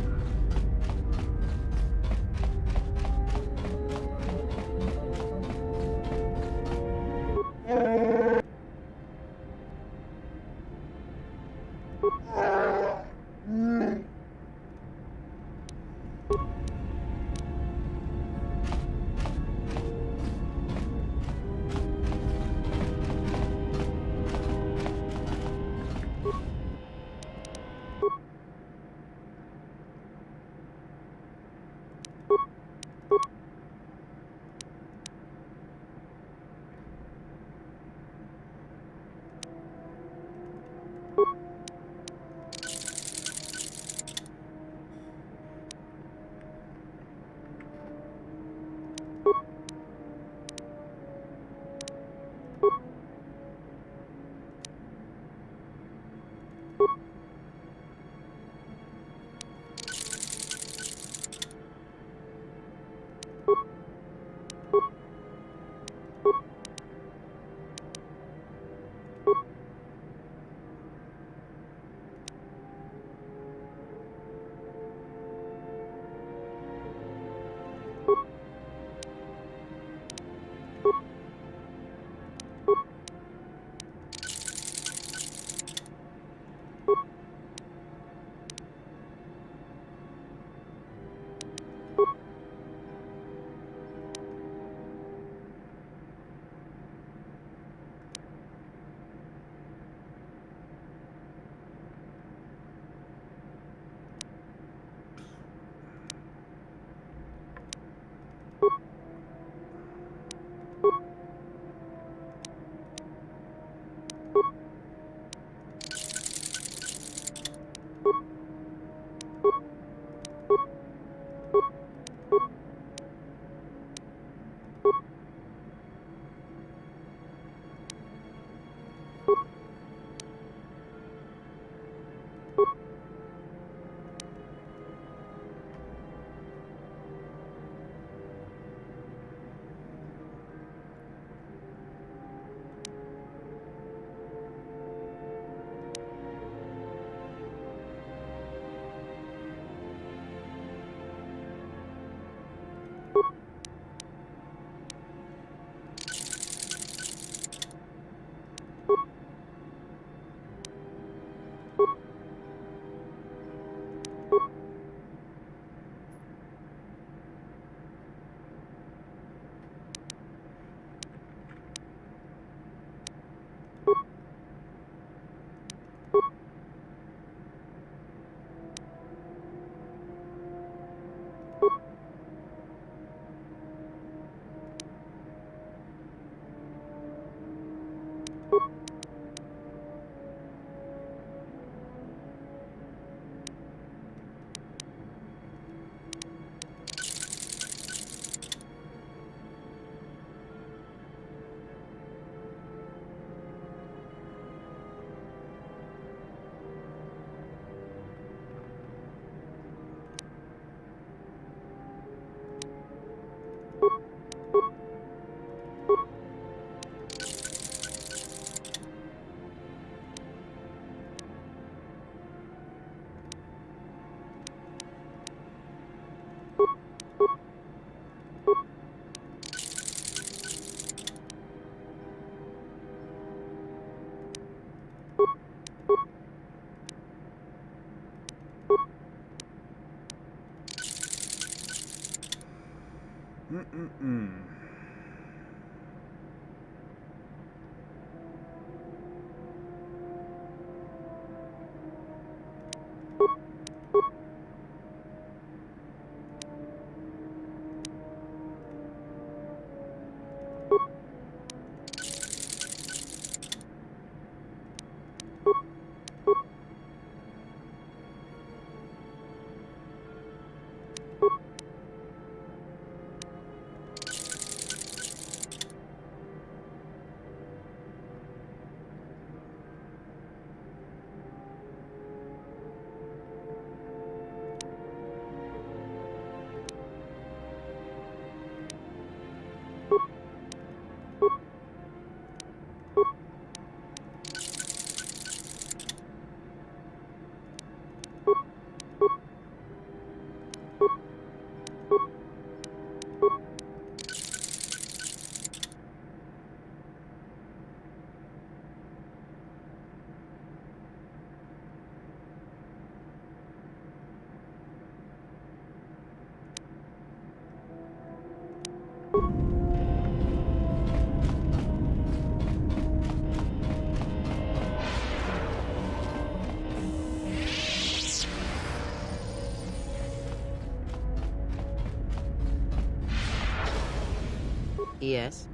Yes.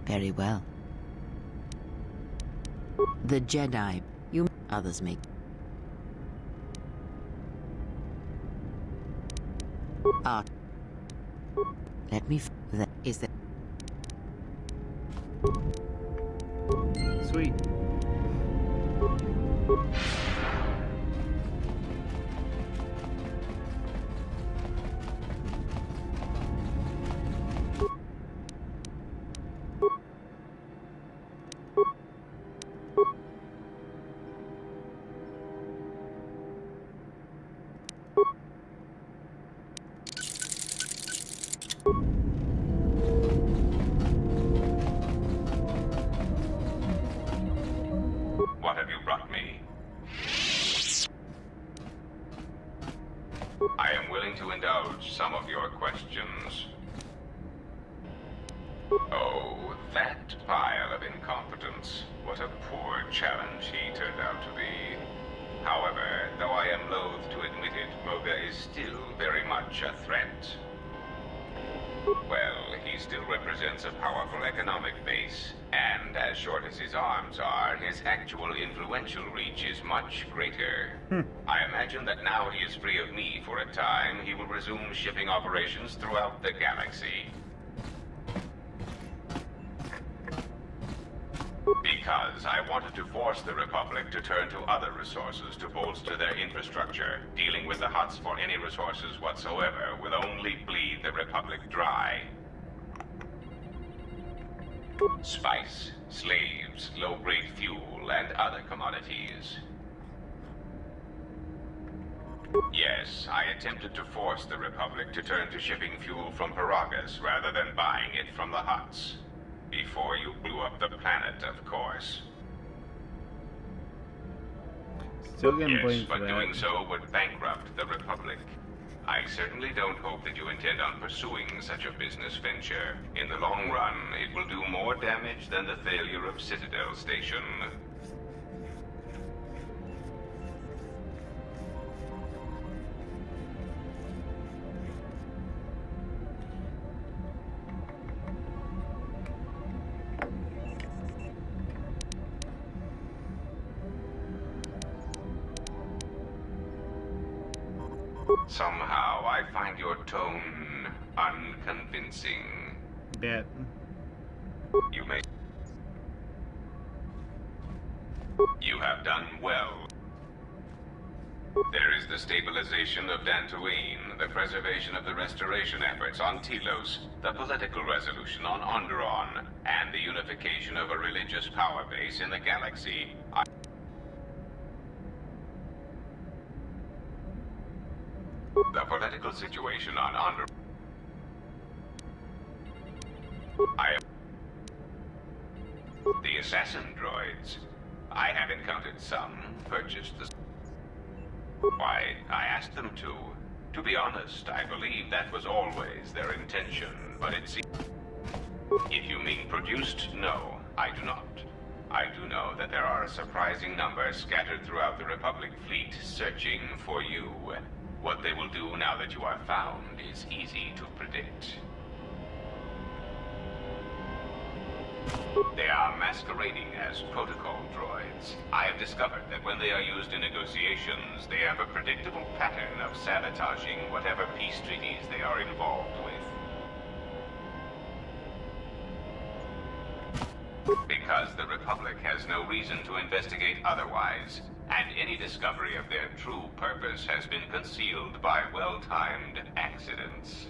Very well. The Jedi, you others make. Ah. Let me that is that. Sweet. What have you brought me? I am willing to indulge some of your questions. Oh, that pile of incompetence. What a poor challenge he turned out to be. However, though I am loath to admit it, Moga is still very much a threat. Well, he still represents a powerful economic base, and as short as his arms are, his actual influential reach is much greater. I imagine that now he is free of me for a time, he will resume shipping operations throughout the galaxy. Because I wanted to force the Republic to turn to other resources to bolster their infrastructure. Dealing with the Hutts for any resources whatsoever will only bleed the Republic dry. Spice, slaves, low-grade fuel, and other commodities. Yes, I attempted to force the Republic to turn to shipping fuel from Paragus rather than buying it from the Hutts. Before you blew up the planet, of course. Still getting Yes, blamed for but that. doing so would bankrupt the Republic. I certainly don't hope that you intend on pursuing such a business venture. In the long run, it will do more damage than the failure of Citadel Station. Somehow, I find your tone unconvincing. Bit. You may... You have done well. There is the stabilization of Dantooine, the preservation of the restoration efforts on Telos, the political resolution on Onderon, and the unification of a religious power base in the galaxy. The political situation on Onderon... The assassin droids. I have encountered some, purchased the... Why, I asked them to. To be honest, I believe that was always their intention, but it seems... If you mean produced, no, I do not. I do know that there are a surprising number scattered throughout the Republic fleet searching for you. What they will do now that you are found is easy to predict. They are masquerading as protocol droids. I have discovered that when they are used in negotiations, they have a predictable pattern of sabotaging whatever peace treaties they are involved with. Because the Republic has no reason to investigate otherwise, and any discovery of their true purpose has been concealed by well-timed accidents.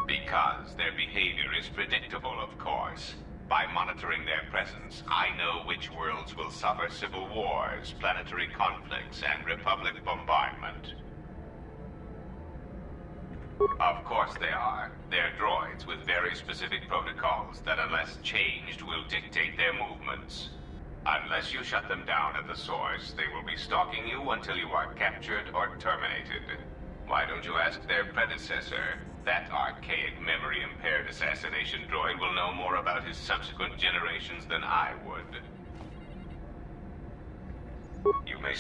Because their behavior is predictable, of course. By monitoring their presence, I know which worlds will suffer civil wars, planetary conflicts, and Republic bombardment. Of course they are. They're droids with very specific protocols that, unless changed, will dictate their movements. Unless you shut them down at the source, they will be stalking you until you are captured or terminated. Why don't you ask their predecessor? That archaic, memory-impaired assassination droid will know more about his subsequent generations than I would. You may...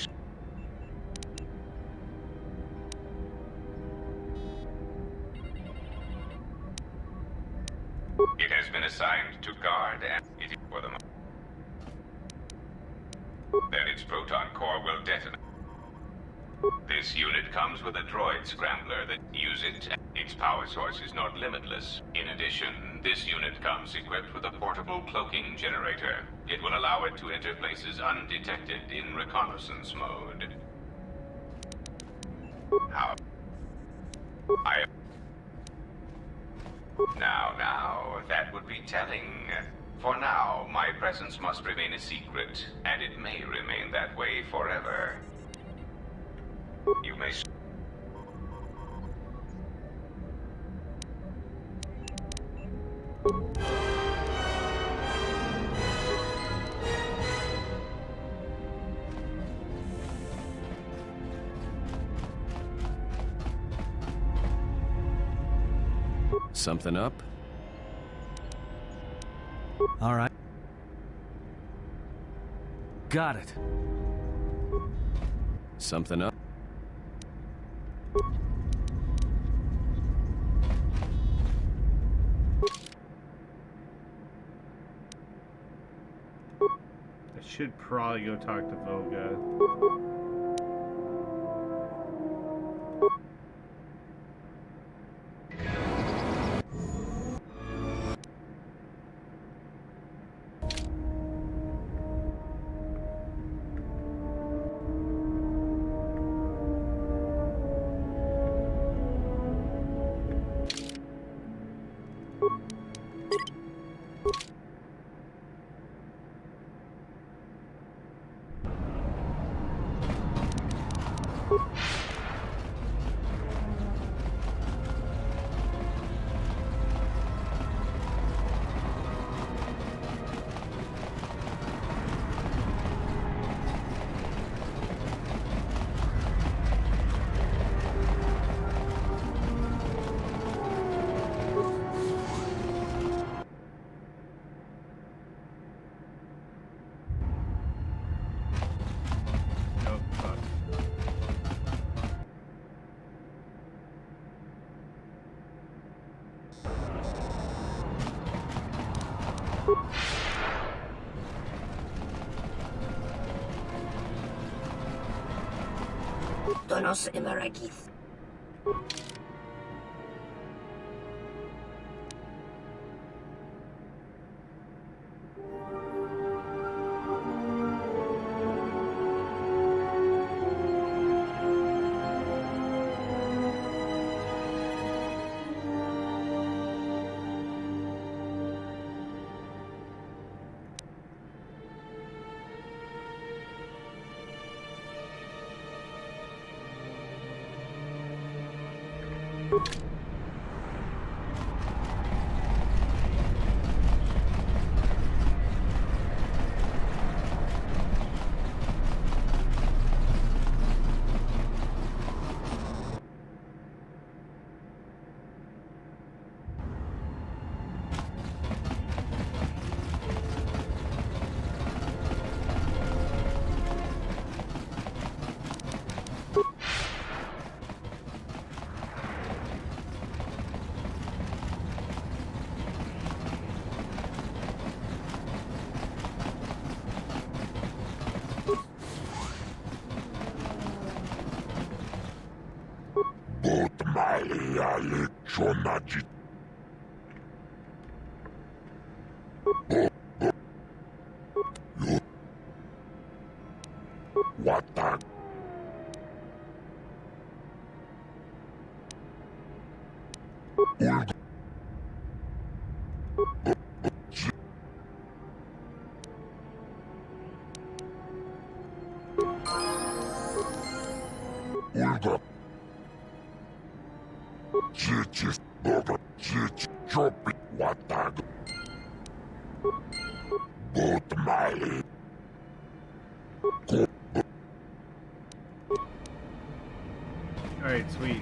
It has been assigned to guard and it is for the moment. Then its proton core will detonate. This unit comes with a droid scrambler that use it. Its power source is not limitless. In addition, this unit comes equipped with a portable cloaking generator. It will allow it to enter places undetected in reconnaissance mode. How? Now, that would be telling. For now, my presence must remain a secret, and it may remain that way forever. You may... Something up? All right. Got it. Something up? I should probably go talk to Voga. Los Imarakith. Alright, sweet.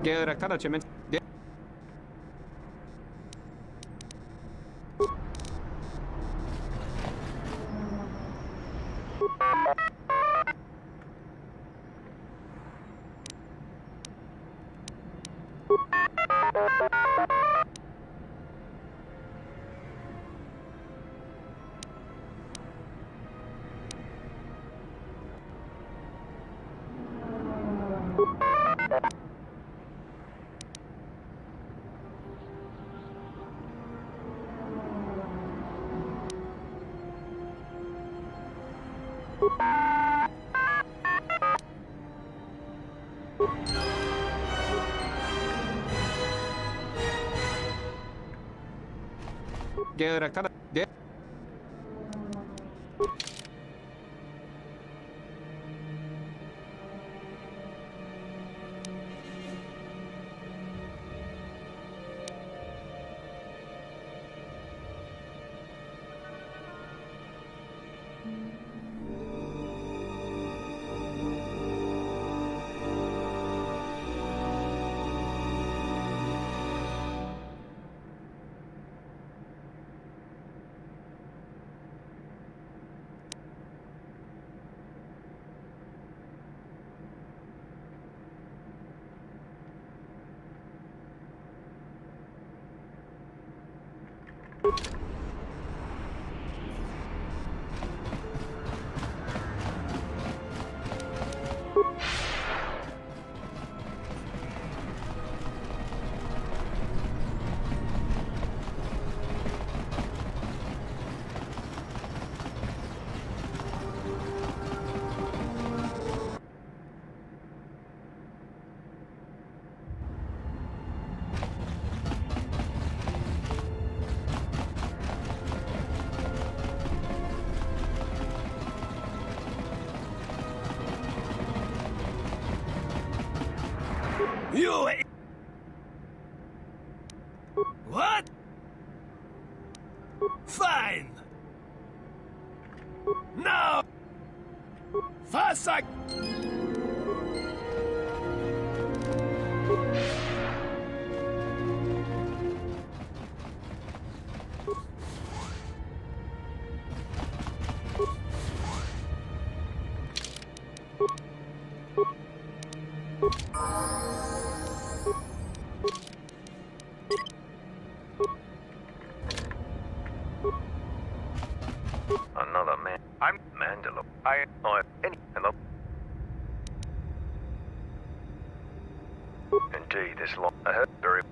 Gerekten çemen. You... What? Fine. No. First I... Another man. I'm Mandela. I any hello. Indeed, this long very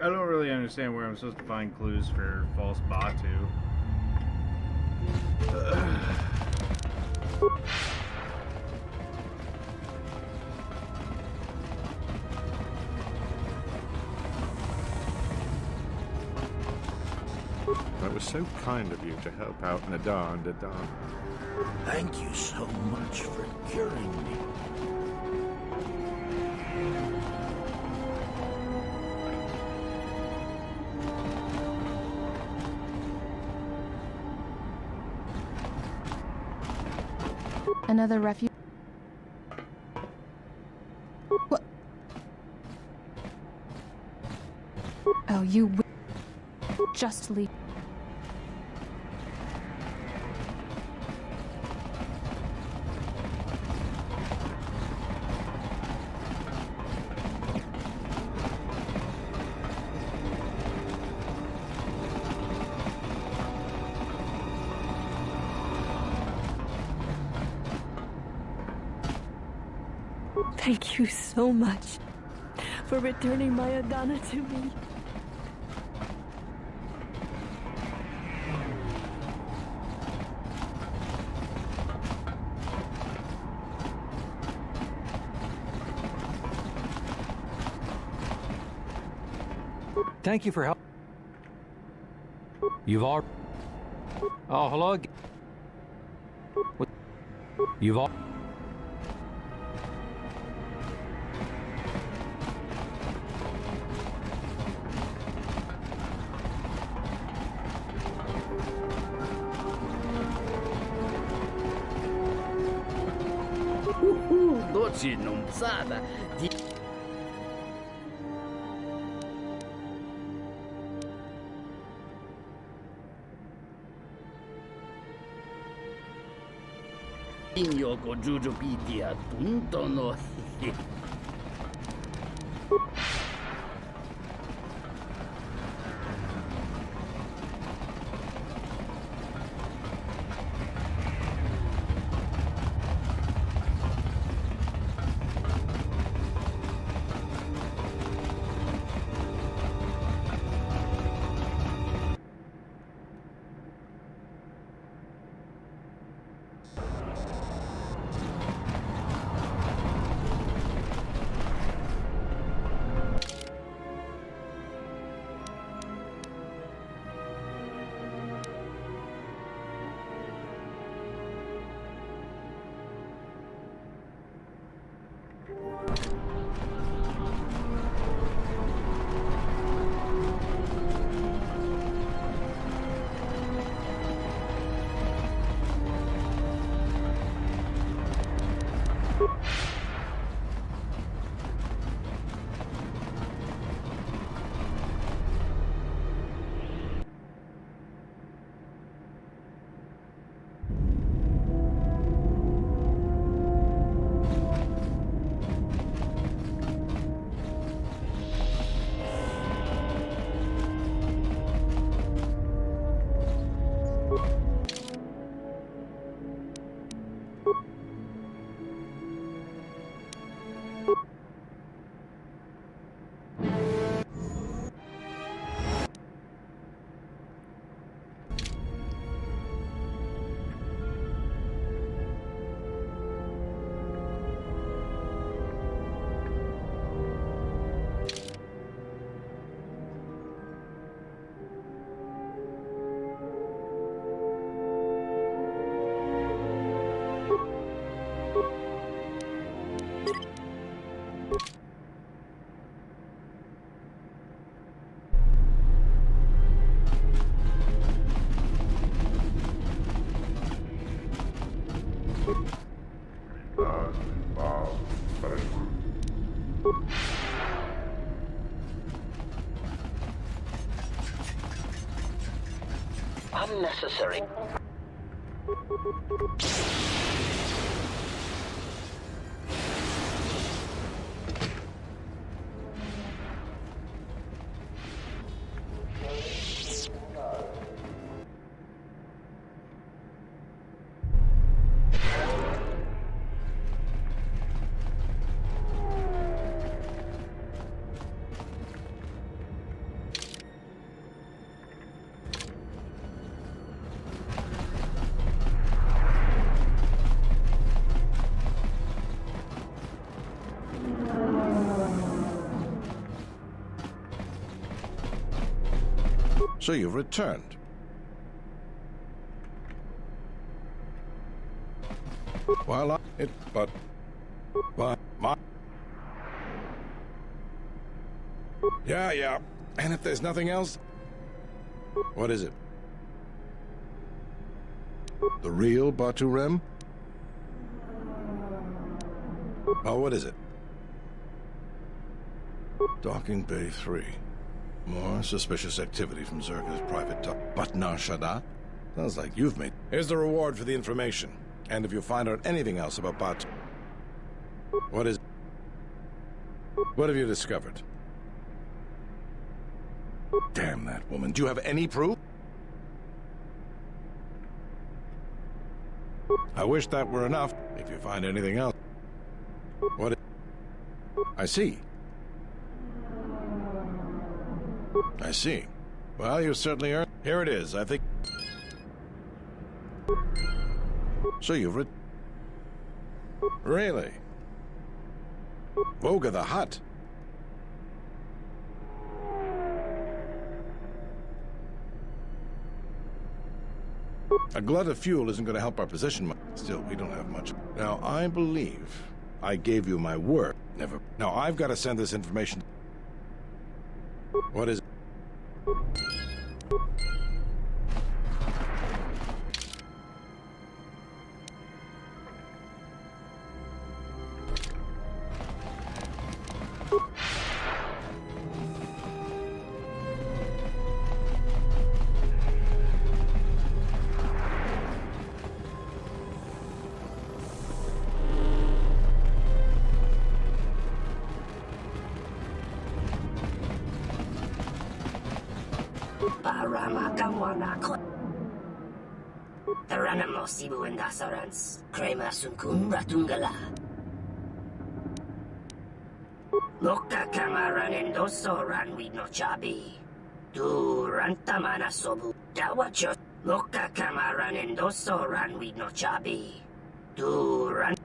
I don't really understand where I'm supposed to find clues for false Batu. That was so kind of you to help out Nadar and Dadan. Thank you so much for curing me. Another refuge. What? Oh, you just leave. Thank you so much for returning my Adana to me. Thank you for help. You've all. Oh, hello again. You've all. Doce não precisa. Yoko Juju Pitia Tunto no. Unnecessary. So you've returned. Well, but my... Yeah. And if there's nothing else? What is it? The real Batu Rem? Oh, what is it? Docking Bay 3. More suspicious activity from Zerka's private Batnar Shada? Sounds like you've made... Here's the reward for the information. And if you find out anything else about Batu... What have you discovered? Damn that woman. Do you have any proof? I wish that were enough. If you find anything else... I see. I see. Well, you certainly earned... Here it is, I think... So you've Really? Voga the Hutt? A glut of fuel isn't going to help our position much. Still, we don't have much. Now, I believe I gave you my word. Never. Now, I've got to send this information. What is it? Taranamo Sibu and Dasarans, Krema Sunkun Ratungala. Moka Kamaran and Dosoran with no chabi. Du Rantamana Sobu, Dawacho. Moka Kamaran and Dosoran with no chabi. Du Ran.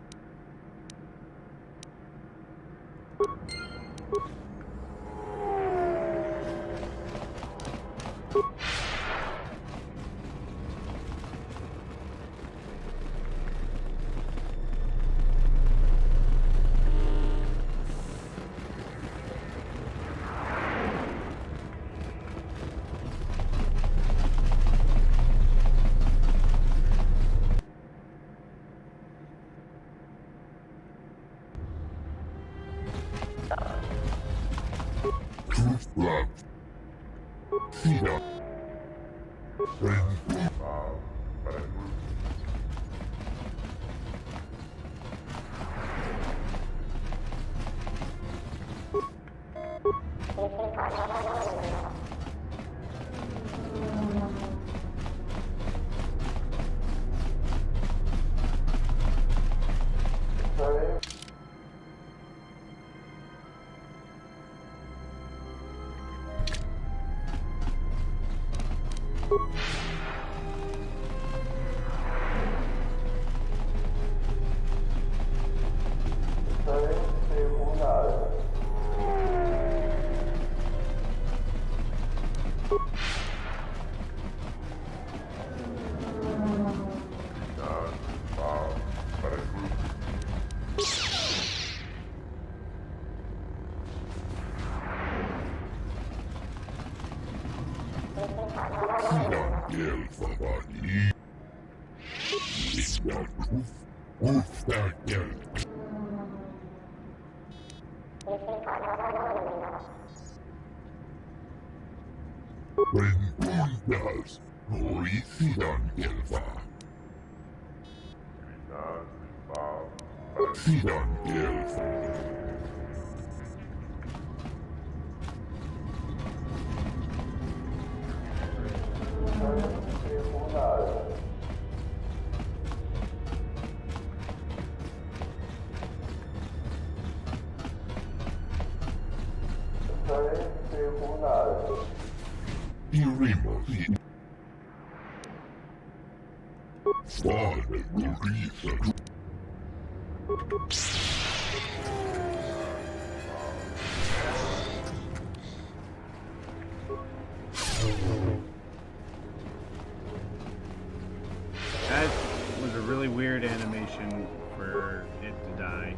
That was a really weird animation for it to die.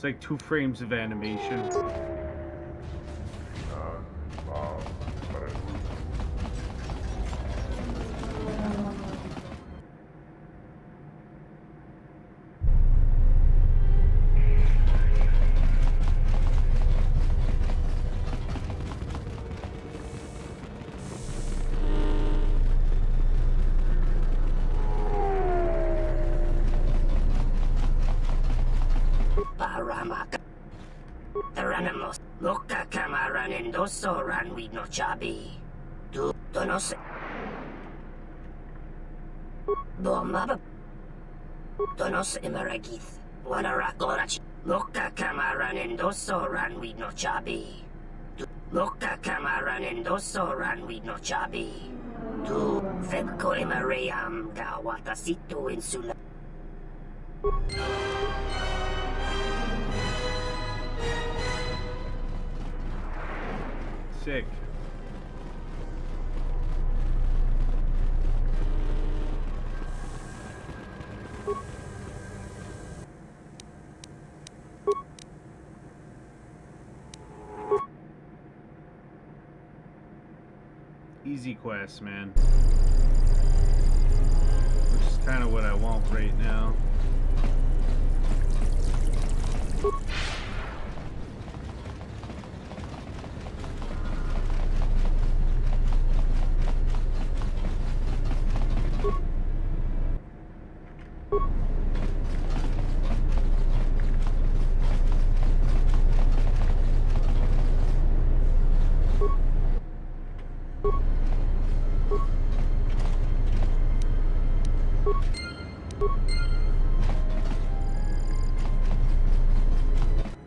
It's like two frames of animation. Paramaka. Teranamos. Loka kamaran endoso ran we no chabi. Tu donos. Bomaba. Donos imaragith. Wanarakorachi. Loka kamaran endoso ran we no chabi. Loka kamaran endoso ran we no chabi. Tu febko imaream gawatasitu insula. Sick. Easy quest, man. Which is kind of what I want right now.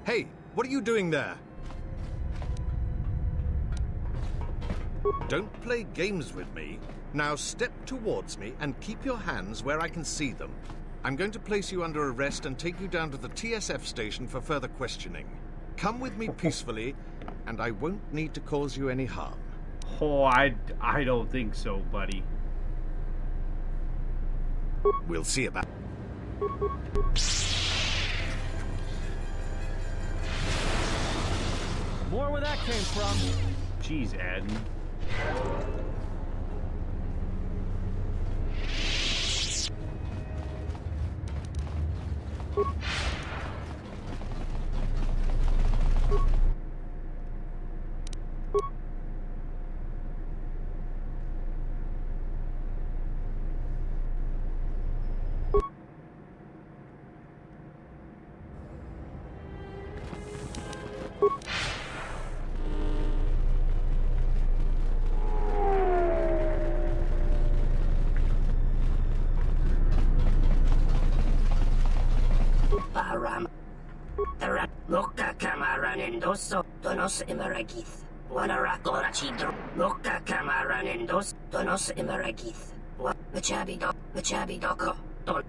Hey, what are you doing there? Don't play games with me. Now step towards me and keep your hands where I can see them. I'm going to place you under arrest and take you down to the TSF station for further questioning. Come with me peacefully, and I won't need to cause you any harm. Oh, I don't think so, buddy. We'll see about... More where that came from. Jeez, Adden. Param. Teran. Loka kamaran endoso. Donos imaragith. Wanarakorachi dro. Loka kamaran endos. Donos imaragith. Machabi doko. Don.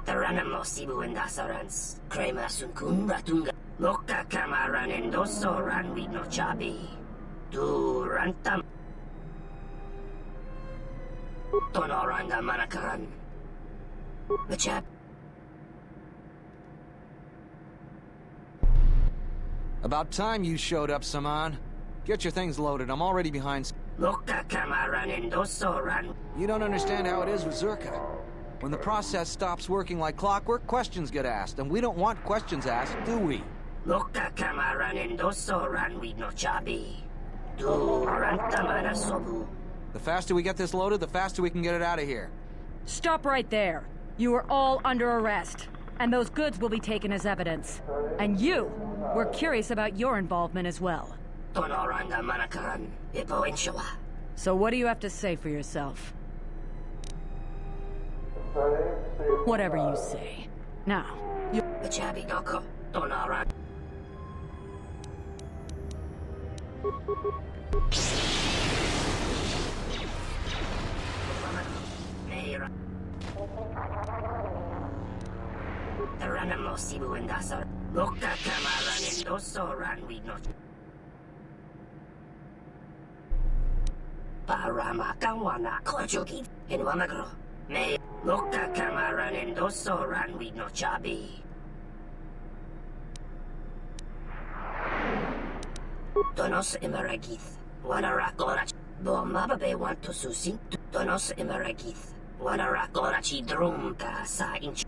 Teranamo sibu endasarans. Krema sunkun ratunga. Loka kamaran endoso ranwi no chabi. Du rantam. Tonoranga manakaran. Machab. About time you showed up, Saman. Get your things loaded. I'm already behind. Loka kamaran endoso ran. You don't understand how it is with Zerka. When the process stops working like clockwork, questions get asked, and we don't want questions asked, do we? Loka kamaran endoso ran we no chabi. Du rantamana sobu. The faster we get this loaded, the faster we can get it out of here. Stop right there. You are all under arrest, and those goods will be taken as evidence. And you, we're curious about your involvement as well. Tonoranga manakaran. Ipo inshawa. So what do you have to say for yourself? Whatever you say. Now, you... Machabi doko. Tonoran. Teranamo sibu endasar. Loka kamaran endoso ran we no. Parama kawana kojuki in Wamagro. Me Loka kamaran endoso ran we no chabi. Donos imaragith. Wanarakorach. Bomababe want to susin. Donos imaragith. Wanarakorachi drumka sa inch.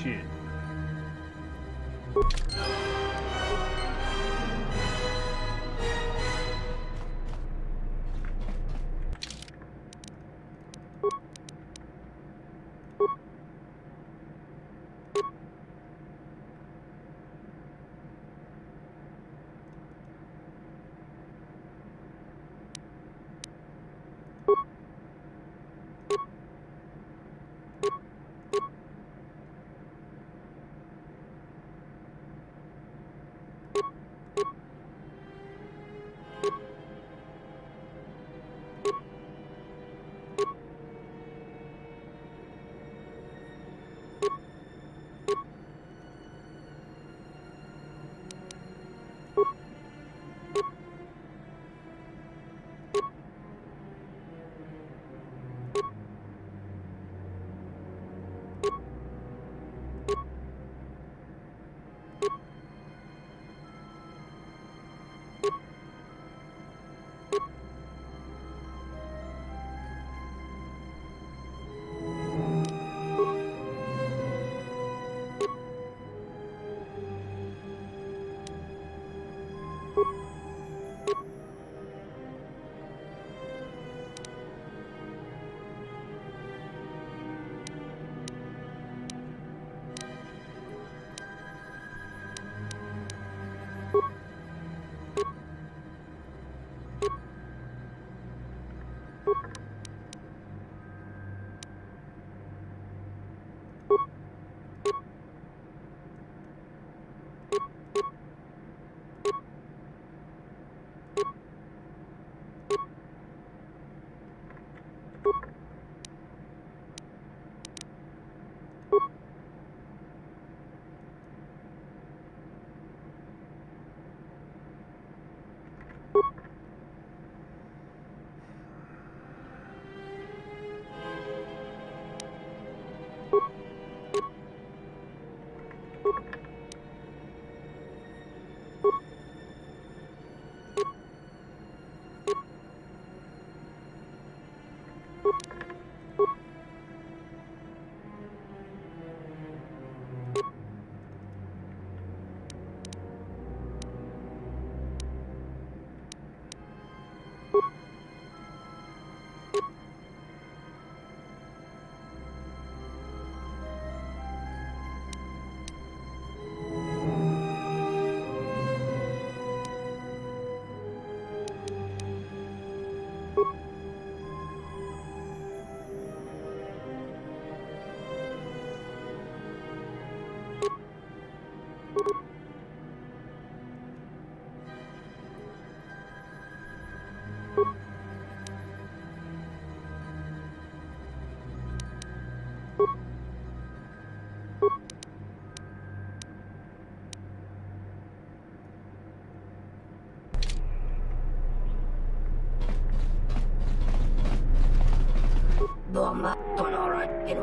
shit. Bomba, Tonora, in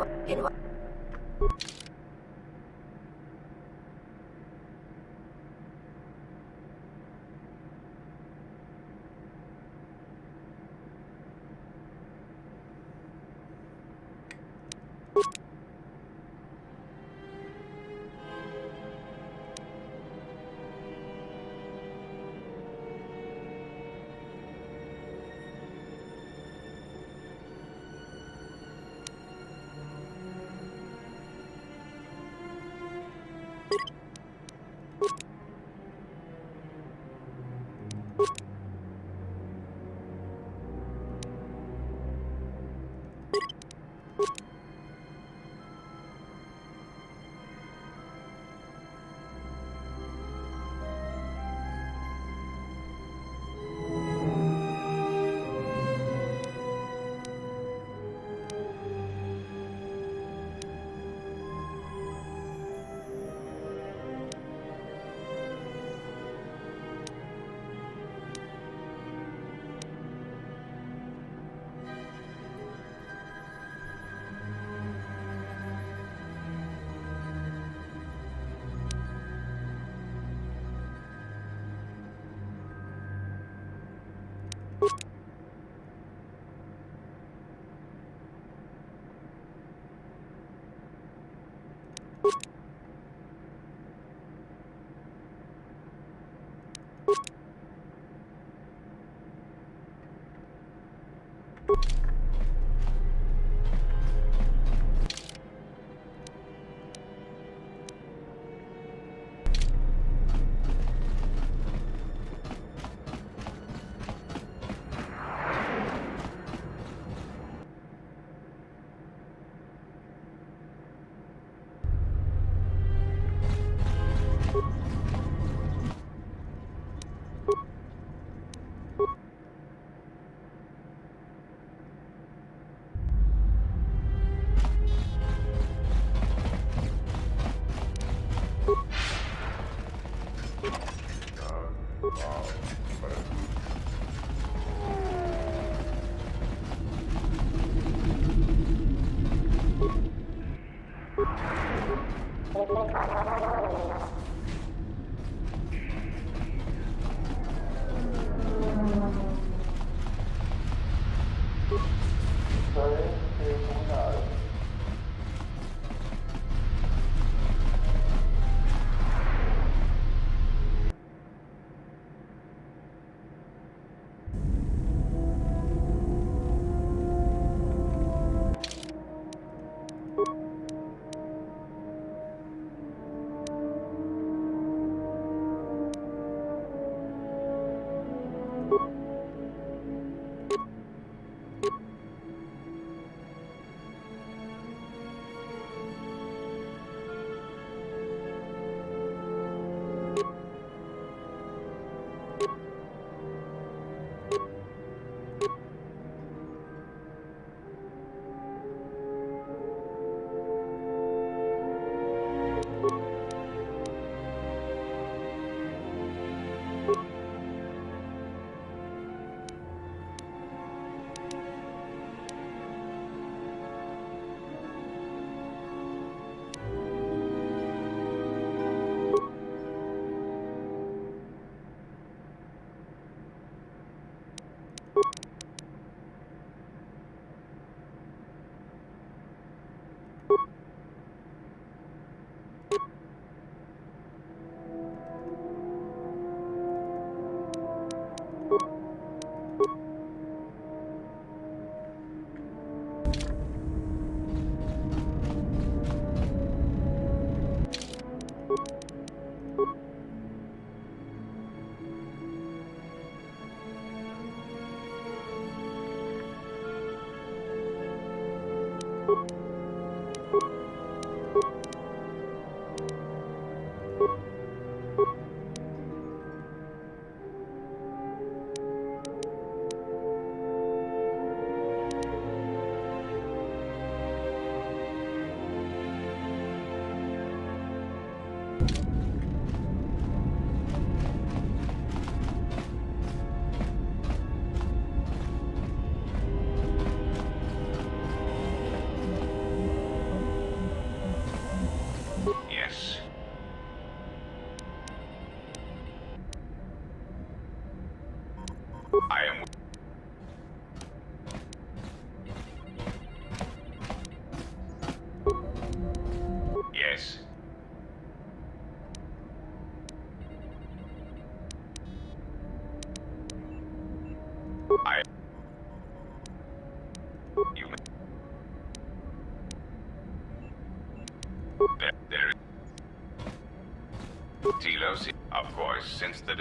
Telos, of course, since the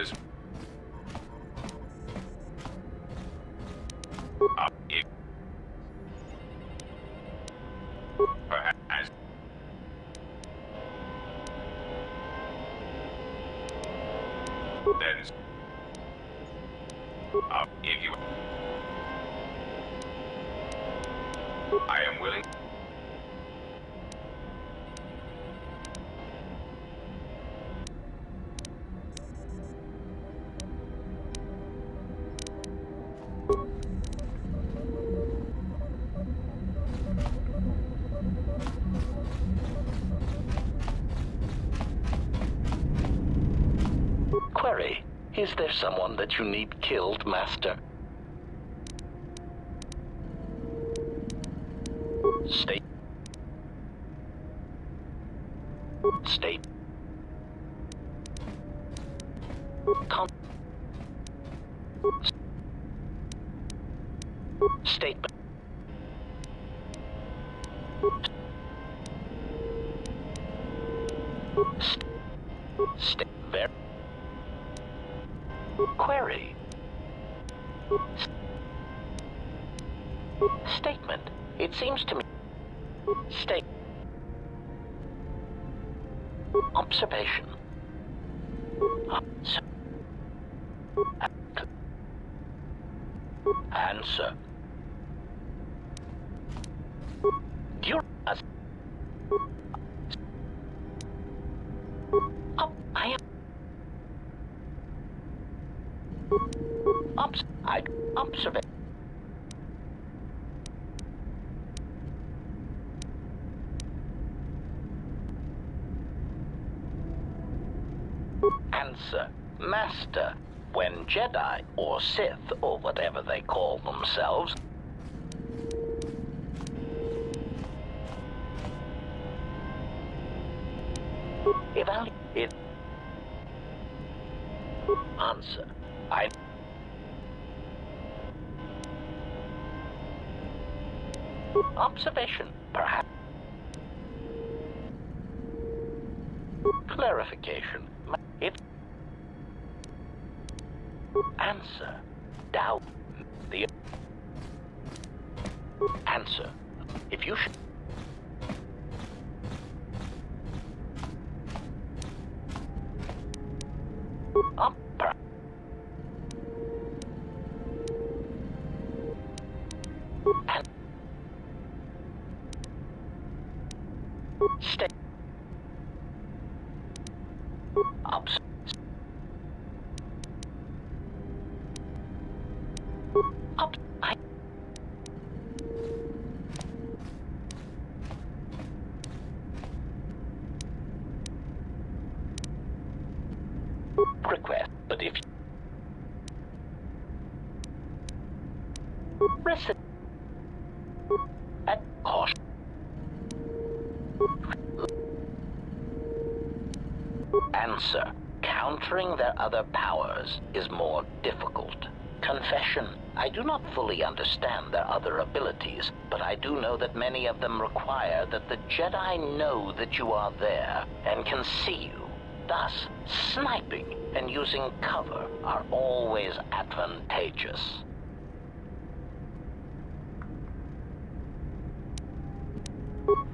if perhaps then if you I am willing. Query, is there someone that you need killed, Master? State. Statement. Query. Statement. It seems to me. State. Observation. Answer. I am. Observe. Answer. Master, when Jedi, or Sith, or whatever they call themselves, evaluate. Answer. Observation, perhaps. Clarification. Answer. Doubt. The answer. If you should. Stay. Request, but if Reset. At caution. Answer. Countering their other powers is more difficult. Confession. I do not fully understand their other abilities, but I do know that many of them require that the Jedi know that you are there and can see you. Thus, sniping and using cover are always advantageous.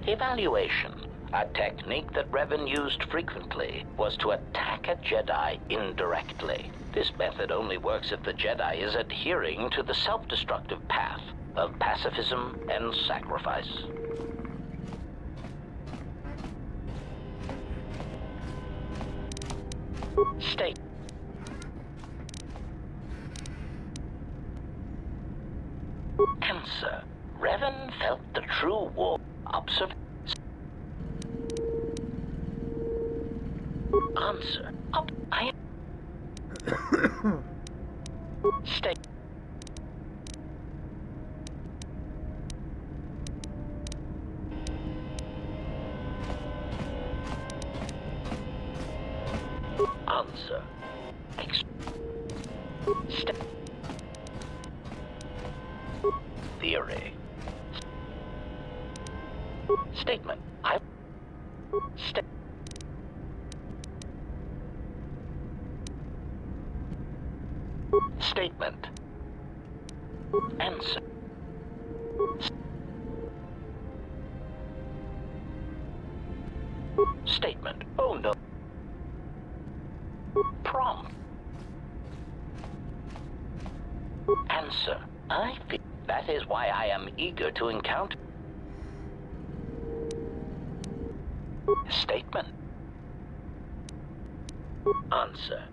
Evaluation. A technique that Revan used frequently was to attack a Jedi indirectly. This method only works if the Jedi is adhering to the self-destructive path of pacifism and sacrifice. State. Answer. Revan felt the true war. Observe. Answer. I State. Answer. Theory. Statement. Statement. Answer. Statement. Oh no. Prompt. Answer. I feel that is why I am eager to encounter. Statement. Answer.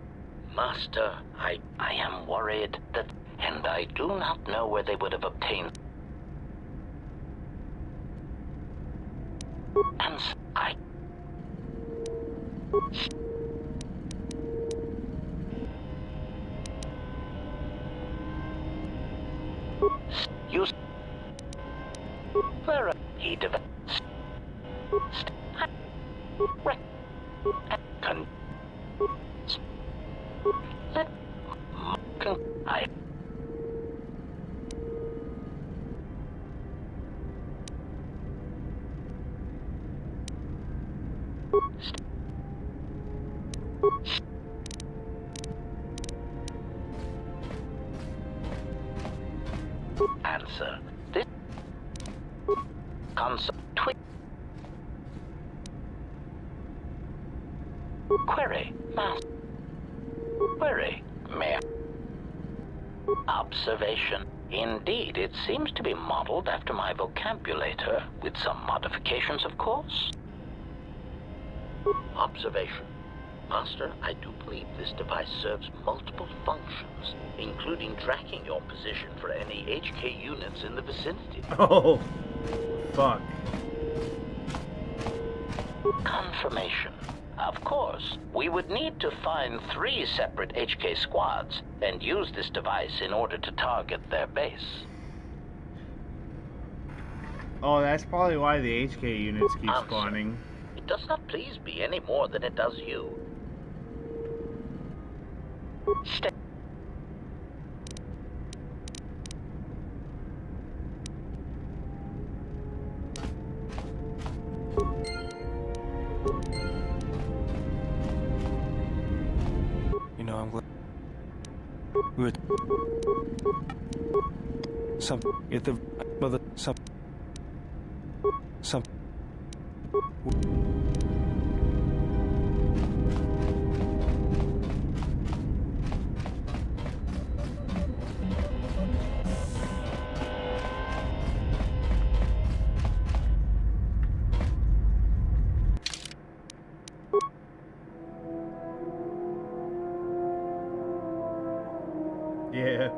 Master, I am worried that, and I do not know where they would have obtained. Answer. Use. Where he develops. Answer. This concept. Query. Master. Query. Mayor. Observation. Indeed, it seems to be modeled after my vocabulator, with some modifications, of course. Observation. Master, I do believe this device serves multiple functions, including tracking your position for any HK units in the vicinity. Oh, fuck. Confirmation. Of course, we would need to find 3 separate HK squads and use this device in order to target their base. Oh, that's probably why the HK units keep spawning. It does not please me any more than it does you. Stay. You know, I'm glad we were some at the mother some. Yeah.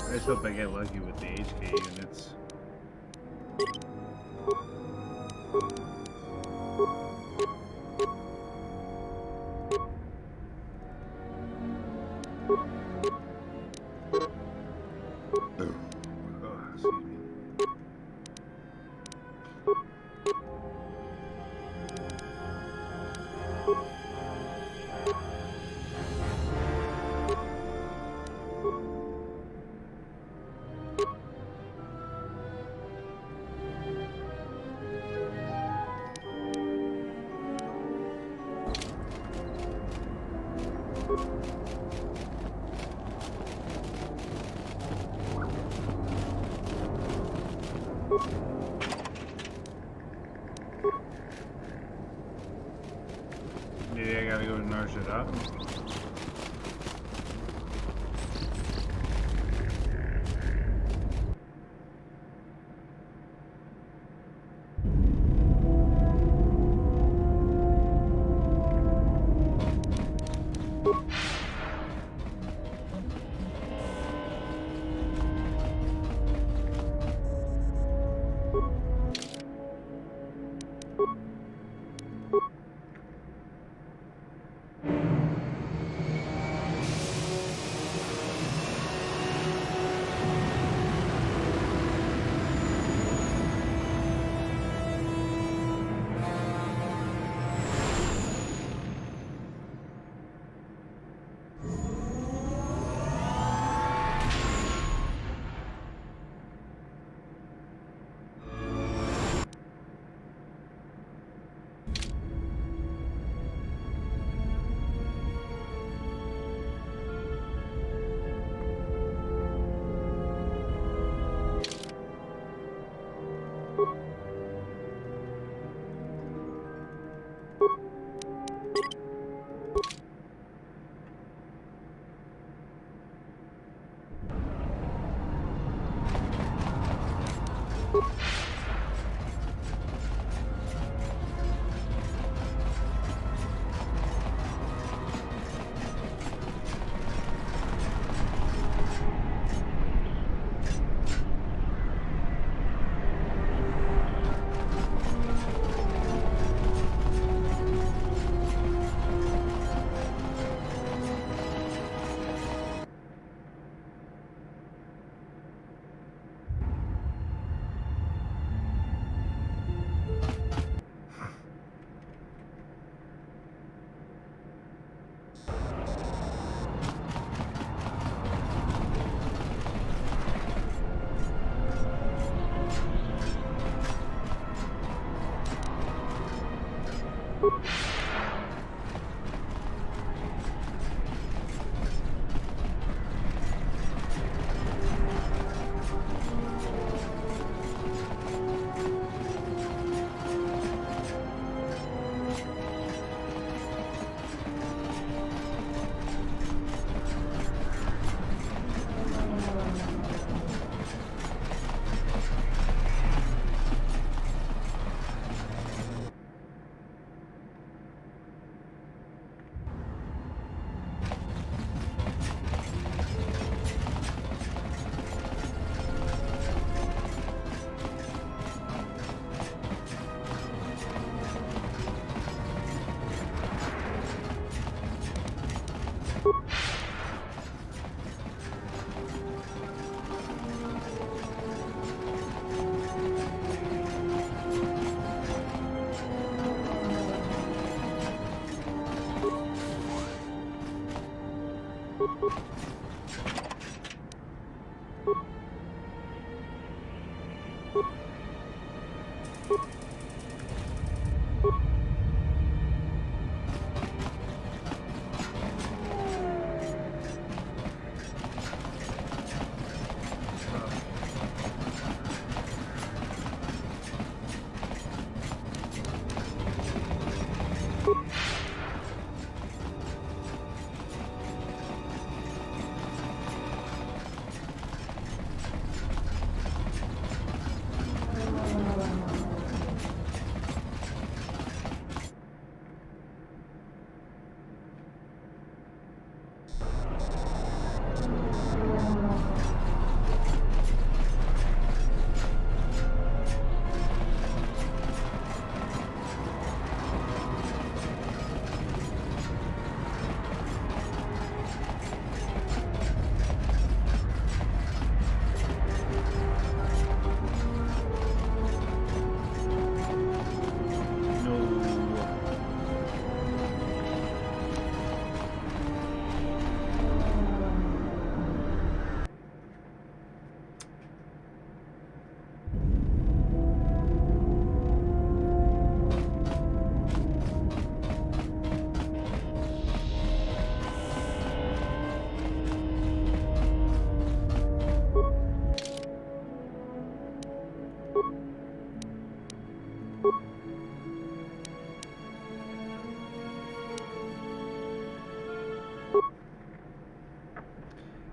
I just hope I get lucky with the HK units. Maybe I gotta go to Nar Shaddaa.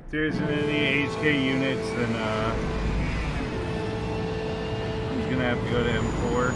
If there isn't any HK units, then he's gonna have to go to M4.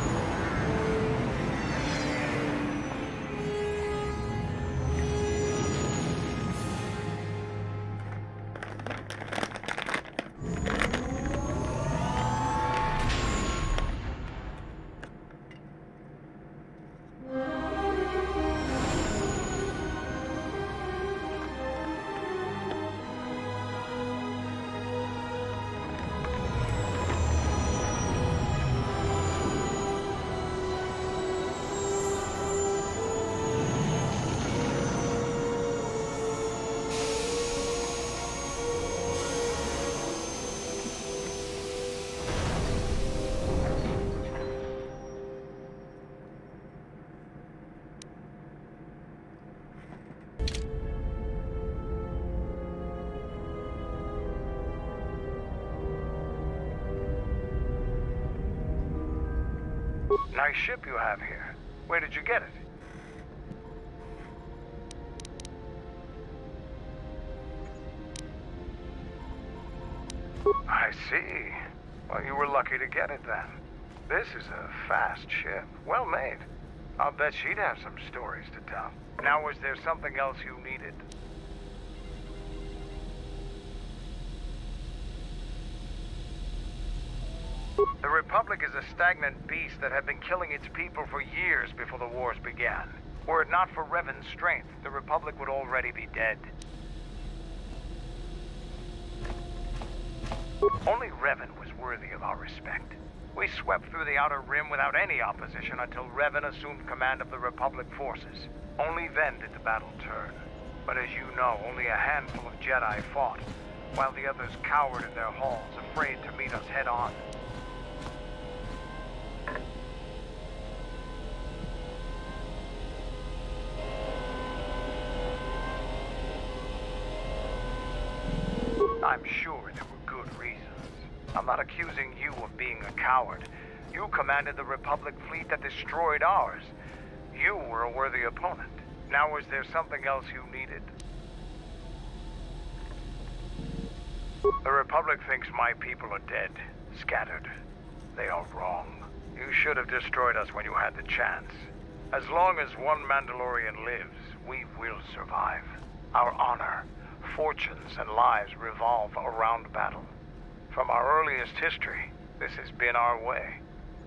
Nice ship you have here. Where did you get it? I see. Well, you were lucky to get it then. This is a fast ship. Well made. I'll bet she'd have some stories to tell. Now, was there something else you needed? The Republic is a stagnant beast that had been killing its people for years before the wars began. Were it not for Revan's strength, the Republic would already be dead. Only Revan was worthy of our respect. We swept through the Outer Rim without any opposition until Revan assumed command of the Republic forces. Only then did the battle turn. But as you know, only a handful of Jedi fought, while the others cowered in their halls, afraid to meet us head-on. I'm sure there were good reasons. I'm not accusing you of being a coward. You commanded the Republic fleet that destroyed ours. You were a worthy opponent. Now, was there something else you needed? The Republic thinks my people are dead, scattered. They are wrong. You should have destroyed us when you had the chance. As long as one Mandalorian lives, we will survive. Our honor, fortunes, and lives revolve around battle. From our earliest history, this has been our way,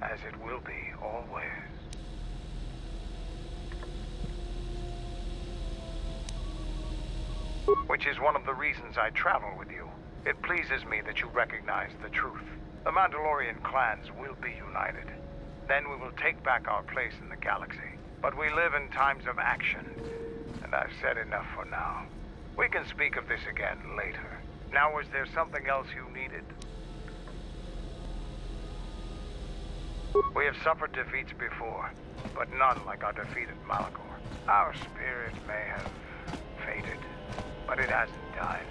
as it will be always. which is one of the reasons I travel with you. It pleases me that you recognize the truth. The Mandalorian clans will be united. Then we will take back our place in the galaxy. But we live in times of action, and I've said enough for now. We can speak of this again later. Now, is there something else you needed? We have suffered defeats before, but none like our defeat at Malachor. Our spirit may have faded, but it hasn't died.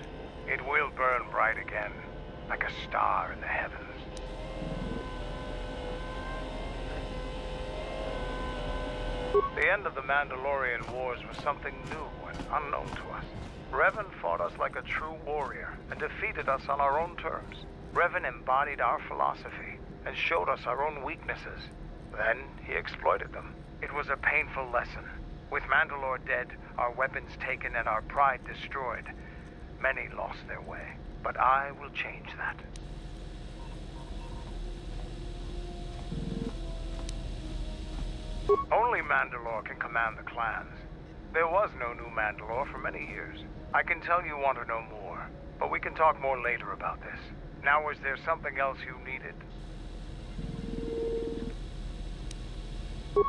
It will burn bright again, like a star in the heavens. The end of the Mandalorian Wars was something new and unknown to us. Revan fought us like a true warrior and defeated us on our own terms. Revan embodied our philosophy and showed us our own weaknesses. Then he exploited them. It was a painful lesson. With Mandalore dead, our weapons taken, and our pride destroyed, many lost their way. But I will change that. Only Mandalore can command the clans. There was no new Mandalore for many years. I can tell you want to know more, but we can talk more later about this. Now, is there something else you needed?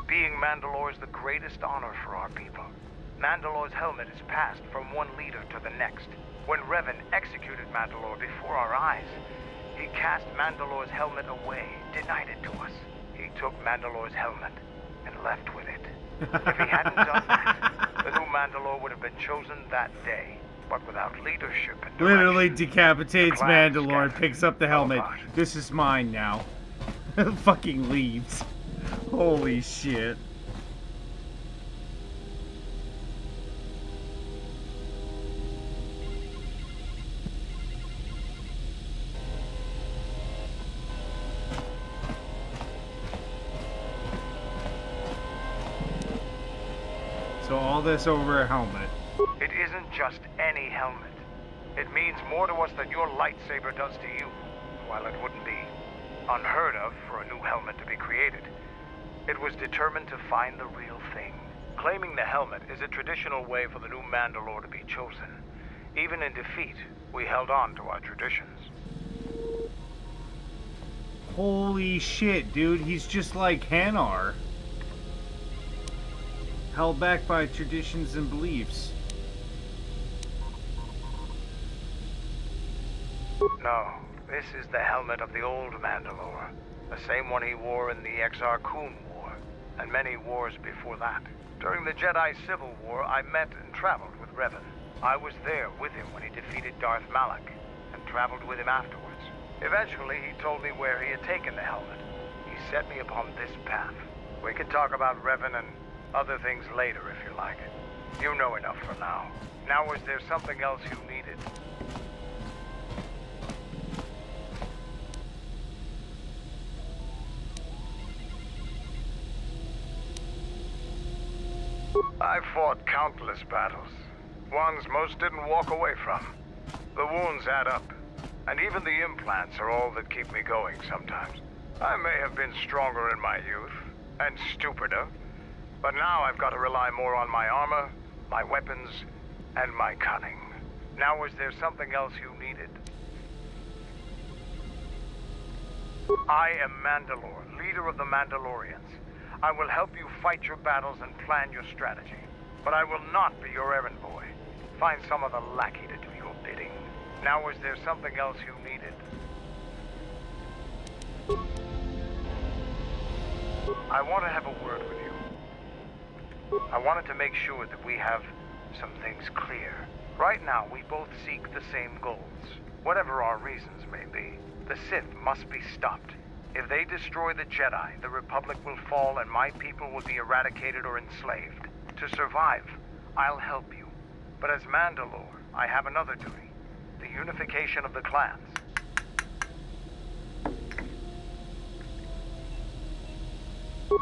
Being Mandalore is the greatest honor for our people. Mandalore's helmet is passed from one leader to the next. When Revan executed Mandalore before our eyes, he cast Mandalore's helmet away, denied it to us. He took Mandalore's helmet and left with it. If he hadn't done that, the new Mandalore would have been chosen that day. But without leadership and direction, Literally decapitates Mandalore and picks up the helmet. This is mine now. Fucking leaves. Holy shit. So all this over a helmet. It isn't just any helmet. It means more to us than your lightsaber does to you. While it wouldn't be unheard of for a new helmet to be created, it was determined to find the real thing. Claiming the helmet is a traditional way for the new Mandalore to be chosen. Even in defeat, we held on to our traditions. Holy shit, dude. He's just like Hanar. Held back by traditions and beliefs. No, this is the helmet of the old Mandalore. The same one he wore in the Exar Kun War, and many wars before that. During the Jedi Civil War, I met and traveled with Revan. I was there with him when he defeated Darth Malak, and traveled with him afterwards. Eventually, he told me where he had taken the helmet. He set me upon this path. We can talk about Revan and other things later if you like. You know enough for now. Now, is there something else you needed? I fought countless battles. Ones most didn't walk away from. The wounds add up, and even the implants are all that keep me going sometimes. I may have been stronger in my youth, and stupider, but now I've got to rely more on my armor, my weapons, and my cunning. Now, is there something else you needed? I am Mandalore, leader of the Mandalorians. I will help you fight your battles and plan your strategy. But I will not be your errand boy. Find some other lackey to do your bidding. Now, is there something else you needed? I want to have a word with you. I wanted to make sure that we have some things clear. Right now, we both seek the same goals. Whatever our reasons may be, the Sith must be stopped. If they destroy the Jedi, the Republic will fall and my people will be eradicated or enslaved. To survive, I'll help you. But as Mandalore, I have another duty. The unification of the clans.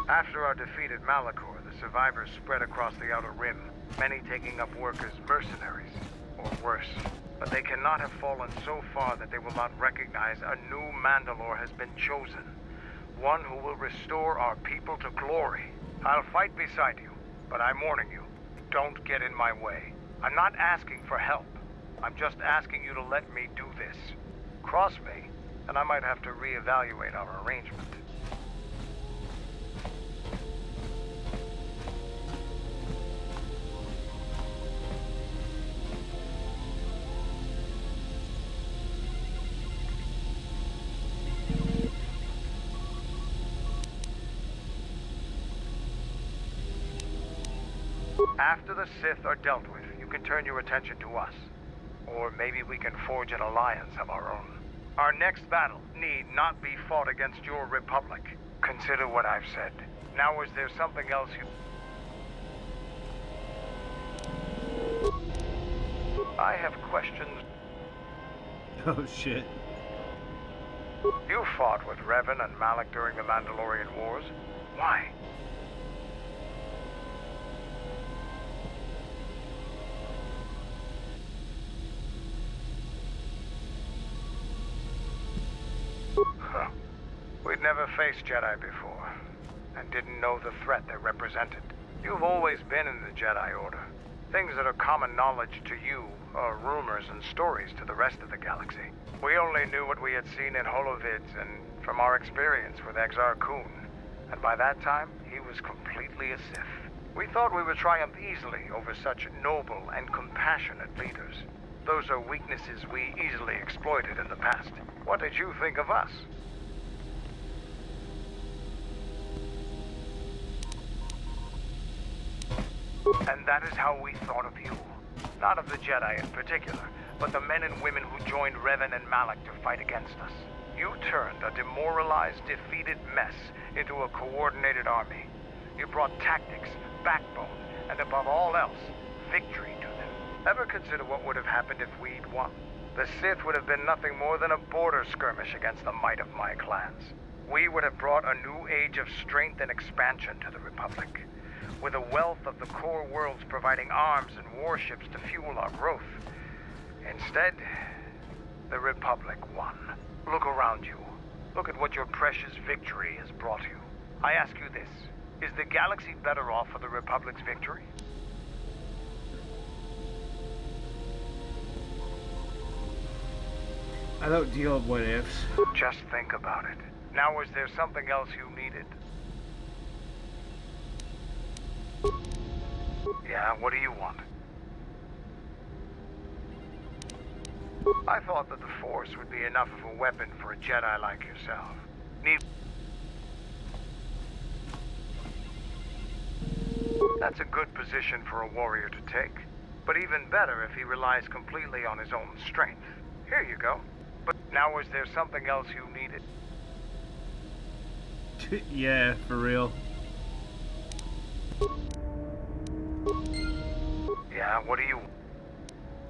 After our defeat at Malachor, the survivors spread across the Outer Rim, many taking up work as mercenaries, or worse. But they cannot have fallen so far that they will not recognize a new Mandalore has been chosen. One who will restore our people to glory. I'll fight beside you, but I'm warning you, don't get in my way. I'm not asking for help. I'm just asking you to let me do this. Cross me, and I might have to reevaluate our arrangement. After the Sith are dealt with, you can turn your attention to us. Or maybe we can forge an alliance of our own. Our next battle need not be fought against your Republic. Consider what I've said. Now, is there something else you... I have questions. Oh, shit. You fought with Revan and Malak during the Mandalorian Wars. Why? Huh. We'd never faced Jedi before, and didn't know the threat they represented. You've always been in the Jedi Order. Things that are common knowledge to you are rumors and stories to the rest of the galaxy. We only knew what we had seen in holovids and from our experience with Exar Kun. And by that time, he was completely a Sith. We thought we would triumph easily over such noble and compassionate leaders. Those are weaknesses we easily exploited in the past. What did you think of us? And that is how we thought of you. Not of the Jedi in particular, but the men and women who joined Revan and Malak to fight against us. You turned a demoralized, defeated mess into a coordinated army. You brought tactics, backbone, and above all else, victory to them. Ever consider what would have happened if we'd won? The Sith would have been nothing more than a border skirmish against the might of my clans. We would have brought a new age of strength and expansion to the Republic, with a wealth of the core worlds providing arms and warships to fuel our growth. Instead, the Republic won. Look around you. Look at what your precious victory has brought you. I ask you this, is the galaxy better off for the Republic's victory? I don't deal with what ifs. Just think about it. Now, is there something else you needed? Yeah, what do you want? I thought that the Force would be enough of a weapon for a Jedi like yourself. That's a good position for a warrior to take. But even better if he relies completely on his own strength. Here you go. But now, is there something else you needed? Yeah, for real. Yeah, what do you...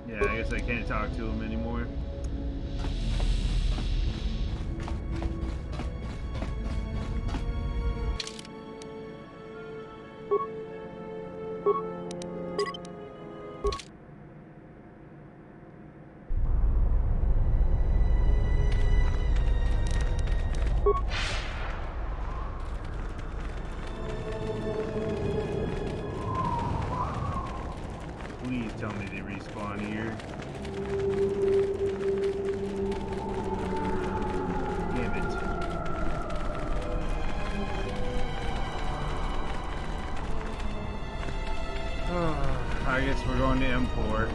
Yeah, I guess I can't talk to him anymore. Please tell me they respawn here. Damn it. I guess we're going to import.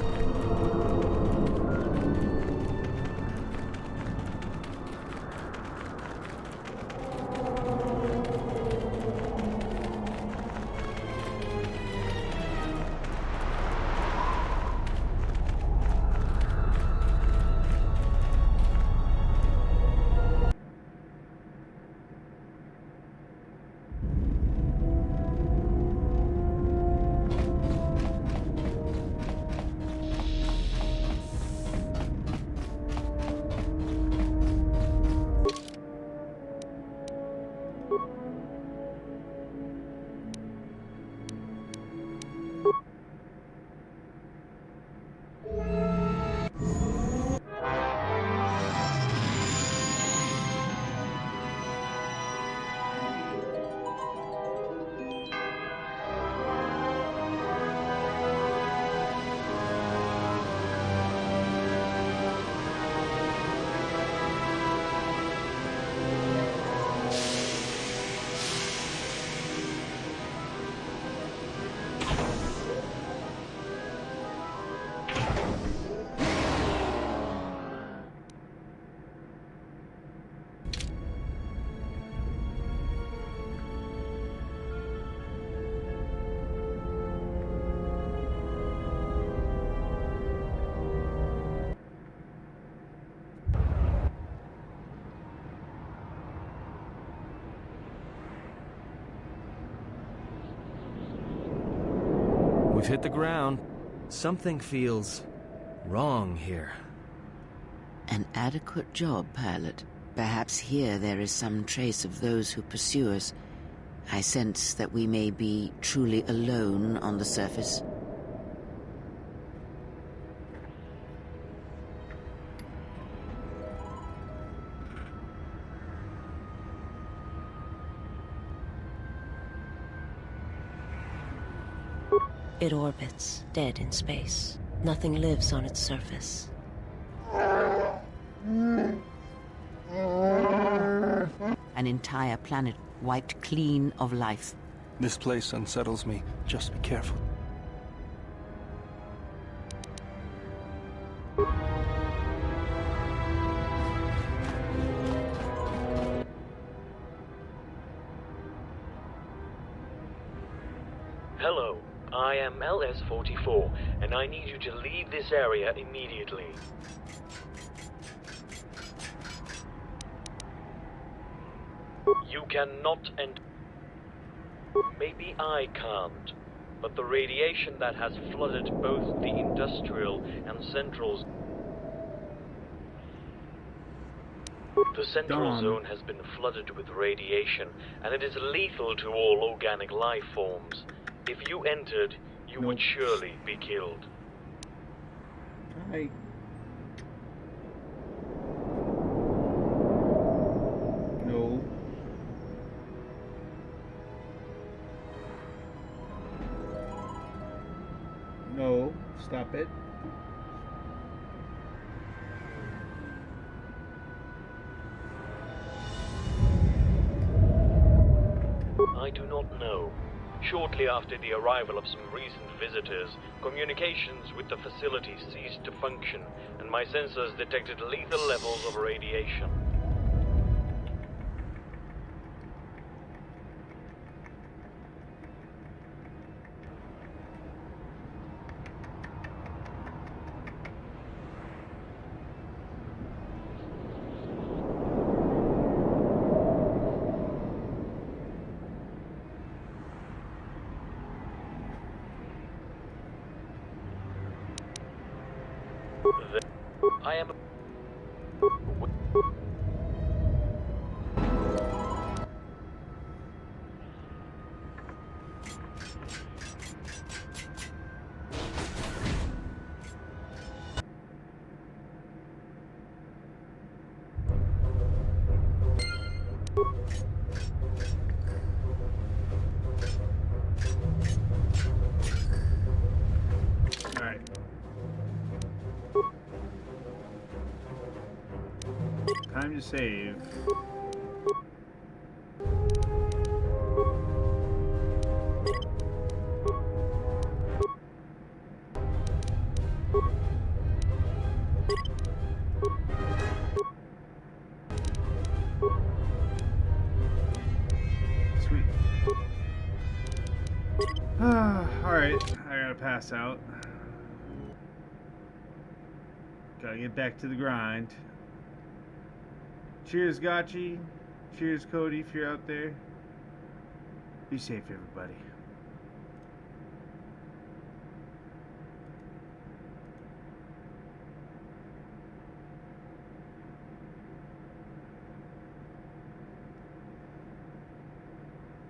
hit the ground. Something feels wrong here. An adequate job, pilot. Perhaps here there is some trace of those who pursue us. I sense that we may be truly alone on the surface. It orbits, dead in space. Nothing lives on its surface. An entire planet wiped clean of life. This place unsettles me. Just be careful. Hello, I am LS-44, and I need you to leave this area immediately. You cannot and... Maybe I can't, but the radiation that has flooded both the industrial and central... The central zone has been flooded with radiation, and it is lethal to all organic life forms. If you entered, you would surely be killed. No. No. Stop it. I do not know. Shortly after the arrival of some recent visitors, communications with the facility ceased to function, and my sensors detected lethal levels of radiation. I am... Alright. Time to save. Sweet. Alright, I gotta pass out. Gotta get back to the grind. Cheers, Gotchi. Cheers, Cody, if you're out there. Be safe, everybody.